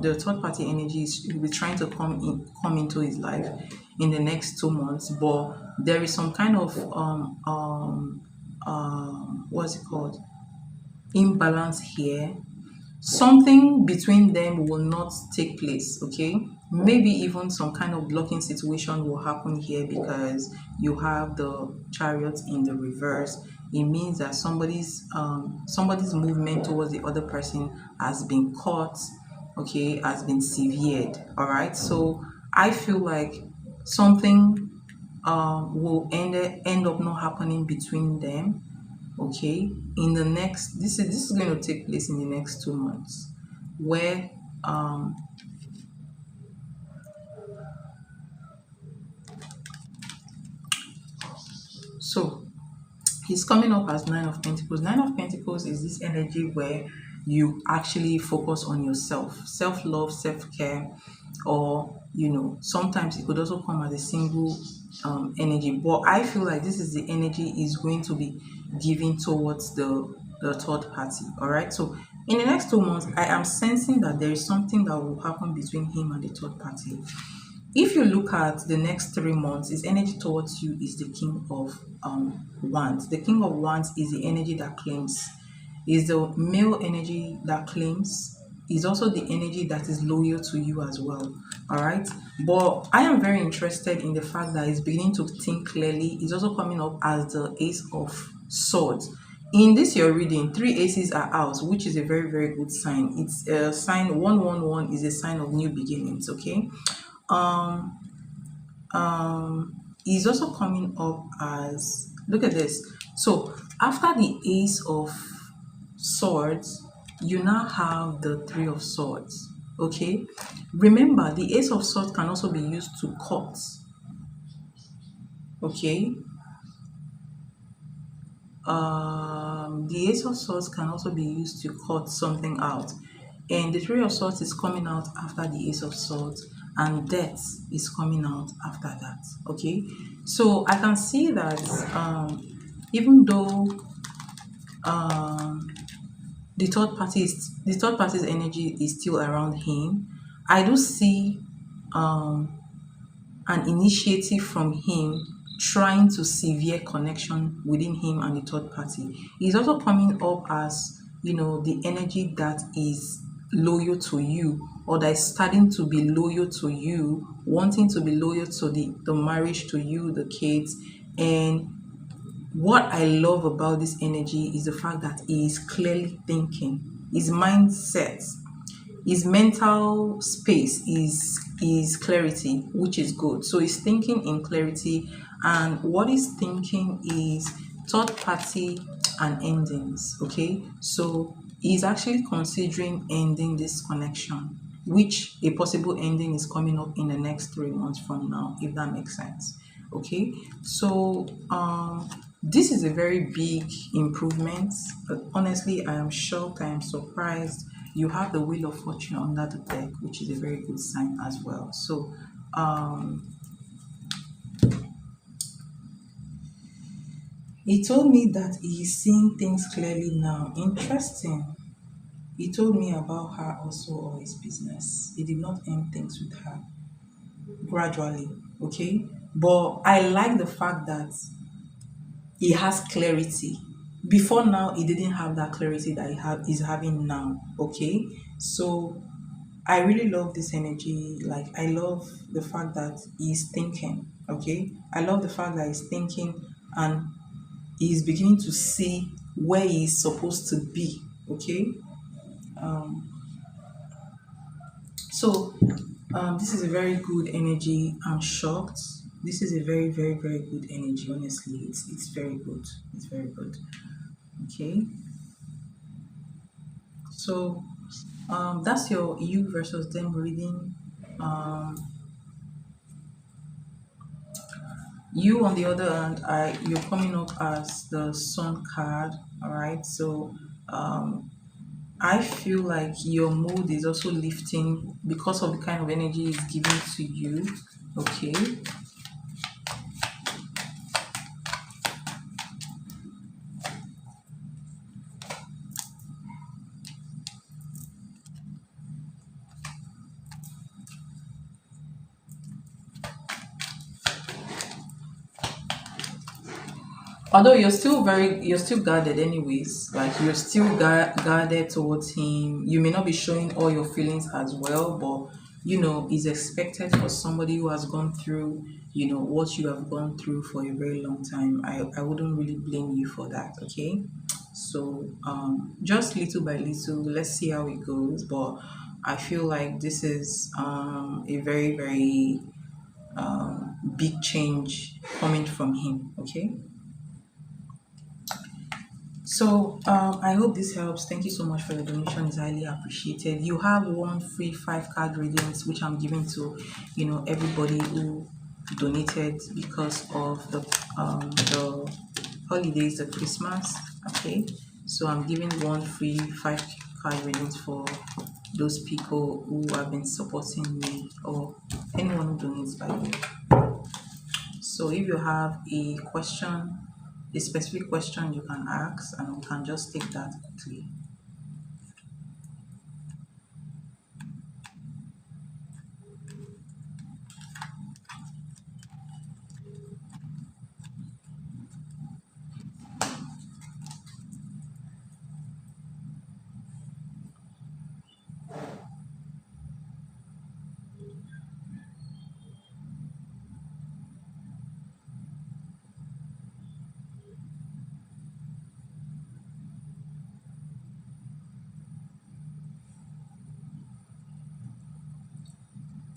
the third party energies will be trying to come into his life in the next 2 months, but there is some kind of what's it called, imbalance here. Something between them will not take place. Okay, maybe even some kind of blocking situation will happen here because you have the Chariot in the reverse. It means that somebody's movement towards the other person has been caught, okay, has been severed. All right, so I feel like something will end up not happening between them. Okay, in the next, this is going to take place in the next 2 months, where so he's coming up as Nine of Pentacles. Nine of Pentacles is this energy where you actually focus on yourself, self-love, self-care, or sometimes it could also come as a single energy. But I feel like this is the energy is going to be given towards the third party. All right, so in the next 2 months, I am sensing that there is something that will happen between him and the third party. If you look at the next 3 months, his energy towards you is the King of Wands. The King of Wands is the energy that claims, is the male energy that claims, is also the energy that is loyal to you as well. All right, but I am very interested in the fact that he's beginning to think clearly. He's also coming up as the Ace of Swords. In this your reading, 3 aces are out, which is a very, very good sign. It's a sign, 111 is a sign of new beginnings. Okay, he's also coming up as, look at this. So After the Ace of Swords, you now have the Three of Swords. Okay, remember the Ace of Swords can also be used to cut. Okay, the Ace of Swords can also be used to cut something out, and the Three of Swords is coming out after the Ace of Swords, and Death is coming out after that. Okay, so I can see that even though um, the third party's energy is still around him, I do see um, an initiative from him trying to severe connection within him and the third party. He's also coming up as, the energy that is loyal to you, or that is starting to be loyal to you, wanting to be loyal to the marriage, to you, the kids. And what I love about this energy is the fact that he is clearly thinking. His mindset, his mental space is clarity, which is good. So he's thinking in clarity, and what he's thinking is third party and endings. Okay, so he's actually considering ending this connection, which a possible ending is coming up in the next 3 months from now, if that makes sense. Okay, so this is a very big improvement. But honestly, I am shocked, I am surprised. You have the Wheel of Fortune under the deck, which is a very good sign as well. So he told me that he's seeing things clearly now. Interesting. He told me about her also, or his business. He did not end things with her, gradually. Okay, but I like the fact that he has clarity. Before now, he didn't have that clarity that he's having now. Okay, so I really love this energy. Like, I love the fact that he's thinking. Okay, I love the fact that he's thinking, and he's beginning to see where he's supposed to be. Okay, so this is a very good energy. I'm shocked. This is a very, very, very good energy. Honestly, it's very good. It's very good. Okay, so that's your you versus them reading. Um, you, on the other hand, you're coming up as the Sun card. All right, so I feel like your mood is also lifting because of the kind of energy it's giving to you. Okay, although you're still guarded anyways, like you're still guarded towards him. You may not be showing all your feelings as well, but it's expected for somebody who has gone through what you have gone through for a very long time. I wouldn't really blame you for that. Okay, so just little by little, let's see how it goes. But I feel like this is a very, very big change coming from him. Okay, so I hope this helps. Thank you so much for your donation. It's highly appreciated. You have one free 5 card readings, which I'm giving to everybody who donated because of the holidays, the Christmas. Okay, so I'm giving one free 5 card readings for those people who have been supporting me, or anyone who donates, by the way. So if you have a specific question, you can ask, and we can just take that quickly.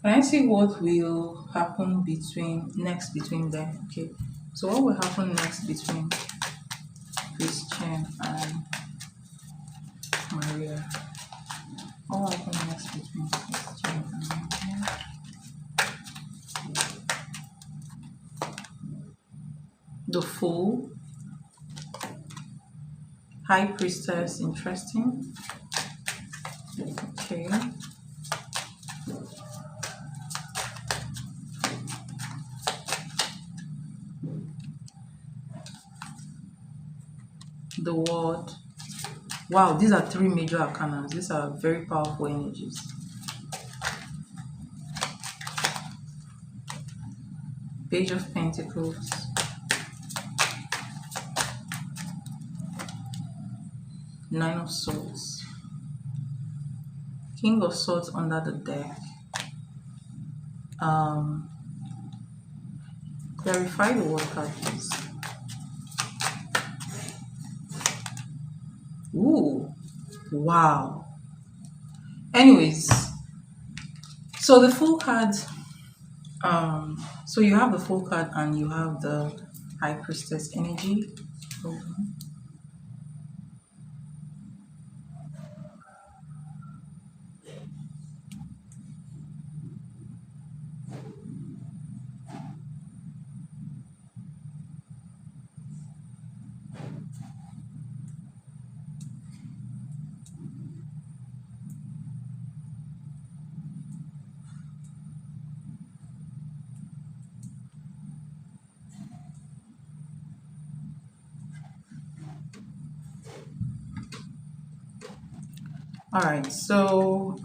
Can I see what will happen between them? Okay. So what will happen next between Chris Christian and Maria. What happened next between Christian and Maria? The Fool. High Priestess, interesting. Okay. The Word. Wow, these are three major arcana. These are very powerful energies. Page of Pentacles. Nine of Swords. King of Swords under the deck. Clarify the word card, please. Ooh, wow. Anyways, so the full card, so you have the full card and you have the High Priestess energy. All right, so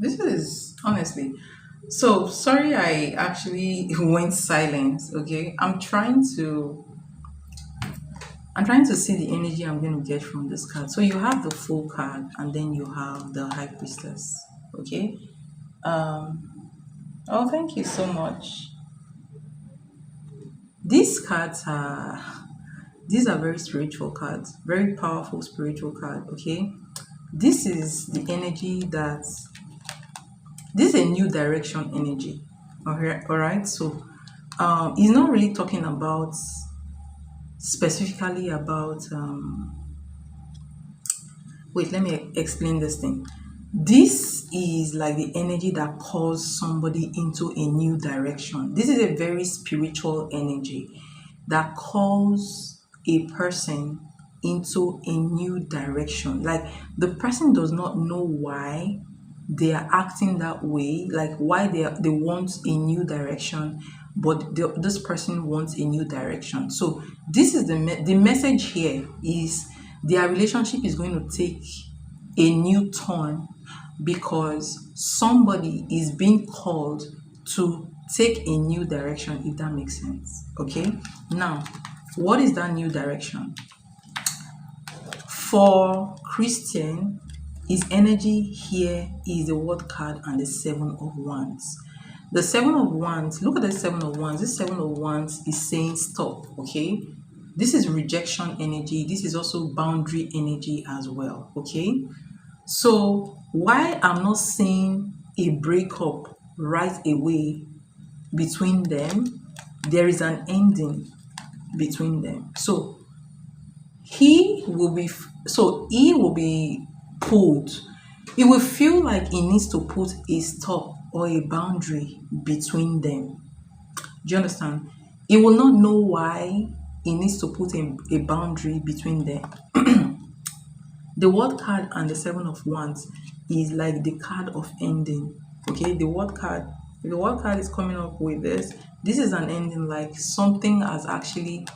this is honestly, so sorry I actually went silent. Okay, I'm trying to see the energy I'm going to get from this card. So you have the full card and then you have the High Priestess. Okay. Oh, thank you so much. These cards are very spiritual cards, very powerful spiritual card. Okay. This is the energy that this is a new direction energy. All right. So he's not really talking about specifically about wait, let me explain this thing. This is like the energy that calls somebody into a new direction. This is a very spiritual energy that calls a person into a new direction. Like the person does not know why they are acting that way, like why they want a new direction, but this person wants a new direction. So this is the message here is their relationship is going to take a new turn because somebody is being called to take a new direction, if that makes sense. Okay, now what is that new direction? For Christian, his energy here is the Word card and the Seven of Wands. The Seven of Wands, look at the Seven of Wands. This Seven of Wands is saying stop. Okay, this is rejection energy. This is also boundary energy as well. Okay, so why I'm not seeing a breakup right away between them, there is an ending between them. So he will be pulled. He will feel like he needs to put a stop or a boundary between them. Do you understand? He will not know why he needs to put a boundary between them. The Word card and the Seven of Wands is like the card of ending. Okay, the Word card is coming up with this. This is an ending, like something has actually,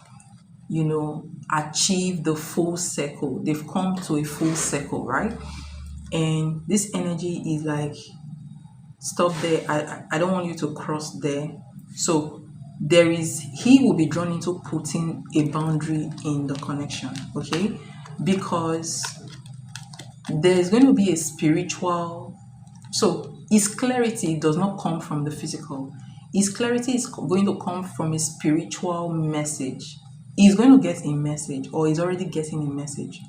achieved the full circle. They've come to a full circle, right? And this energy is like, stop there. I don't want you to cross there. So he will be drawn into putting a boundary in the connection, okay? Because there's going to be a spiritual, so his clarity does not come from the physical. His clarity is going to come from a spiritual message. He's going to get a message, or he's already getting a message,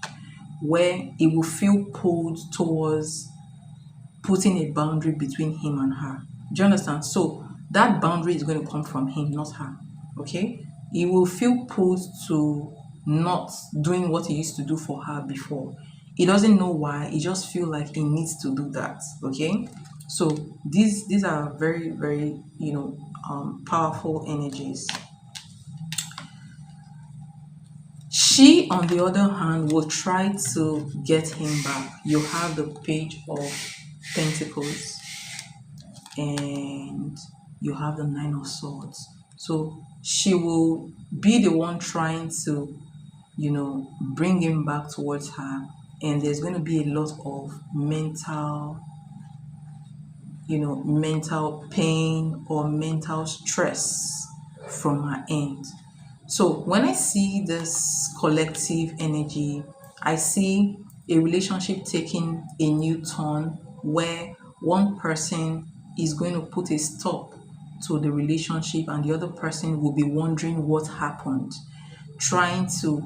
where he will feel pulled towards putting a boundary between him and her. Do you understand? So that boundary is going to come from him, not her. Okay? He will feel pulled to not doing what he used to do for her before. He doesn't know why. He just feel like he needs to do that. Okay? So these are very, very, powerful energies. She, on the other hand, will try to get him back. You have the Page of Pentacles and you have the Nine of Swords. So she will be the one trying to, bring him back towards her. And there's going to be a lot of mental pain or mental stress from her end. So when I see this collective energy, I see a relationship taking a new turn where one person is going to put a stop to the relationship and the other person will be wondering what happened, trying to,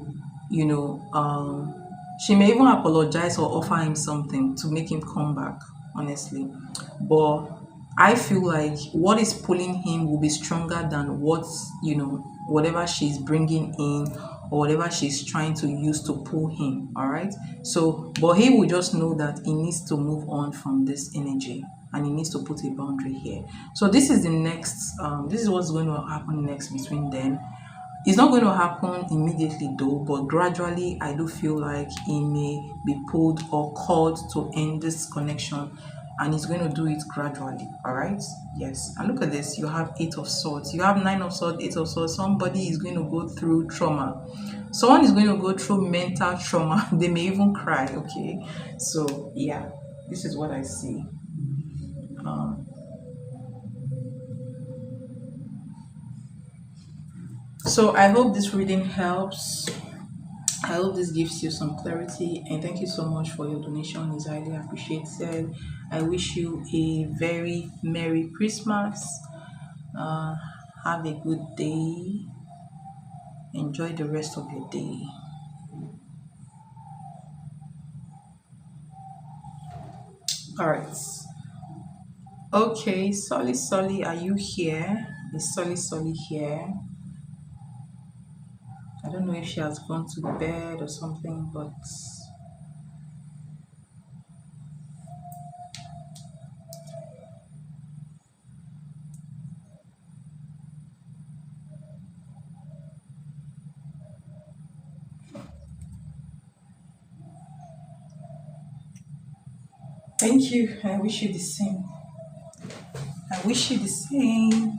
she may even apologize or offer him something to make him come back, honestly. But I feel like what is pulling him will be stronger than whatever she's bringing in or whatever she's trying to use to pull him. All right. So, but he will just know that he needs to move on from this energy and he needs to put a boundary here. So, this is the next, this is what's going to happen next between them. It's not going to happen immediately though, but gradually I do feel like he may be pulled or called to end this connection, and he's going to do it gradually. All right. Yes. And look at this. You have Eight of Swords. You have Nine of Swords, Eight of Swords. Somebody is going to go through trauma. Someone is going to go through mental trauma. They may even cry. Okay. So yeah, this is what I see. So I hope this reading helps. I hope this gives you some clarity, and thank you so much for your donation. It's highly appreciated. I wish you a very Merry Christmas. Have a good day. Enjoy the rest of your day. All right. Okay, Solly, are you here? Is Solly here? I don't know if she has gone to bed or something, but thank you. I wish you the same. I wish you the same.